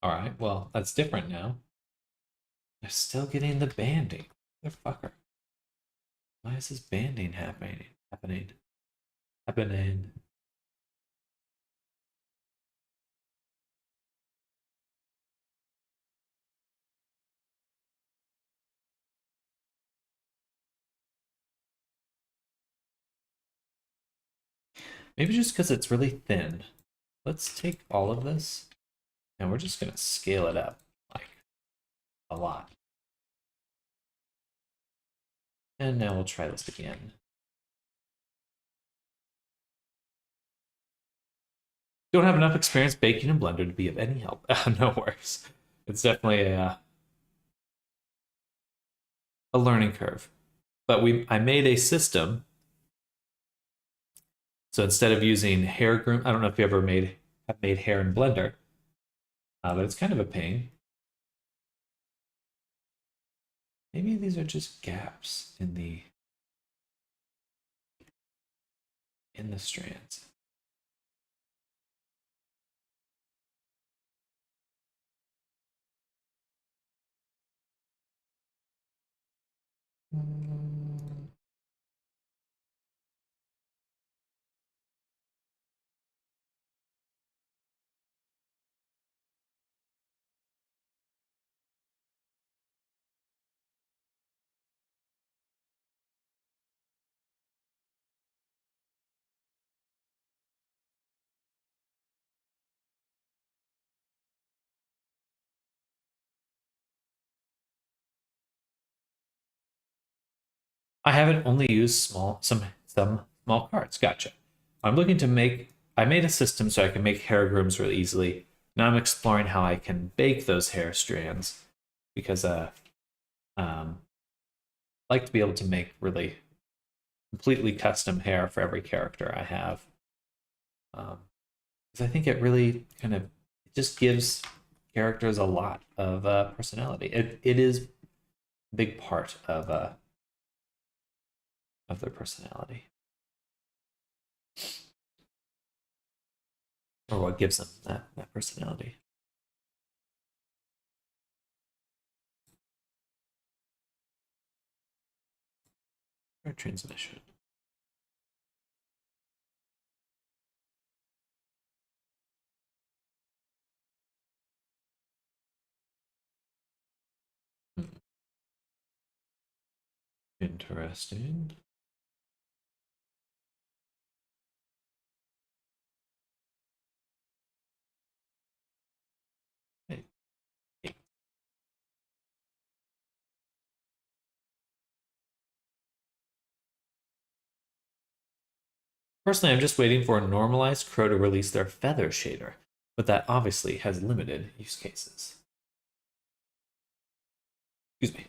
All right, well, that's different now. They're still getting the banding. Motherfucker. Why is this banding happening? Happening. Maybe just because it's really thin. Let's take all of this and we're just gonna scale it up like a lot. And now we'll try this again. Don't have enough experience baking in Blender to be of any help. No worries. It's definitely a learning curve. But I made a system. So instead of using hair groom, I don't know if you ever have made hair in Blender, but it's kind of a pain. Maybe these are just gaps in the strands. I haven't only used some small cards. Gotcha. I'm looking to make. I made a system so I can make hair grooms really easily. Now I'm exploring how I can bake those hair strands because I like to be able to make really completely custom hair for every character I have. Because I think it really kind of it just gives characters a lot of personality. It is a big part of their personality, or what gives them that personality. Or transmission. Hmm. Interesting. Hey. Hey. Personally, I'm just waiting for a normalized crow to release their feather shader, but that obviously has limited use cases. Excuse me.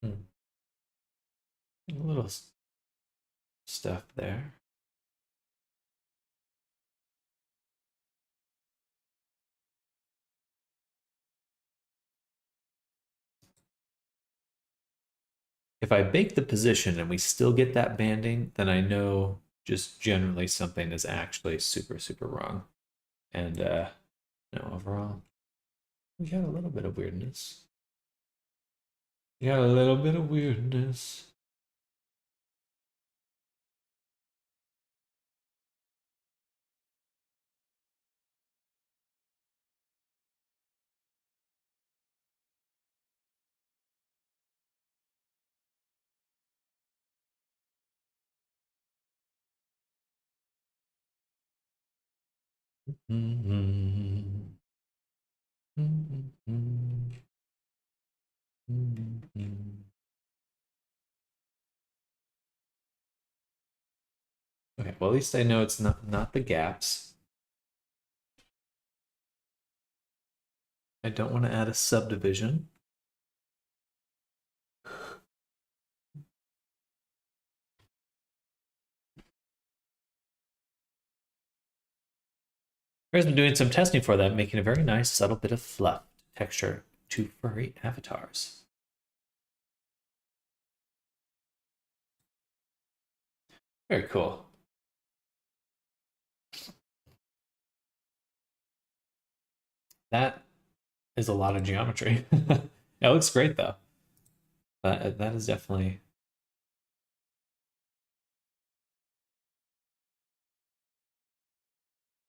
Hmm. A little stuff there. If I bake the position and we still get that banding, then I know just generally something is actually super, super wrong. And no, overall, we got a little bit of weirdness. We got a little bit of weirdness. Mm-hmm. Mm-hmm. Mm-hmm. Okay, well, at least I know it's not the gaps. I don't want to add a subdivision. I've been doing some testing for that, making a very nice subtle bit of fluff texture to furry avatars. Very cool. That is a lot of geometry. It looks great though. That is definitely.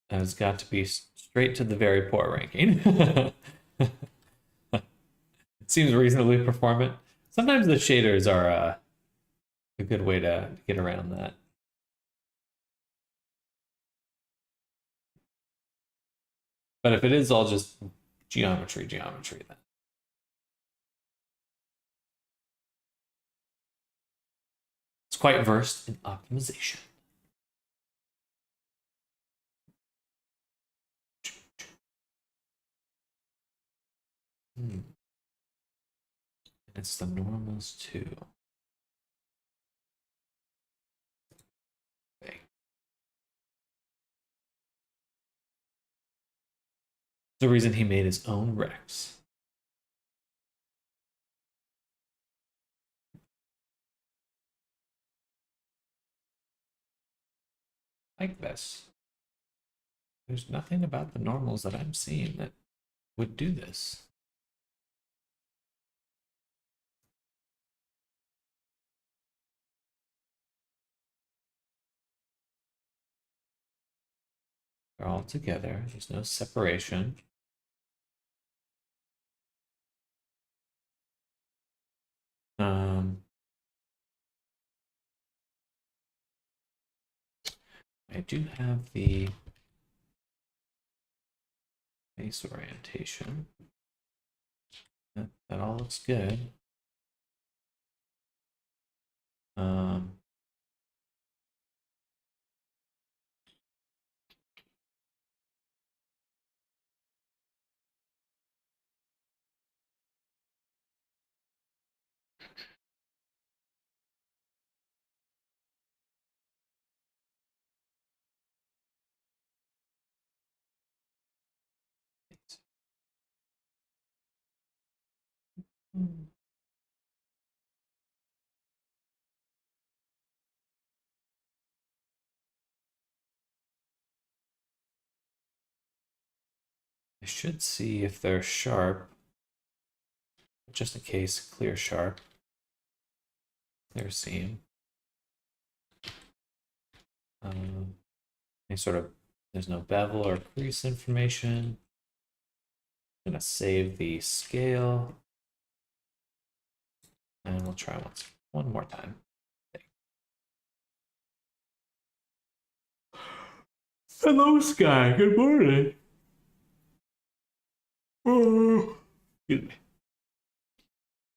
That has got to be straight to the very poor ranking. It seems reasonably performant. Sometimes the shaders are a good way to get around that. But if it is all just geometry, then it's quite versed in optimization. Hmm. It's the normals too. Okay. The reason he made his own Rex. Like this. There's nothing about the normals that I'm seeing that would do this. They're all together. There's no separation. Um, I do have the Face orientation. That all looks good. I should see if they're sharp. Just in case, clear sharp. Clear seam. Any sort of, there's no bevel or crease information. I'm gonna save the scale. And we'll try one more time. Hello, Sky. Good morning. Oh, excuse me.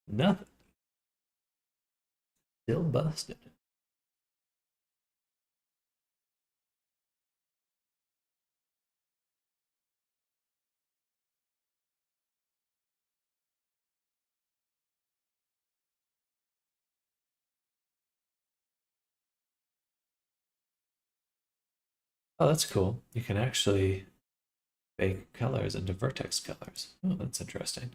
Nothing. Still busted. Oh, that's cool. You can actually bake colors into vertex colors. Oh, that's interesting.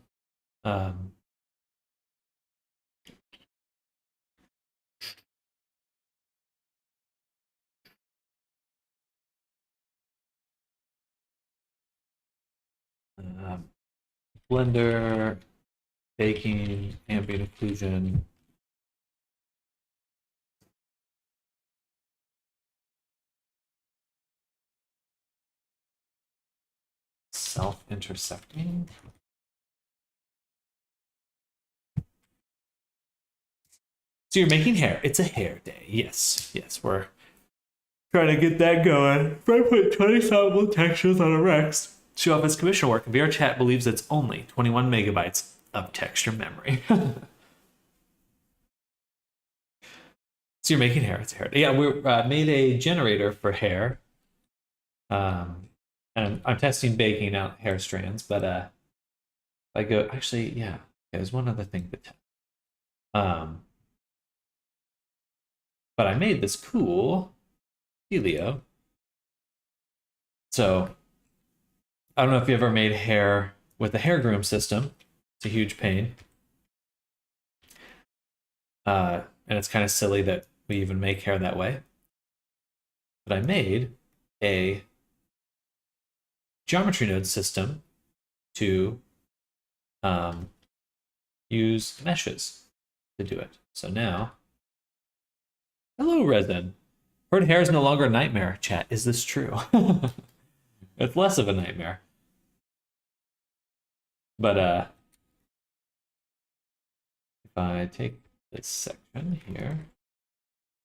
Blender, baking, ambient occlusion. Self-intersecting. So you're making hair. It's a hair day. Yes, yes, we're trying to get that going. I put 20 sample textures on a Rex. Show off its commission work. VRChat believes it's only 21 megabytes of texture memory. So you're making hair. It's hair. Yeah, we made a generator for hair. And I'm testing baking out hair strands, but I go actually, yeah. There's one other thing to test. But I made this cool Helio. So I don't know if you ever made hair with a hair groom system. It's a huge pain. And it's kind of silly that we even make hair that way. But I made a geometry node system to use meshes to do it. So now, hello, Resin. Heard hair is no longer a nightmare. Chat, is this true? It's less of a nightmare. But if I take this section here,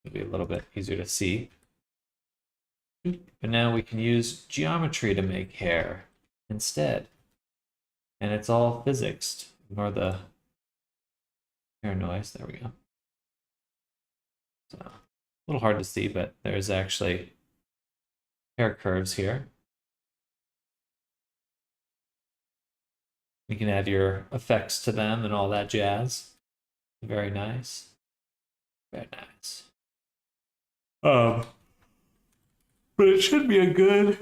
it'll be a little bit easier to see. But now we can use geometry to make hair instead. And it's all physics. Ignore the hair noise. There we go. So, a little hard to see, but there's actually hair curves here. You can add your effects to them and all that jazz. Very nice. Very nice. But it should be a good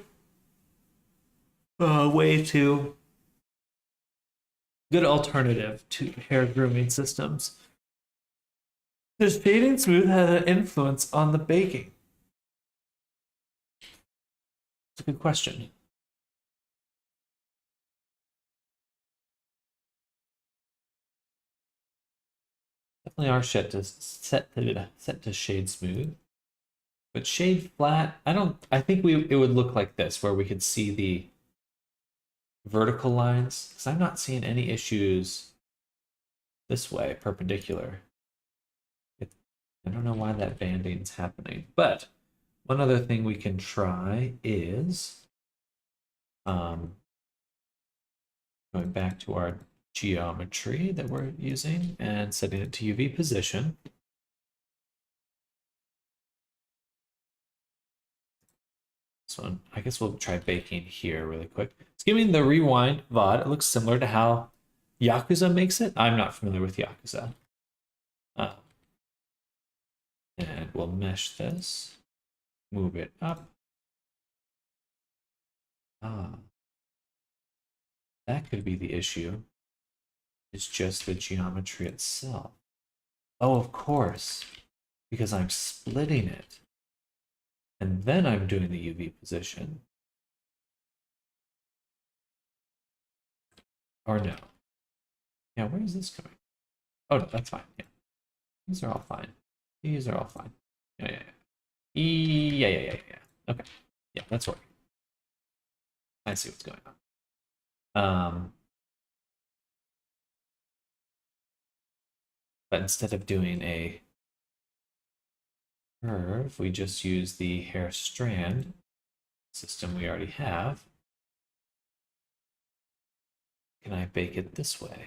good alternative to hair grooming systems. Does fading smooth have an influence on the baking? It's a good question. Definitely are set to shade smooth. But shade flat, I think it would look like this, where we could see the vertical lines, because I'm not seeing any issues this way, perpendicular. I don't know why that banding's happening. But one other thing we can try is Going back to our geometry that we're using and setting it to UV position. So I guess we'll try baking here really quick. It's giving the rewind VOD. It looks similar to how Yakuza makes it. I'm not familiar with Yakuza. And we'll mesh this, move it up. That could be the issue. It's just the geometry itself. Oh, of course, because I'm splitting it. And then I'm doing the UV position. Or no. Yeah, where is this coming? Oh, no, that's fine. Yeah. These are all fine. These are all fine. Yeah. Yeah. Okay. Yeah, that's working. I see what's going on. But instead of doing a curve, we just use the hair strand system we already have. Can I bake it this way?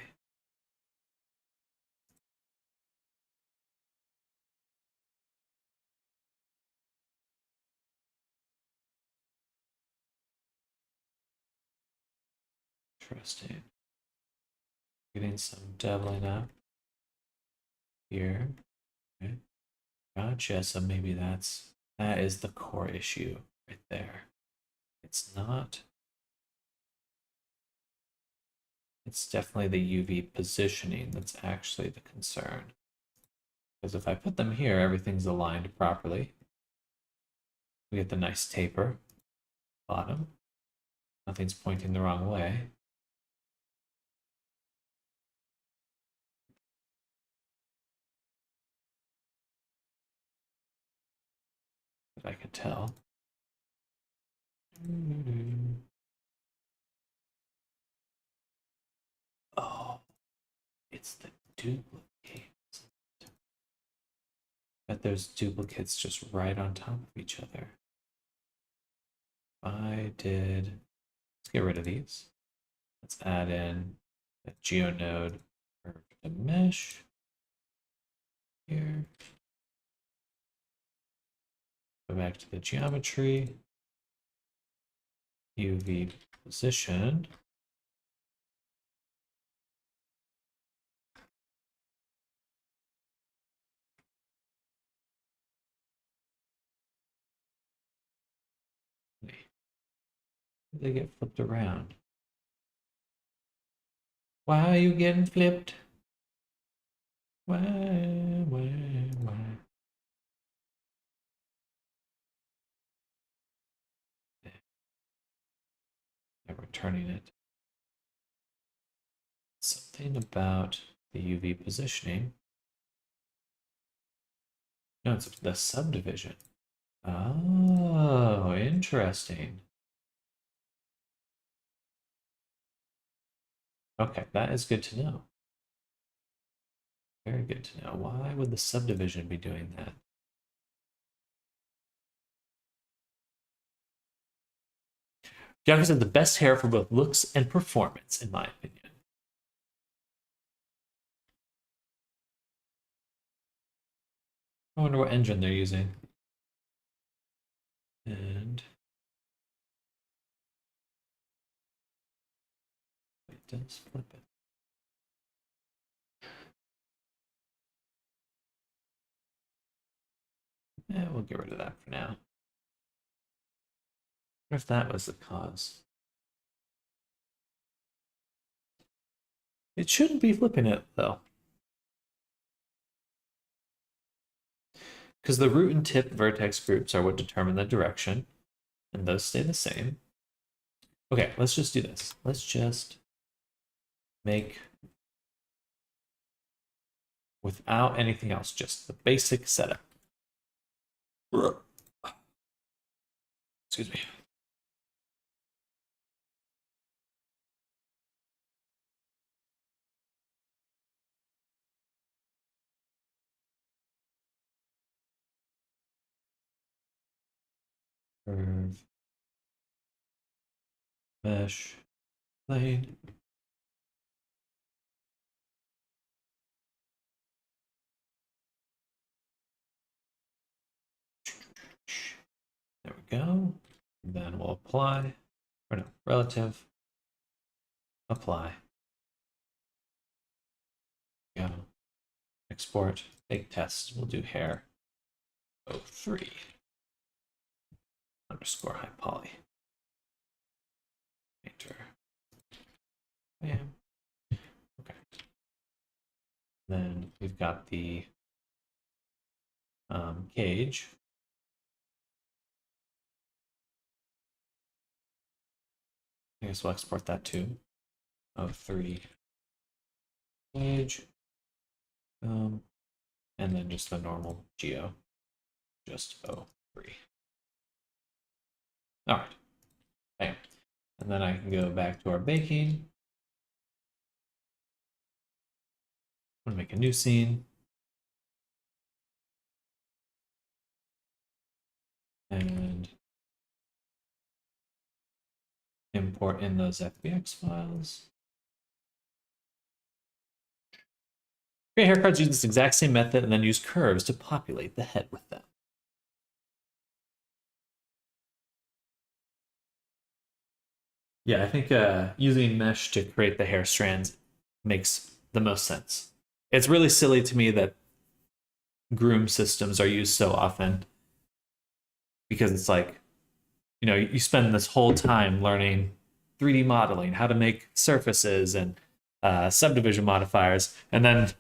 Interesting. Getting some doubling up here. Okay. Gotcha. So maybe that is the core issue right there. It's not. It's definitely the UV positioning that's actually the concern. Because if I put them here, everything's aligned properly. We get the nice taper bottom. Nothing's pointing the wrong way. That I can tell. Oh, it's the duplicates. Bet there's duplicates just right on top of each other. Let's get rid of these. Let's add in a geonode for the mesh here. Go back to the geometry. UV position. They get flipped around. Why are you getting flipped? Why? Yeah, we're turning it. Something about the UV positioning. No, it's the subdivision. Oh, interesting. Okay, that is good to know. Very good to know. Why would the subdivision be doing that? Yakuza had the best hair for both looks and performance, in my opinion. I wonder what engine they're using. And it does flip it. Yeah, we'll get rid of that for now. What if that was the cause? It shouldn't be flipping it, though. Because the root and tip vertex groups are what determine the direction, and those stay the same. Okay, let's just do this. Let's just make, without anything else, just the basic setup. Excuse me. Curve, mesh, plane. go. And then we'll apply, or no, relative, apply, go, export, bake test. We'll do hair 03 underscore high poly. Enter. Bam. Okay. Then we've got the cage. I guess we'll export that too. 03 cage. And then just the normal geo. Just 03. All right. Bam. And then I can go back to our baking. I'm gonna make a new scene. And import in those FBX files. Create haircards use this exact same method and then use curves to populate the head with them. Yeah, I think using mesh to create the hair strands makes the most sense. It's really silly to me that groom systems are used so often because it's like, you know, you spend this whole time learning 3D modeling, how to make surfaces and subdivision modifiers, and then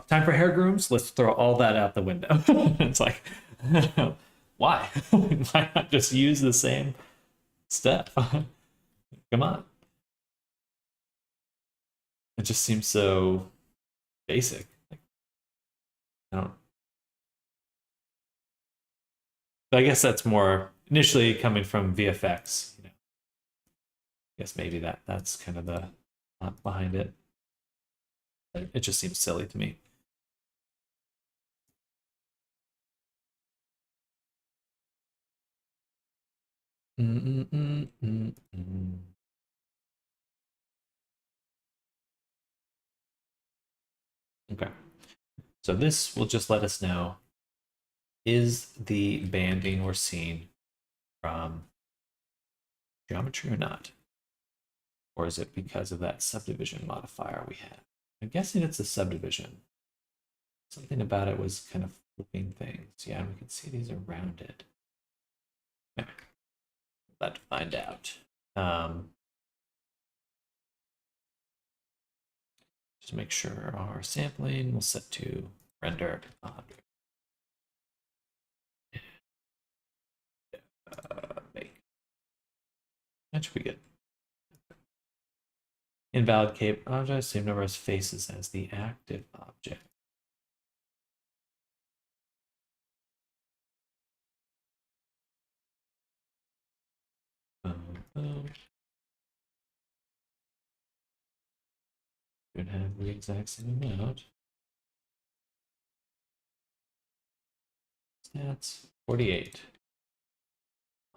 time for hair grooms. Let's throw all that out the window. It's like, why? Why not just use the same step? Come on. It just seems so basic. Like, I don't. But I guess that's more initially coming from VFX. You know, I guess maybe that's kind of the thought behind it. It just seems silly to me. Okay. So this will just let us know, is the banding we're seeing from geometry or not? Or is it because of that subdivision modifier we had? I'm guessing it's a subdivision. Something about it was kind of flipping things. Yeah, we can see these are rounded. Okay. About to find out. Just make sure our sampling will set to render object. Make. That should be good. Invalid cape object, same number as faces as the active object. Should have the exact same amount. Stats 48.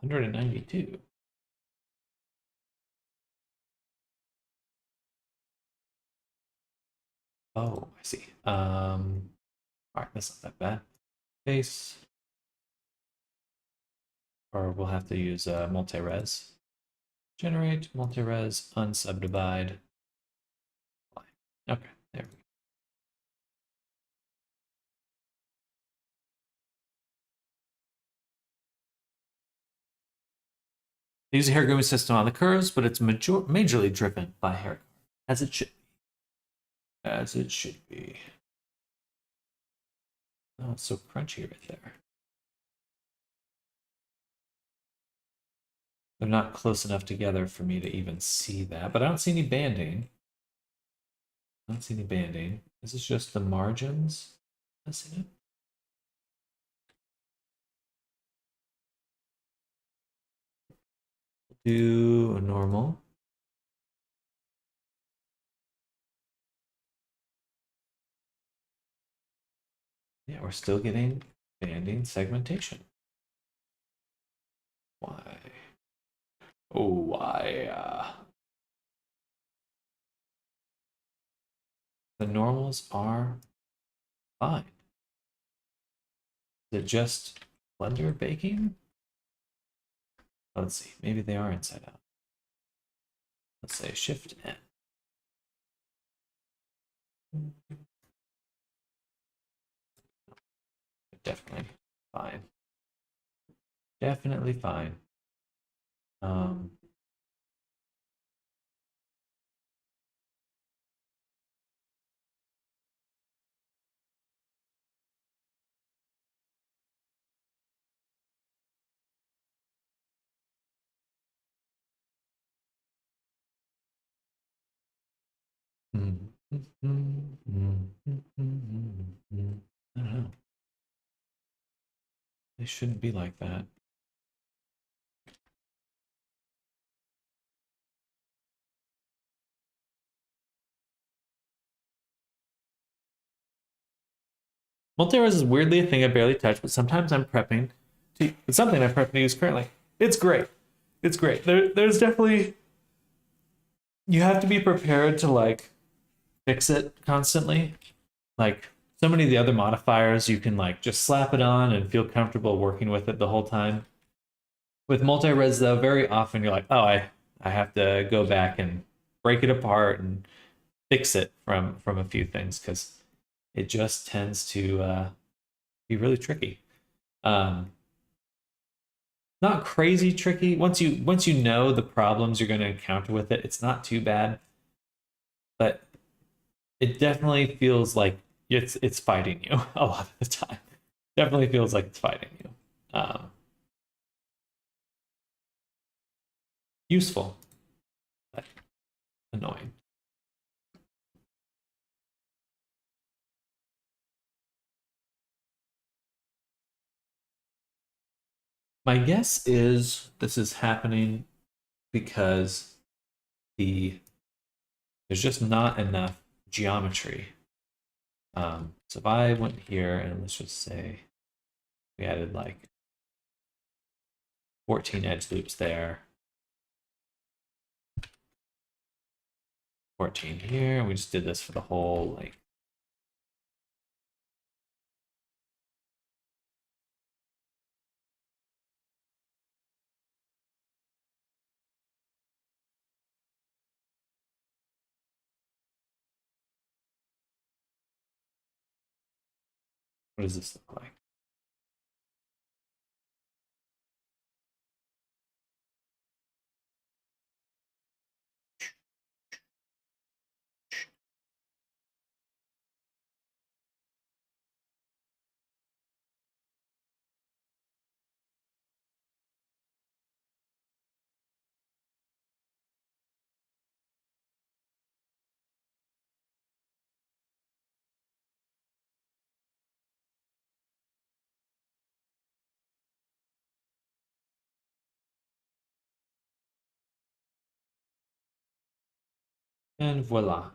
192. Oh, I see. All right, that's not that bad. Face. Or we'll have to use multi-res. Generate, multi-res, unsubdivide. Okay, there we go. They use a hair grooming system on the curves, but it's majorly driven by hair, as it should be. As it should be. Oh, it's so crunchy right there. They're not close enough together for me to even see that, but I don't see any banding. I don't see any banding. This is just the margins. Missing it. Do a normal. Yeah, we're still getting banding segmentation. Why? Oh, why? The normals are fine. Is it just Blender baking? let's see, maybe they are inside out. Let's say Shift N. Definitely fine. Definitely fine. I don't know. They shouldn't be like that. Multi-res is weirdly a thing I barely touch, but sometimes I'm prepping. It's something I'm prepping to use currently. It's great. It's great. There's definitely, you have to be prepared to like fix it constantly. Like so many of the other modifiers, you can like just slap it on and feel comfortable working with it the whole time. With multi-res though, very often you're like, oh, I have to go back and break it apart and fix it from a few things because it just tends to be really tricky. Not crazy tricky. Once you know the problems you're going to encounter with it, it's not too bad. But it definitely feels like it's fighting you a lot of the time. Definitely feels like it's fighting you. Useful, but annoying. My guess is this is happening because there's just not enough geometry. So if I went here and let's just say we added like 14 edge loops there, 14 here, we just did this for the whole like what does this look like? And voila.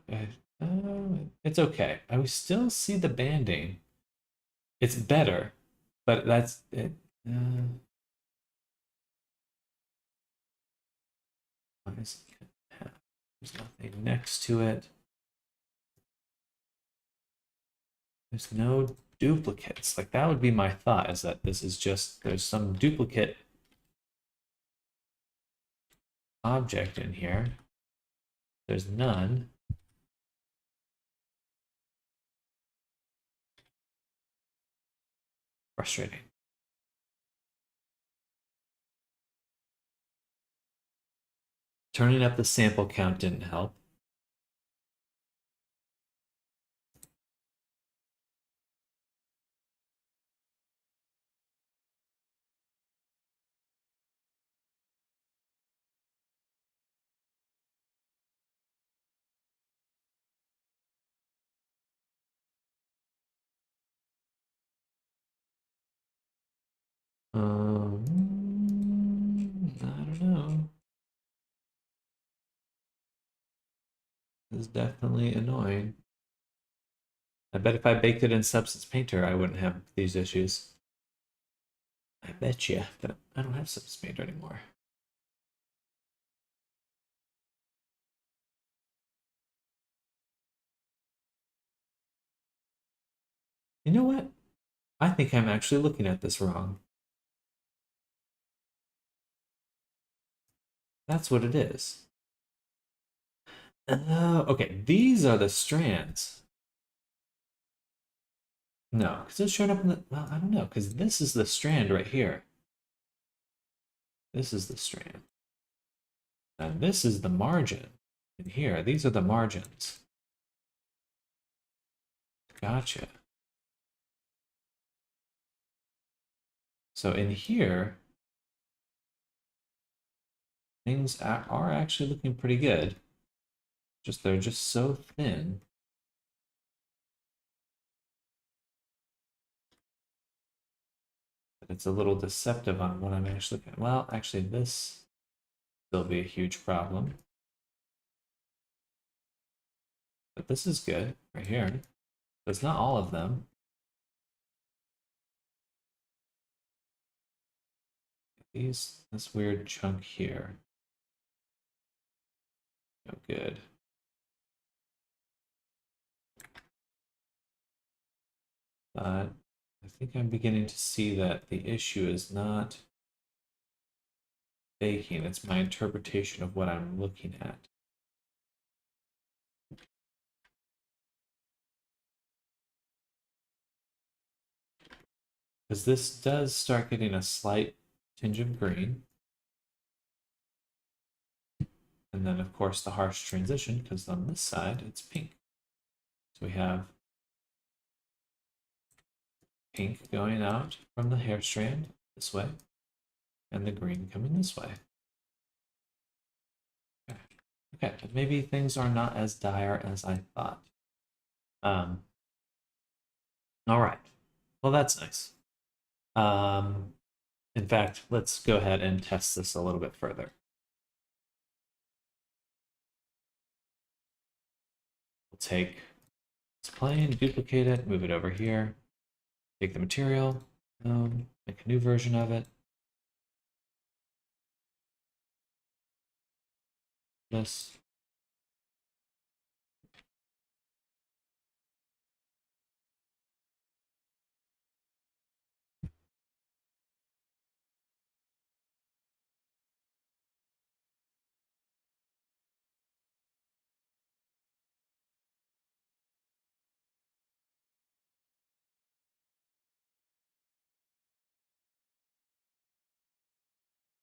It's okay. I still see the banding. It's better, but that's it. Why is there's nothing next to it. There's no duplicates. Like that would be my thought, is that this is just there's some duplicate object in here. There's none. Frustrating. Turning up the sample count didn't help. I don't know. This is definitely annoying. I bet if I baked it in Substance Painter, I wouldn't have these issues. I bet you, but I don't have Substance Painter anymore. You know what? I think I'm actually looking at this wrong. That's what it is. Okay, these are the strands. No, because it showed up in the, well, I don't know, because this is the strand right here. This is the strand. And this is the margin. And here, these are the margins. Gotcha. So in here, things are actually looking pretty good. Just they're just so thin. That it's a little deceptive on what I'm actually looking at. Well, actually, this will be a huge problem. But this is good right here. But it's not all of them. This weird chunk here. No good. But I think I'm beginning to see that the issue is not baking, it's my interpretation of what I'm looking at. Because this does start getting a slight tinge of green. And then, of course, the harsh transition, because on this side, it's pink. So we have pink going out from the hair strand this way, and the green coming this way. Okay, but maybe things are not as dire as I thought. All right. Well, that's nice. In fact, let's go ahead and test this a little bit further. We'll take this plane, duplicate it, move it over here, take the material, make a new version of it. This.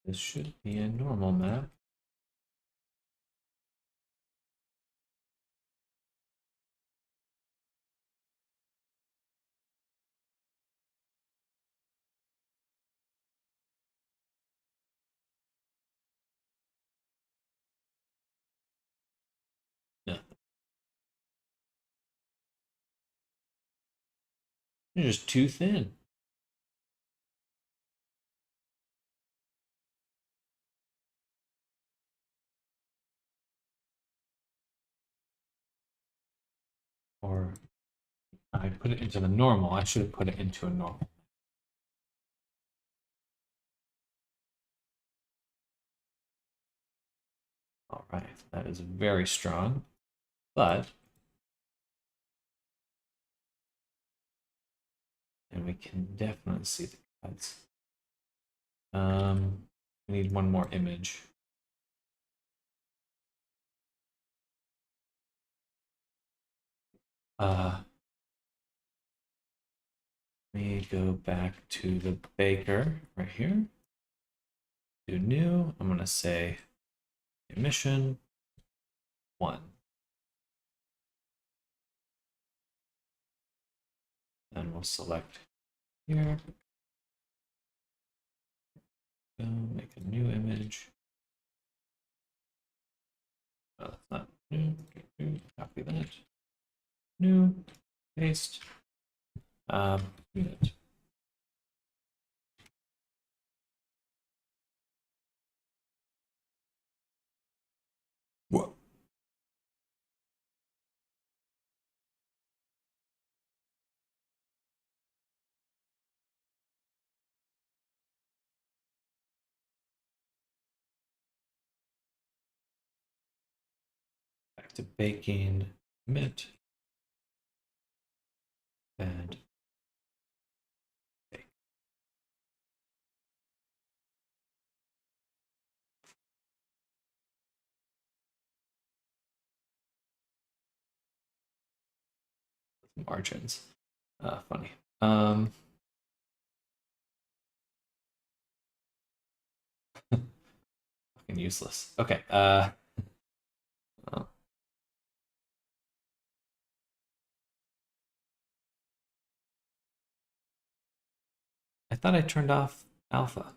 This should be a normal map. No, you're just too thin. Or I put it into the normal. I should have put it into a normal. All right, that is very strong, but and we can definitely see the cuts. We need one more image. Let me go back to the baker right here. Do new. I'm gonna say emission 1. And we'll select here. Go make a new image. Oh, that's not new. Copy that. New. Paste. Unit. Whoa. Back to baking, emit, and bake. margins. Funny. Fucking useless. Okay. Oh, I thought I turned off alpha.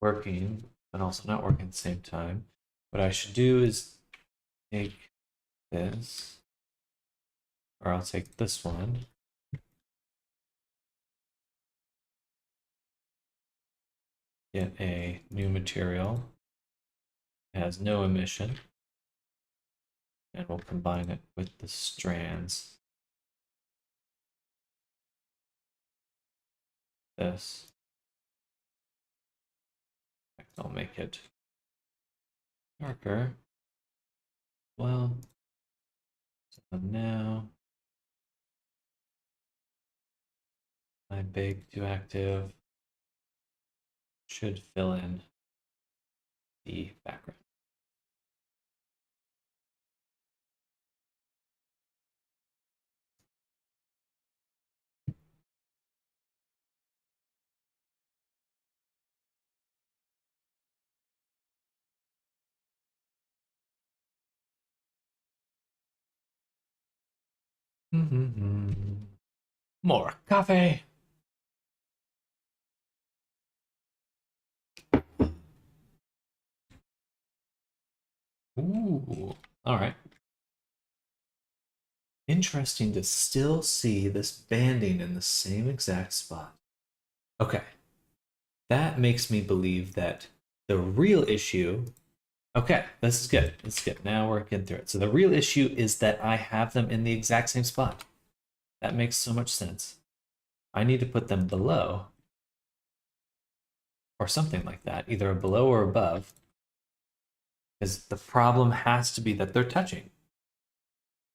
Working, but also not working at the same time. What I should do is take this, or I'll take this one. Get a new material. It has no emission. And we'll combine it with the strands. This. I'll make it darker. Well, so now my big to active should fill in the background. More coffee. Ooh, all right. Interesting to still see this banding in the same exact spot. Okay. That makes me believe that the real issue. Okay, this is good. This is good. Now we're getting through it. So the real issue is that I have them in the exact same spot. That makes so much sense. I need to put them below or something like that, either below or above, because the problem has to be that they're touching.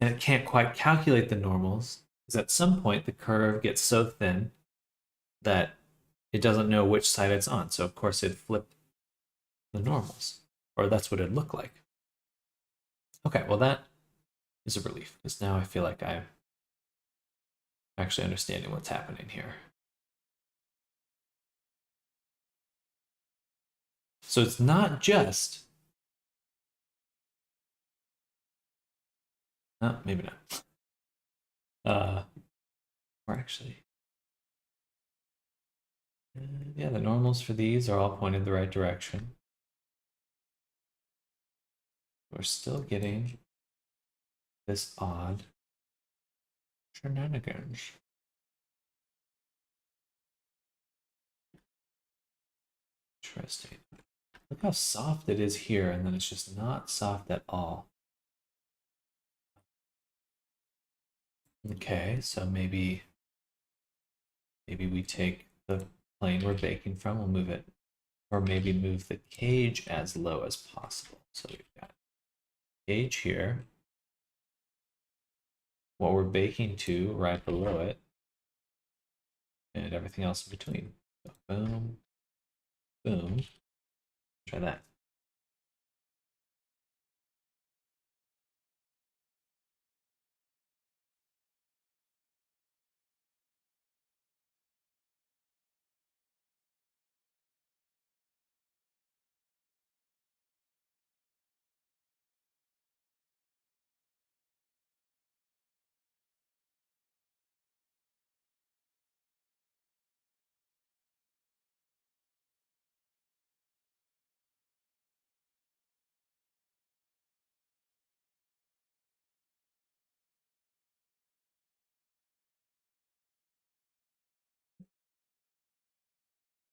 And it can't quite calculate the normals, because at some point the curve gets so thin that it doesn't know which side it's on. So of course it flipped the normals, or that's what it'd look like. Okay, well that is a relief, because now I feel like I'm actually understanding what's happening here. So it's not just, no, maybe not. Or actually, yeah, the normals for these are all pointed the right direction. We're still getting this odd shenanigans. Interesting. Look how soft it is here, and then it's just not soft at all. Okay, so maybe we take the plane we're baking from, we'll move it, or maybe move the cage as low as possible. So we've got cage here, what we're baking to right below it, and everything else in between. So boom, boom. Try that.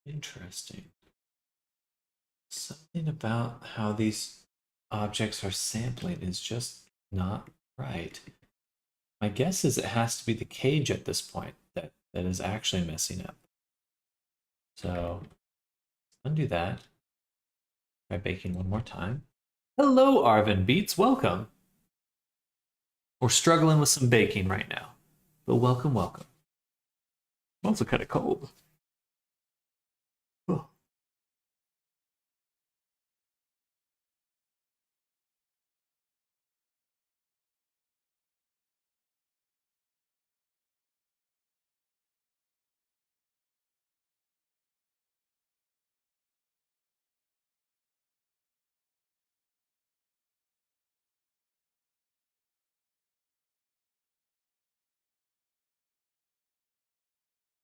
Interesting. Something about how these objects are sampling is just not right. My guess is it has to be the cage at this point that is actually messing up. So undo that. Try baking one more time. Hello, Arvin Beats. Welcome. We're struggling with some baking right now, but welcome, welcome. I'm also kind of cold. Oh.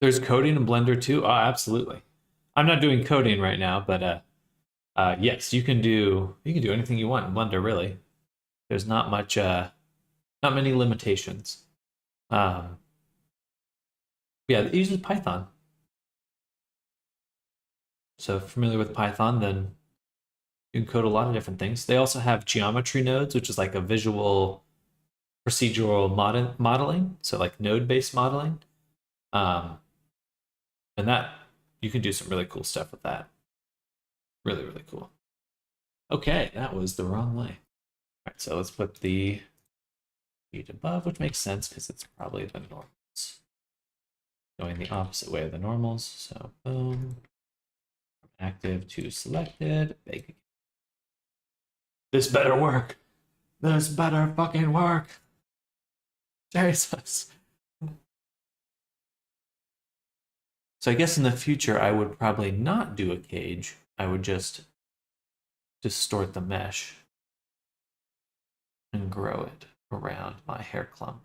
There's coding in Blender too. Oh, absolutely. I'm not doing coding right now, but yes, you can do anything you want in Blender. Really, there's not many limitations. Um, yeah, it uses Python. So if familiar with Python, then you can code a lot of different things. They also have geometry nodes, which is like a visual procedural modeling, so like node-based modeling. Um, and that you can do some really cool stuff with that. Really, really cool. Okay, that was the wrong way. All right, so let's put the feet above, which makes sense because it's probably the normals. Going the opposite way of the normals. So boom, active to selected, bake. This better work. This better fucking work. Jesus. So I guess in the future I would probably not do a cage. I would just distort the mesh and grow it around my hair clump,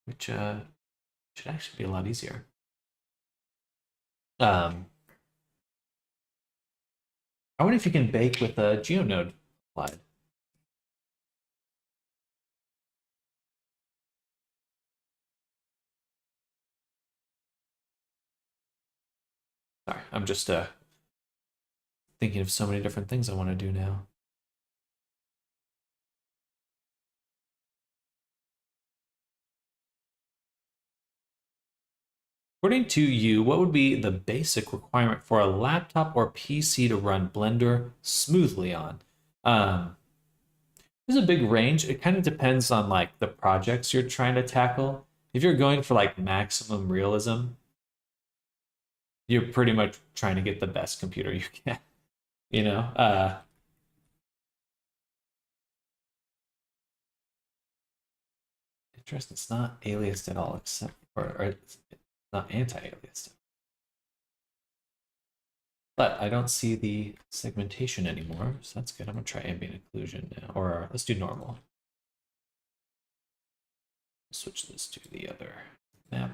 which should actually be a lot easier. I wonder if you can bake with a GeoNode applied. Sorry, I'm just thinking of so many different things I want to do now. According to you, what would be the basic requirement for a laptop or PC to run Blender smoothly on? Um, there's a big range. It kind of depends on like the projects you're trying to tackle. If you're going for like maximum realism, you're pretty much trying to get the best computer you can. You know, interesting. It's not aliased at all, except or it's not anti-aliased. But I don't see the segmentation anymore, so that's good. I'm gonna try ambient occlusion now, or let's do normal. Switch this to the other map.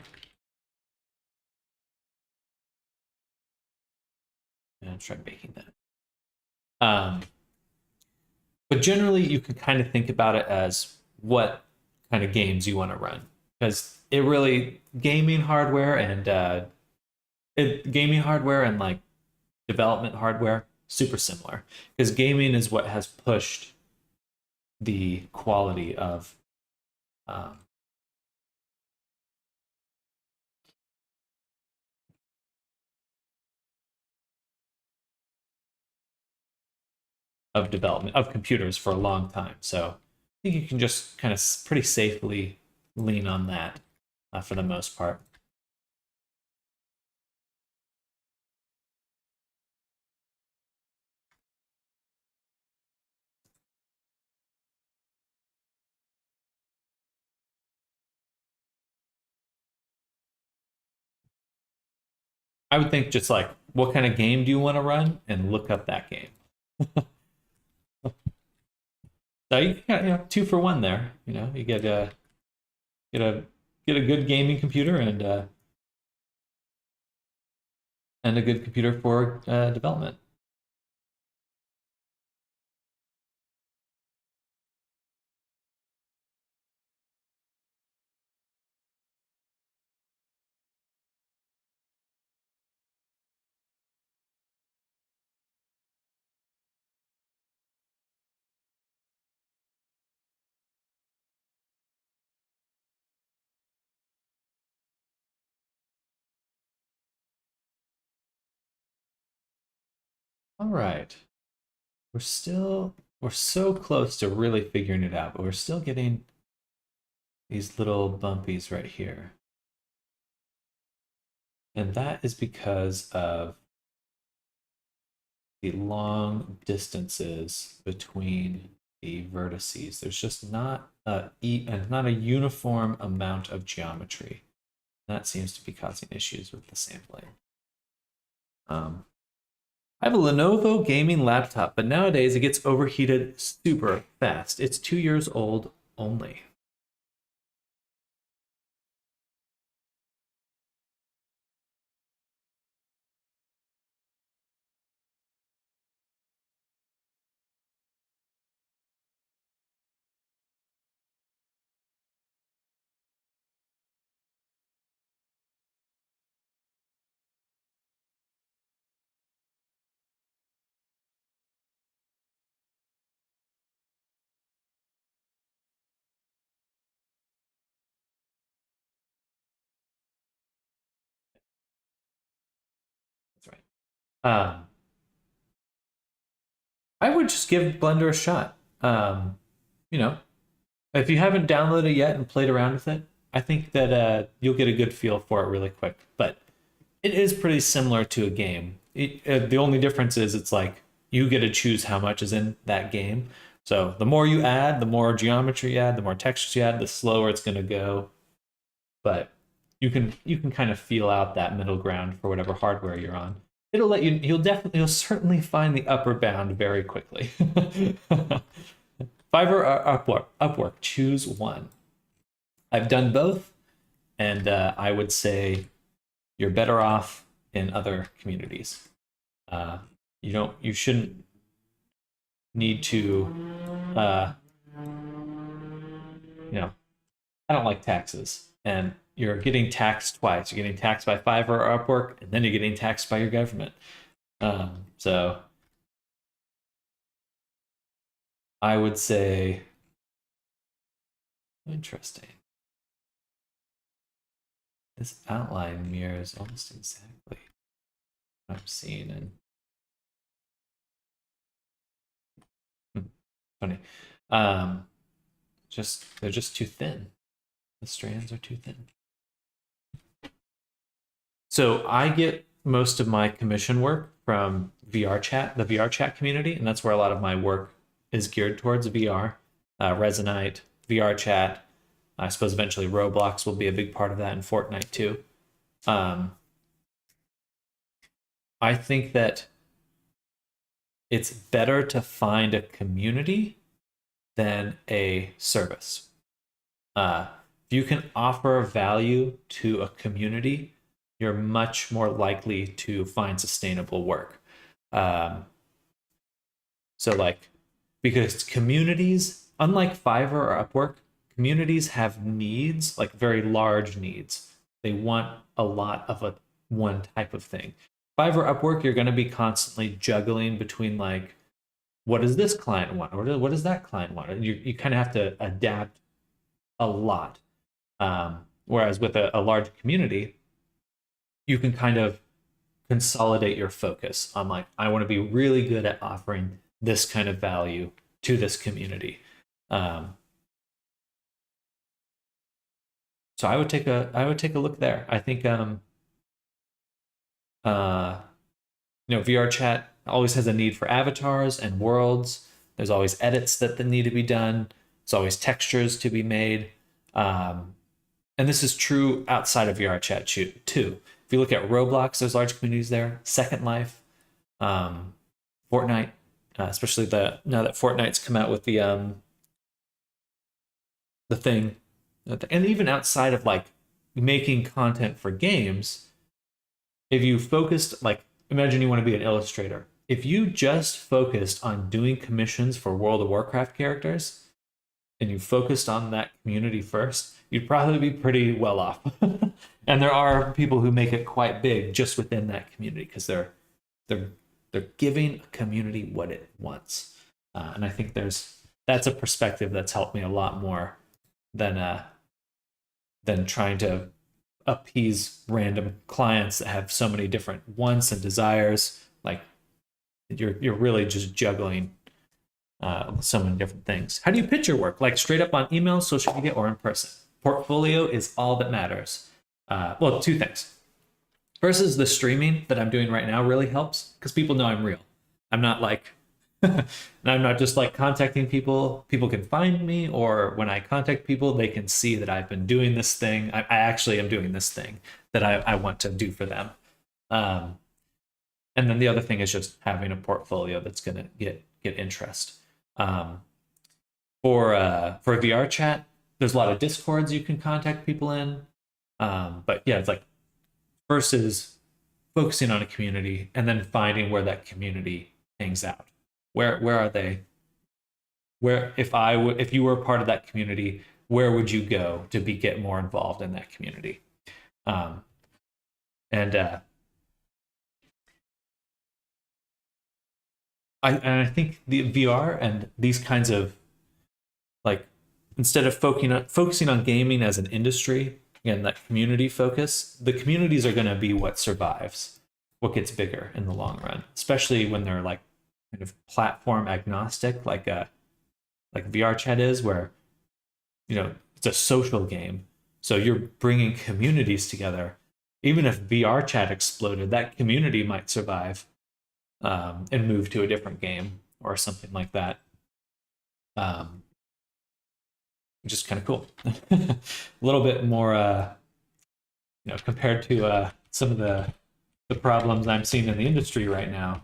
And try baking that. But generally, you can kind of think about it as what kind of games you want to run, because it really gaming hardware and like development hardware super similar, because gaming is what has pushed the quality um, of development of computers for a long time. So I think you can just kind of pretty safely lean on that for the most part. I would think just like, what kind of game do you want to run, and look up that game. So you got, 2 for 1 there. You get a get a good gaming computer and a good computer for development. All right. We're so close to really figuring it out, but we're still getting these little bumpies right here. And that is because of the long distances between the vertices. There's just not not a uniform amount of geometry. That seems to be causing issues with the sampling. I have a Lenovo gaming laptop, but nowadays it gets overheated super fast. It's 2 years old only. That's right. I would just give Blender a shot. You know, if you haven't downloaded it yet and played around with it, I think that you'll get a good feel for it really quick. But it is pretty similar to a game. The only difference is it's like you get to choose how much is in that game. So the more you add, the more geometry you add, the more textures you add, the slower it's going to go. But you can kind of feel out that middle ground for whatever hardware you're on. It'll let you. You'll certainly find the upper bound very quickly. Fiverr or Upwork, choose one. I've done both, and I would say you're better off in other communities. You shouldn't need to, uh, I don't like taxes, and you're getting taxed twice. You're getting taxed by Fiverr or Upwork, and then you're getting taxed by your government. So I would say, interesting. This outline mirrors almost exactly what I'm seeing in. Funny. They're just too thin. The strands are too thin. So I get most of my commission work from VRChat, the VRChat community, and that's where a lot of my work is geared towards VR. Resonite, VRChat. I suppose eventually Roblox will be a big part of that, and Fortnite too. I think that it's better to find a community than a service. If you can offer value to a community, you're much more likely to find sustainable work. So like, because communities, unlike Fiverr or Upwork, communities have needs, like very large needs. They want a lot of one type of thing. Fiverr, Upwork, you're going to be constantly juggling between like, what does this client want, or what does that client want? And you kind of have to adapt a lot. Whereas with a large community, you can kind of consolidate your focus on like, I want to be really good at offering this kind of value to this community. So I would take a look there. I think VRChat always has a need for avatars and worlds. There's always edits that need to be done. There's always textures to be made. And this is true outside of VRChat too. If you look at Roblox, there's large communities there. Second Life, Fortnite, especially now that Fortnite's come out with the thing, and even outside of like making content for games, if you focused, like, imagine you want to be an illustrator. If you just focused on doing commissions for World of Warcraft characters and you focused on that community first, you'd probably be pretty well off. And there are people who make it quite big just within that community because they're giving a community what it wants. And I think that's a perspective that's helped me a lot more than trying to appease random clients that have so many different wants and desires. Like, you're really just juggling so many different things. How do you pitch your work? Like straight up on email, social media, or in person? Portfolio is all that matters. Well, two things. First is the streaming that I'm doing right now really helps because people know I'm real. I'm not like, and I'm not just like contacting people. People can find me, or when I contact people, they can see that I've been doing this thing. I actually am doing this thing that I want to do for them. And then the other thing is just having a portfolio that's going to get interest. For VR chat, there's a lot of discords you can contact people in. But yeah, it's like first is focusing on a community and then finding where that community hangs out. Where are they? Where if you were a part of that community, where would you go to get more involved in that community? I think the VR and these kinds of like instead of focusing on gaming as an industry, again, that community focus, the communities are going to be what survives, what gets bigger in the long run, especially when they're like kind of platform agnostic, like VR chat is, where it's a social game, so you're bringing communities together. Even if VR chat exploded, that community might survive and move to a different game or something like that, which is kind of cool. A little bit more, compared to some of the problems I'm seeing in the industry right now.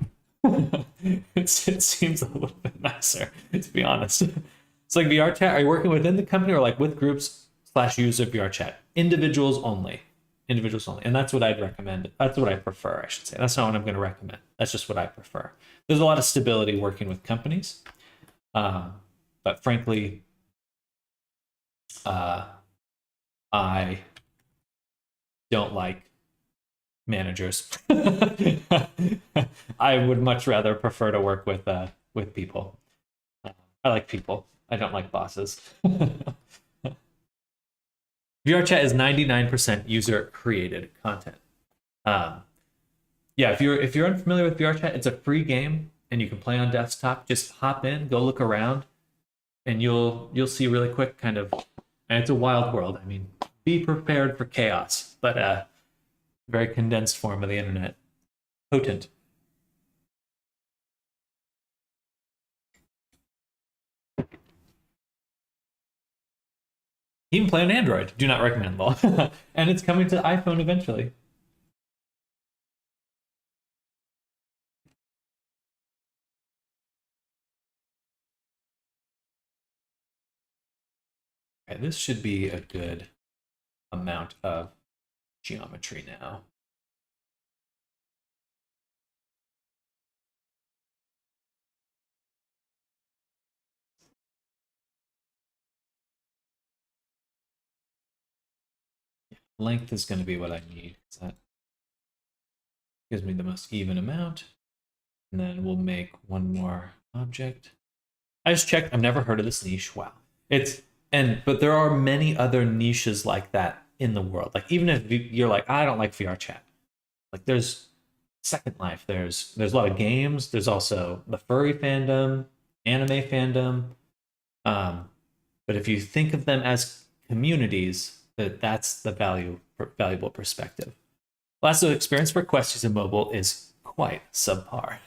It seems a little bit nicer, to be honest. It's like VR chat. Are you working within the company or like with groups / use of VR chat? Individuals only. And that's what I'd recommend. That's what I prefer, I should say. That's not what I'm going to recommend. That's just what I prefer. There's a lot of stability working with companies. But frankly, I don't like managers. I would much rather prefer to work with people. I like people. I don't like bosses. VR chat is 99% user created content. Yeah, if you're unfamiliar with VR chat, it's a free game and you can play on desktop. Just hop in, go look around, and you'll see really quick kind of. And it's a wild world. I mean, be prepared for chaos, but very condensed form of the internet. Potent. Even play on Android. Do not recommend, though. And it's coming to iPhone eventually. Okay, this should be a good amount of geometry now. Length is going to be what I need. That gives me the most even amount. And then we'll make one more object. I just checked. I've never heard of this niche. Wow. But there are many other niches like that in the world. Like even if you're like, I don't like VR chat. Like there's Second Life. There's a lot of games. There's also the furry fandom, anime fandom. But if you think of them as communities, that's the valuable perspective. Lasso experience for Questies and mobile is quite subpar.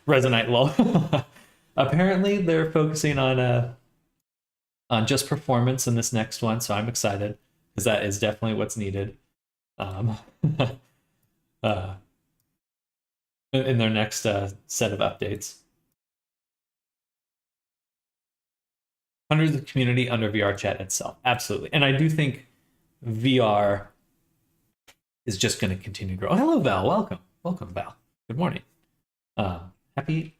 Resonite lol. Apparently they're focusing on just performance in this next one, so I'm excited because that is definitely what's needed. In their next set of updates. Hundreds of community under VR chat itself. Absolutely. And I do think VR is just going to continue to grow. Oh, hello, Val. Welcome. Welcome, Val. Good morning. Happy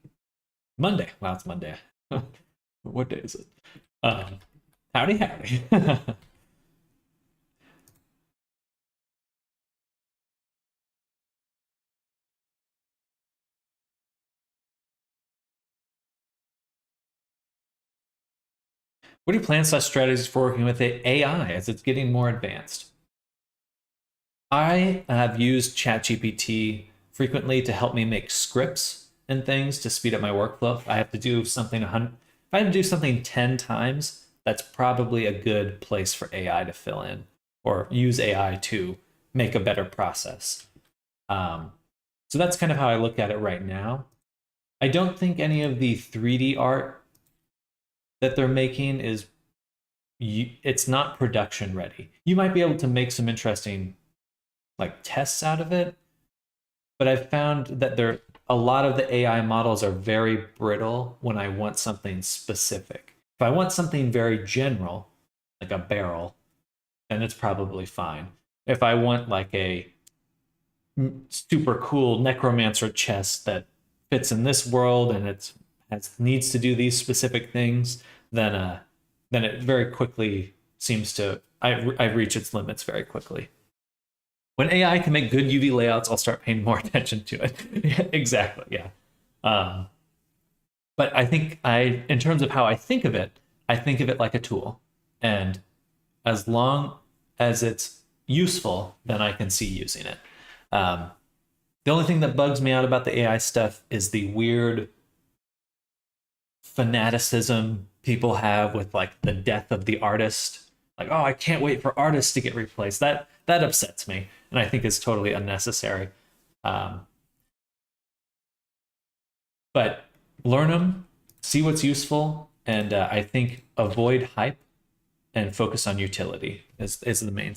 Monday. Wow, it's Monday. What day is it? Howdy, howdy. What are your plans / strategies for working with AI as it's getting more advanced? I have used ChatGPT frequently to help me make scripts and things to speed up my workflow. If I have to do something 100, if I have to do something 10 times, that's probably a good place for AI to fill in or use AI to make a better process. So that's kind of how I look at it right now. I don't think any of the 3D art that they're making is, it's not production ready. You might be able to make some interesting like tests out of it, but I've found that a lot of the AI models are very brittle when I want something specific. If I want something very general, like a barrel, then it's probably fine. If I want like a super cool necromancer chest that fits in this world and needs to do these specific things, then it very quickly seems to I reach its limits very quickly. When AI can make good UV layouts, I'll start paying more attention to it. Yeah, exactly, yeah. But I think in terms of how I think of it like a tool, and as long as it's useful, then I can see using it. The only thing that bugs me out about the AI stuff is the weird fanaticism people have with like the death of the artist. Like, oh, I can't wait for artists to get replaced. That upsets me, and I think is totally unnecessary. But learn them, see what's useful, and I think avoid hype and focus on utility is the main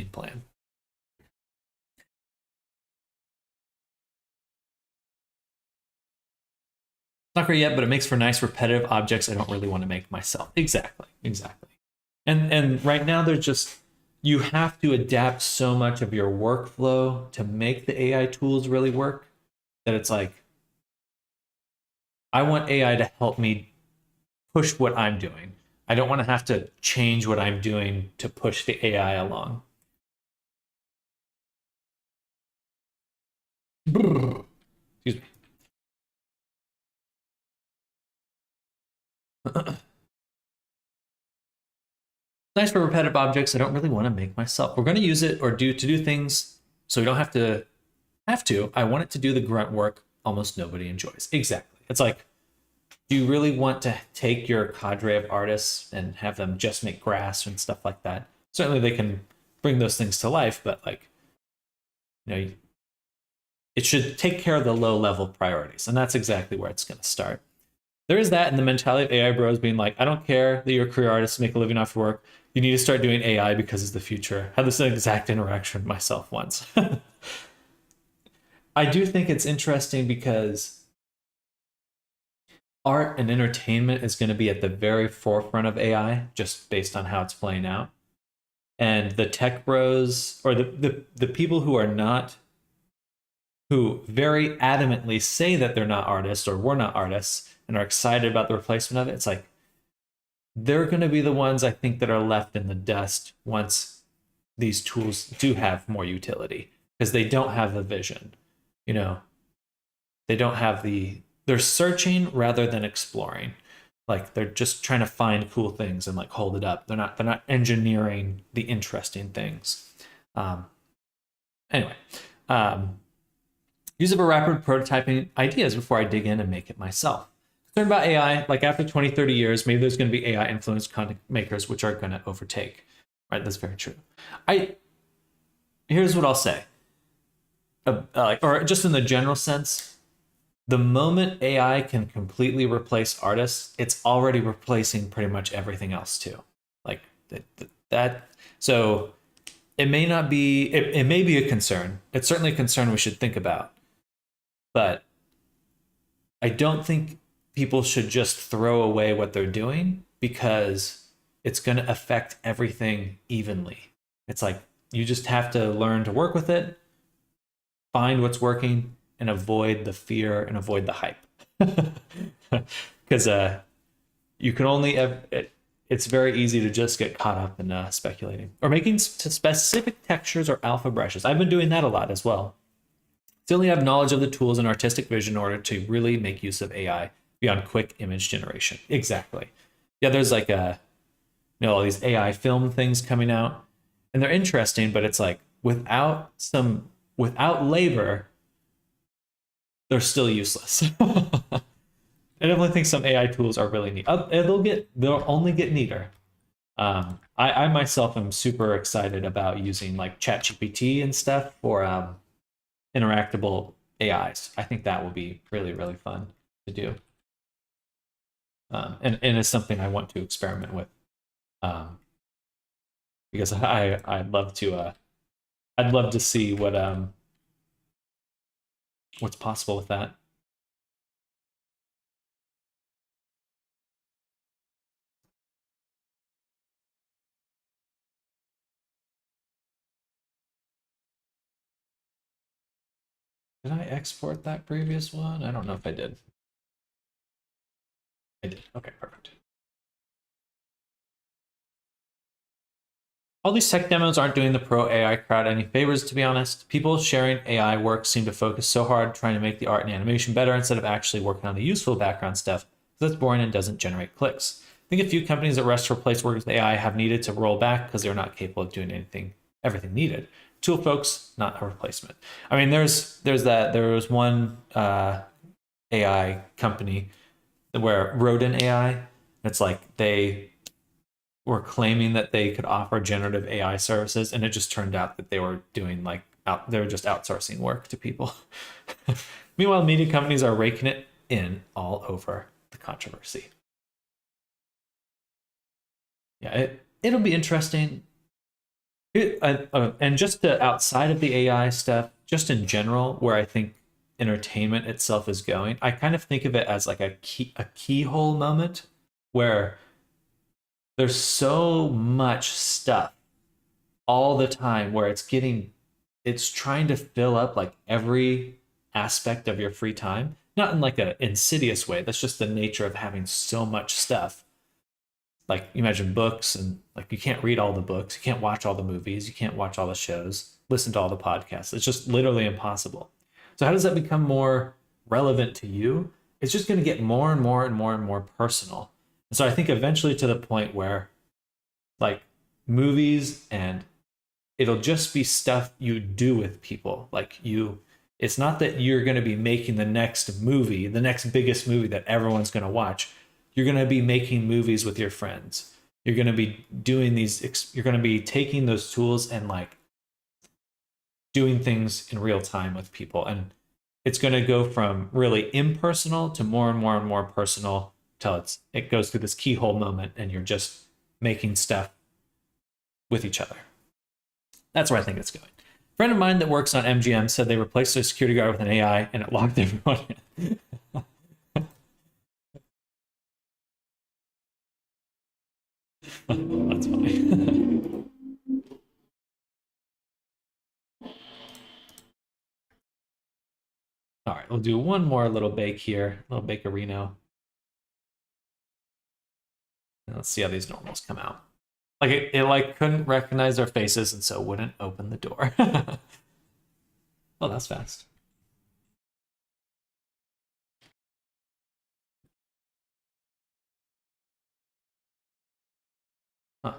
plan. Not great yet, but it makes for nice repetitive objects I don't really want to make myself. Exactly. And right now you have to adapt so much of your workflow to make the AI tools really work that it's like, I want AI to help me push what I'm doing. I don't want to have to change what I'm doing to push the AI along. Excuse me. Nice for repetitive objects I don't really want to make myself. We're going to use it to do things so we don't have to. I want it to do the grunt work almost nobody enjoys. Exactly. It's like, do you really want to take your cadre of artists and have them just make grass and stuff like that? Certainly they can bring those things to life, but like, it should take care of the low level priorities. And that's exactly where it's going to start. There is that in the mentality of AI bros being like, I don't care that you're a career artist, make a living off your work. You need to start doing AI because it's the future. I had this exact interaction with myself once. I do think it's interesting because art and entertainment is going to be at the very forefront of AI, just based on how it's playing out. And the tech bros, or the people who very adamantly say that they're not artists or were not artists and are excited about the replacement of it, it's like, they're going to be the ones I think that are left in the dust once these tools do have more utility, because they don't have the vision. They don't have they're searching rather than exploring. Like, they're just trying to find cool things and like hold it up. They're not engineering the interesting things. Anyway, use it for rapid prototyping ideas before I dig in and make it myself. Concerned about AI, like after 20, 30 years, maybe there's going to be AI influenced content makers which are going to overtake. Right? That's very true. Here's what I'll say. Or just in the general sense, the moment AI can completely replace artists, it's already replacing pretty much everything else too. Like that. So it may not be, it may be a concern. It's certainly a concern we should think about. But I don't think people should just throw away what they're doing because it's going to affect everything evenly. It's like, you just have to learn to work with it, find what's working, and avoid the fear and avoid the hype. Because you can only, it's very easy to just get caught up in speculating or making specific textures or alpha brushes. I've been doing that a lot as well. Still only have knowledge of the tools and artistic vision in order to really make use of AI beyond quick image generation. Exactly. Yeah, there's like all these AI film things coming out, and they're interesting, but it's like without labor, they're still useless. I definitely think some AI tools are really neat. They'll only get neater. I myself am super excited about using like ChatGPT and stuff for interactable AIs. I think that will be really, really fun to do. And it's something I want to experiment with. Because I'd love to see what's possible with that. Did I export that previous one? I don't know if I did. I did. Okay, perfect. All these tech demos aren't doing the pro AI crowd any favors, to be honest. People sharing AI work seem to focus so hard trying to make the art and animation better instead of actually working on the useful background stuff. That's boring and doesn't generate clicks. I think a few companies that rush to replace work with AI have needed to roll back because they're not capable of doing everything needed. Tool folks, not a replacement. I mean, there was one AI company where Rodin AI. It's like they were claiming that they could offer generative AI services, and it just turned out that they were doing they were just outsourcing work to people. Meanwhile, media companies are raking it in all over the controversy. Yeah, it'll be interesting. And just outside of the AI stuff, just in general, where I think entertainment itself is going, I kind of think of it as like a keyhole moment where there's so much stuff all the time where it's trying to fill up like every aspect of your free time, not in like a insidious way. That's just the nature of having so much stuff. Like you imagine books, and like you can't read all the books, you can't watch all the movies, you can't watch all the shows, listen to all the podcasts. It's just literally impossible. So how does that become more relevant to you? It's just going to get more and more and more and more personal. And so I think eventually to the point where like movies and it'll just be stuff you do with people. It's not that you're going to be making the next movie, the next biggest movie that everyone's going to watch. You're going to be making movies with your friends. You're going to be you're going to be taking those tools and like doing things in real time with people. And it's going to go from really impersonal to more and more and more personal till it goes through this keyhole moment and you're just making stuff with each other. That's where I think it's going. A friend of mine that works on MGM said they replaced their security guard with an AI and it locked everyone in. That's funny. All right, we'll do one more little bake here, little bakerino. And let's see how these normals come out. Like it like couldn't recognize their faces and so wouldn't open the door. Oh, that's fast. Huh.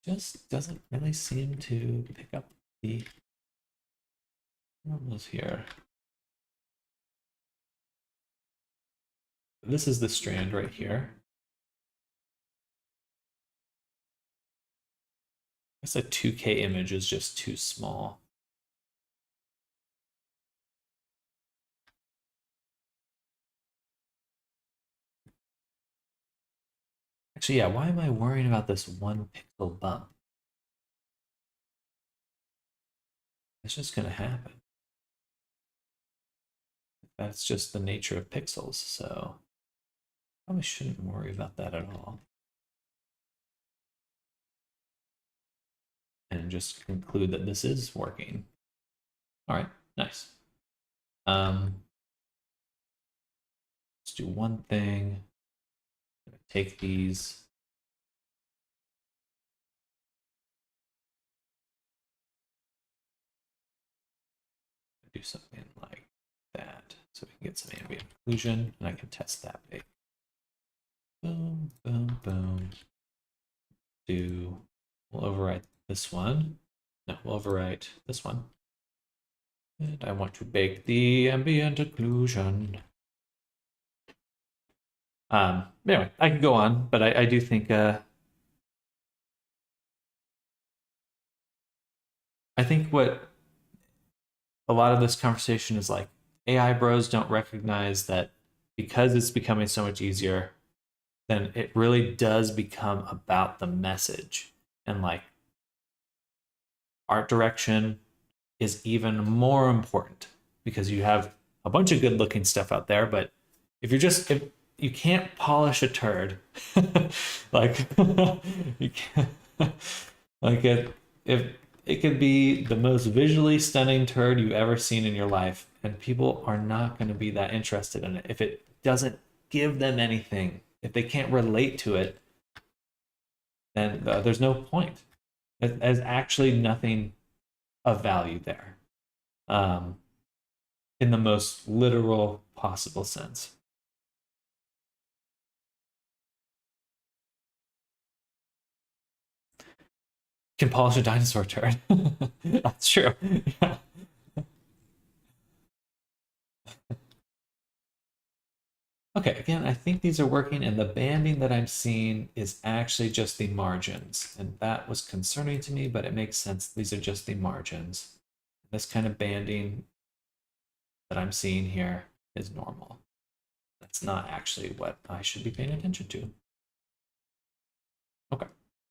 Just doesn't really seem to pick up the normals here. This is the strand right here. I guess a 2K image is just too small. Actually, yeah, why am I worrying about this 1 pixel bump? It's just gonna happen. That's just the nature of pixels, so probably shouldn't worry about that at all. And just conclude that this is working. All right, nice. Let's do one thing. Take these. Do something like that so we can get some ambient occlusion and I can test that big. Boom, boom, boom. We'll overwrite this one. No, we'll overwrite this one. And I want to bake the ambient occlusion. Anyway, I can go on, but I do think I think what a lot of this conversation is like, AI bros don't recognize that because it's becoming so much easier, then it really does become about the message. And like art direction is even more important because you have a bunch of good looking stuff out there, but if you can't polish a turd, like you can't, like if it could be the most visually stunning turd you've ever seen in your life, and people are not going to be that interested in it if it doesn't give them anything. If they can't relate to it, then there's no point. There's actually nothing of value there, in the most literal possible sense. Can polish a dinosaur turd. That's true. Yeah. Okay, again, I think these are working, and the banding that I'm seeing is actually just the margins. And that was concerning to me, but it makes sense. These are just the margins. This kind of banding that I'm seeing here is normal. That's not actually what I should be paying attention to. Okay,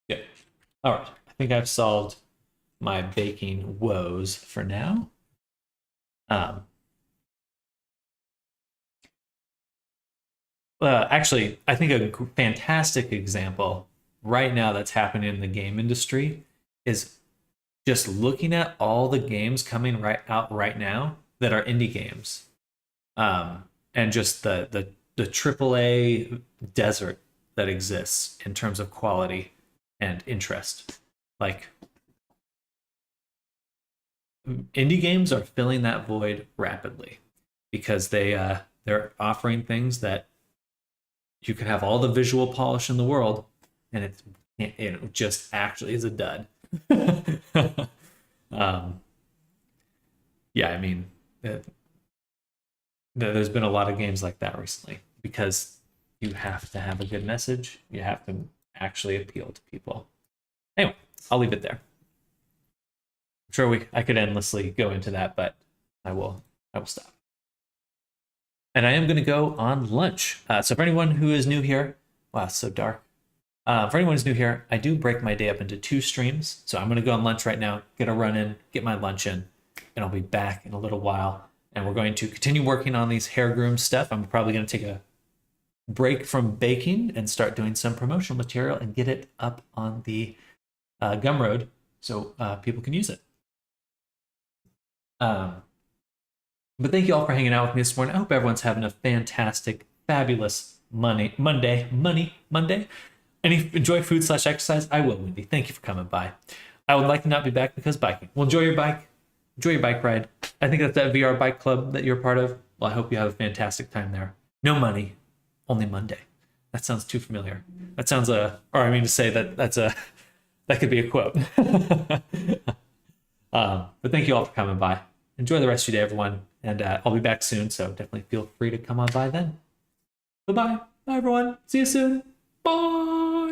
good. All right, I think I've solved my baking woes for now. Actually, I think a fantastic example right now that's happening in the game industry is just looking at all the games coming out right now that are indie games, and just the AAA desert that exists in terms of quality and interest. Like indie games are filling that void rapidly because they're offering things that you can have all the visual polish in the world, and it just actually is a dud. Yeah, I mean, there's been a lot of games like that recently because you have to have a good message. You have to actually appeal to people. Anyway, I'll leave it there. I'm sure I could endlessly go into that, but I will stop. And I am going to go on lunch. So for anyone who is new here, wow, it's so dark. For anyone who's new here, I do break my day up into 2 streams. So I'm going to go on lunch right now, get a run in, get my lunch in, and I'll be back in a little while. And we're going to continue working on these hair groom stuff. I'm probably going to take a break from baking and start doing some promotional material and get it up on the Gumroad so people can use it. But thank you all for hanging out with me this morning. I hope everyone's having a fantastic, fabulous Monday. And if you enjoy food/exercise, I will, Wendy. Thank you for coming by. I would like to not be back because biking. Well, enjoy your bike. Enjoy your bike ride. I think that's that VR bike club that you're part of. Well, I hope you have a fantastic time there. No money, only Monday. That sounds too familiar. That sounds that could be a quote. But thank you all for coming by. Enjoy the rest of your day, everyone. And I'll be back soon, so definitely feel free to come on by then. Bye-bye. Bye, everyone. See you soon. Bye.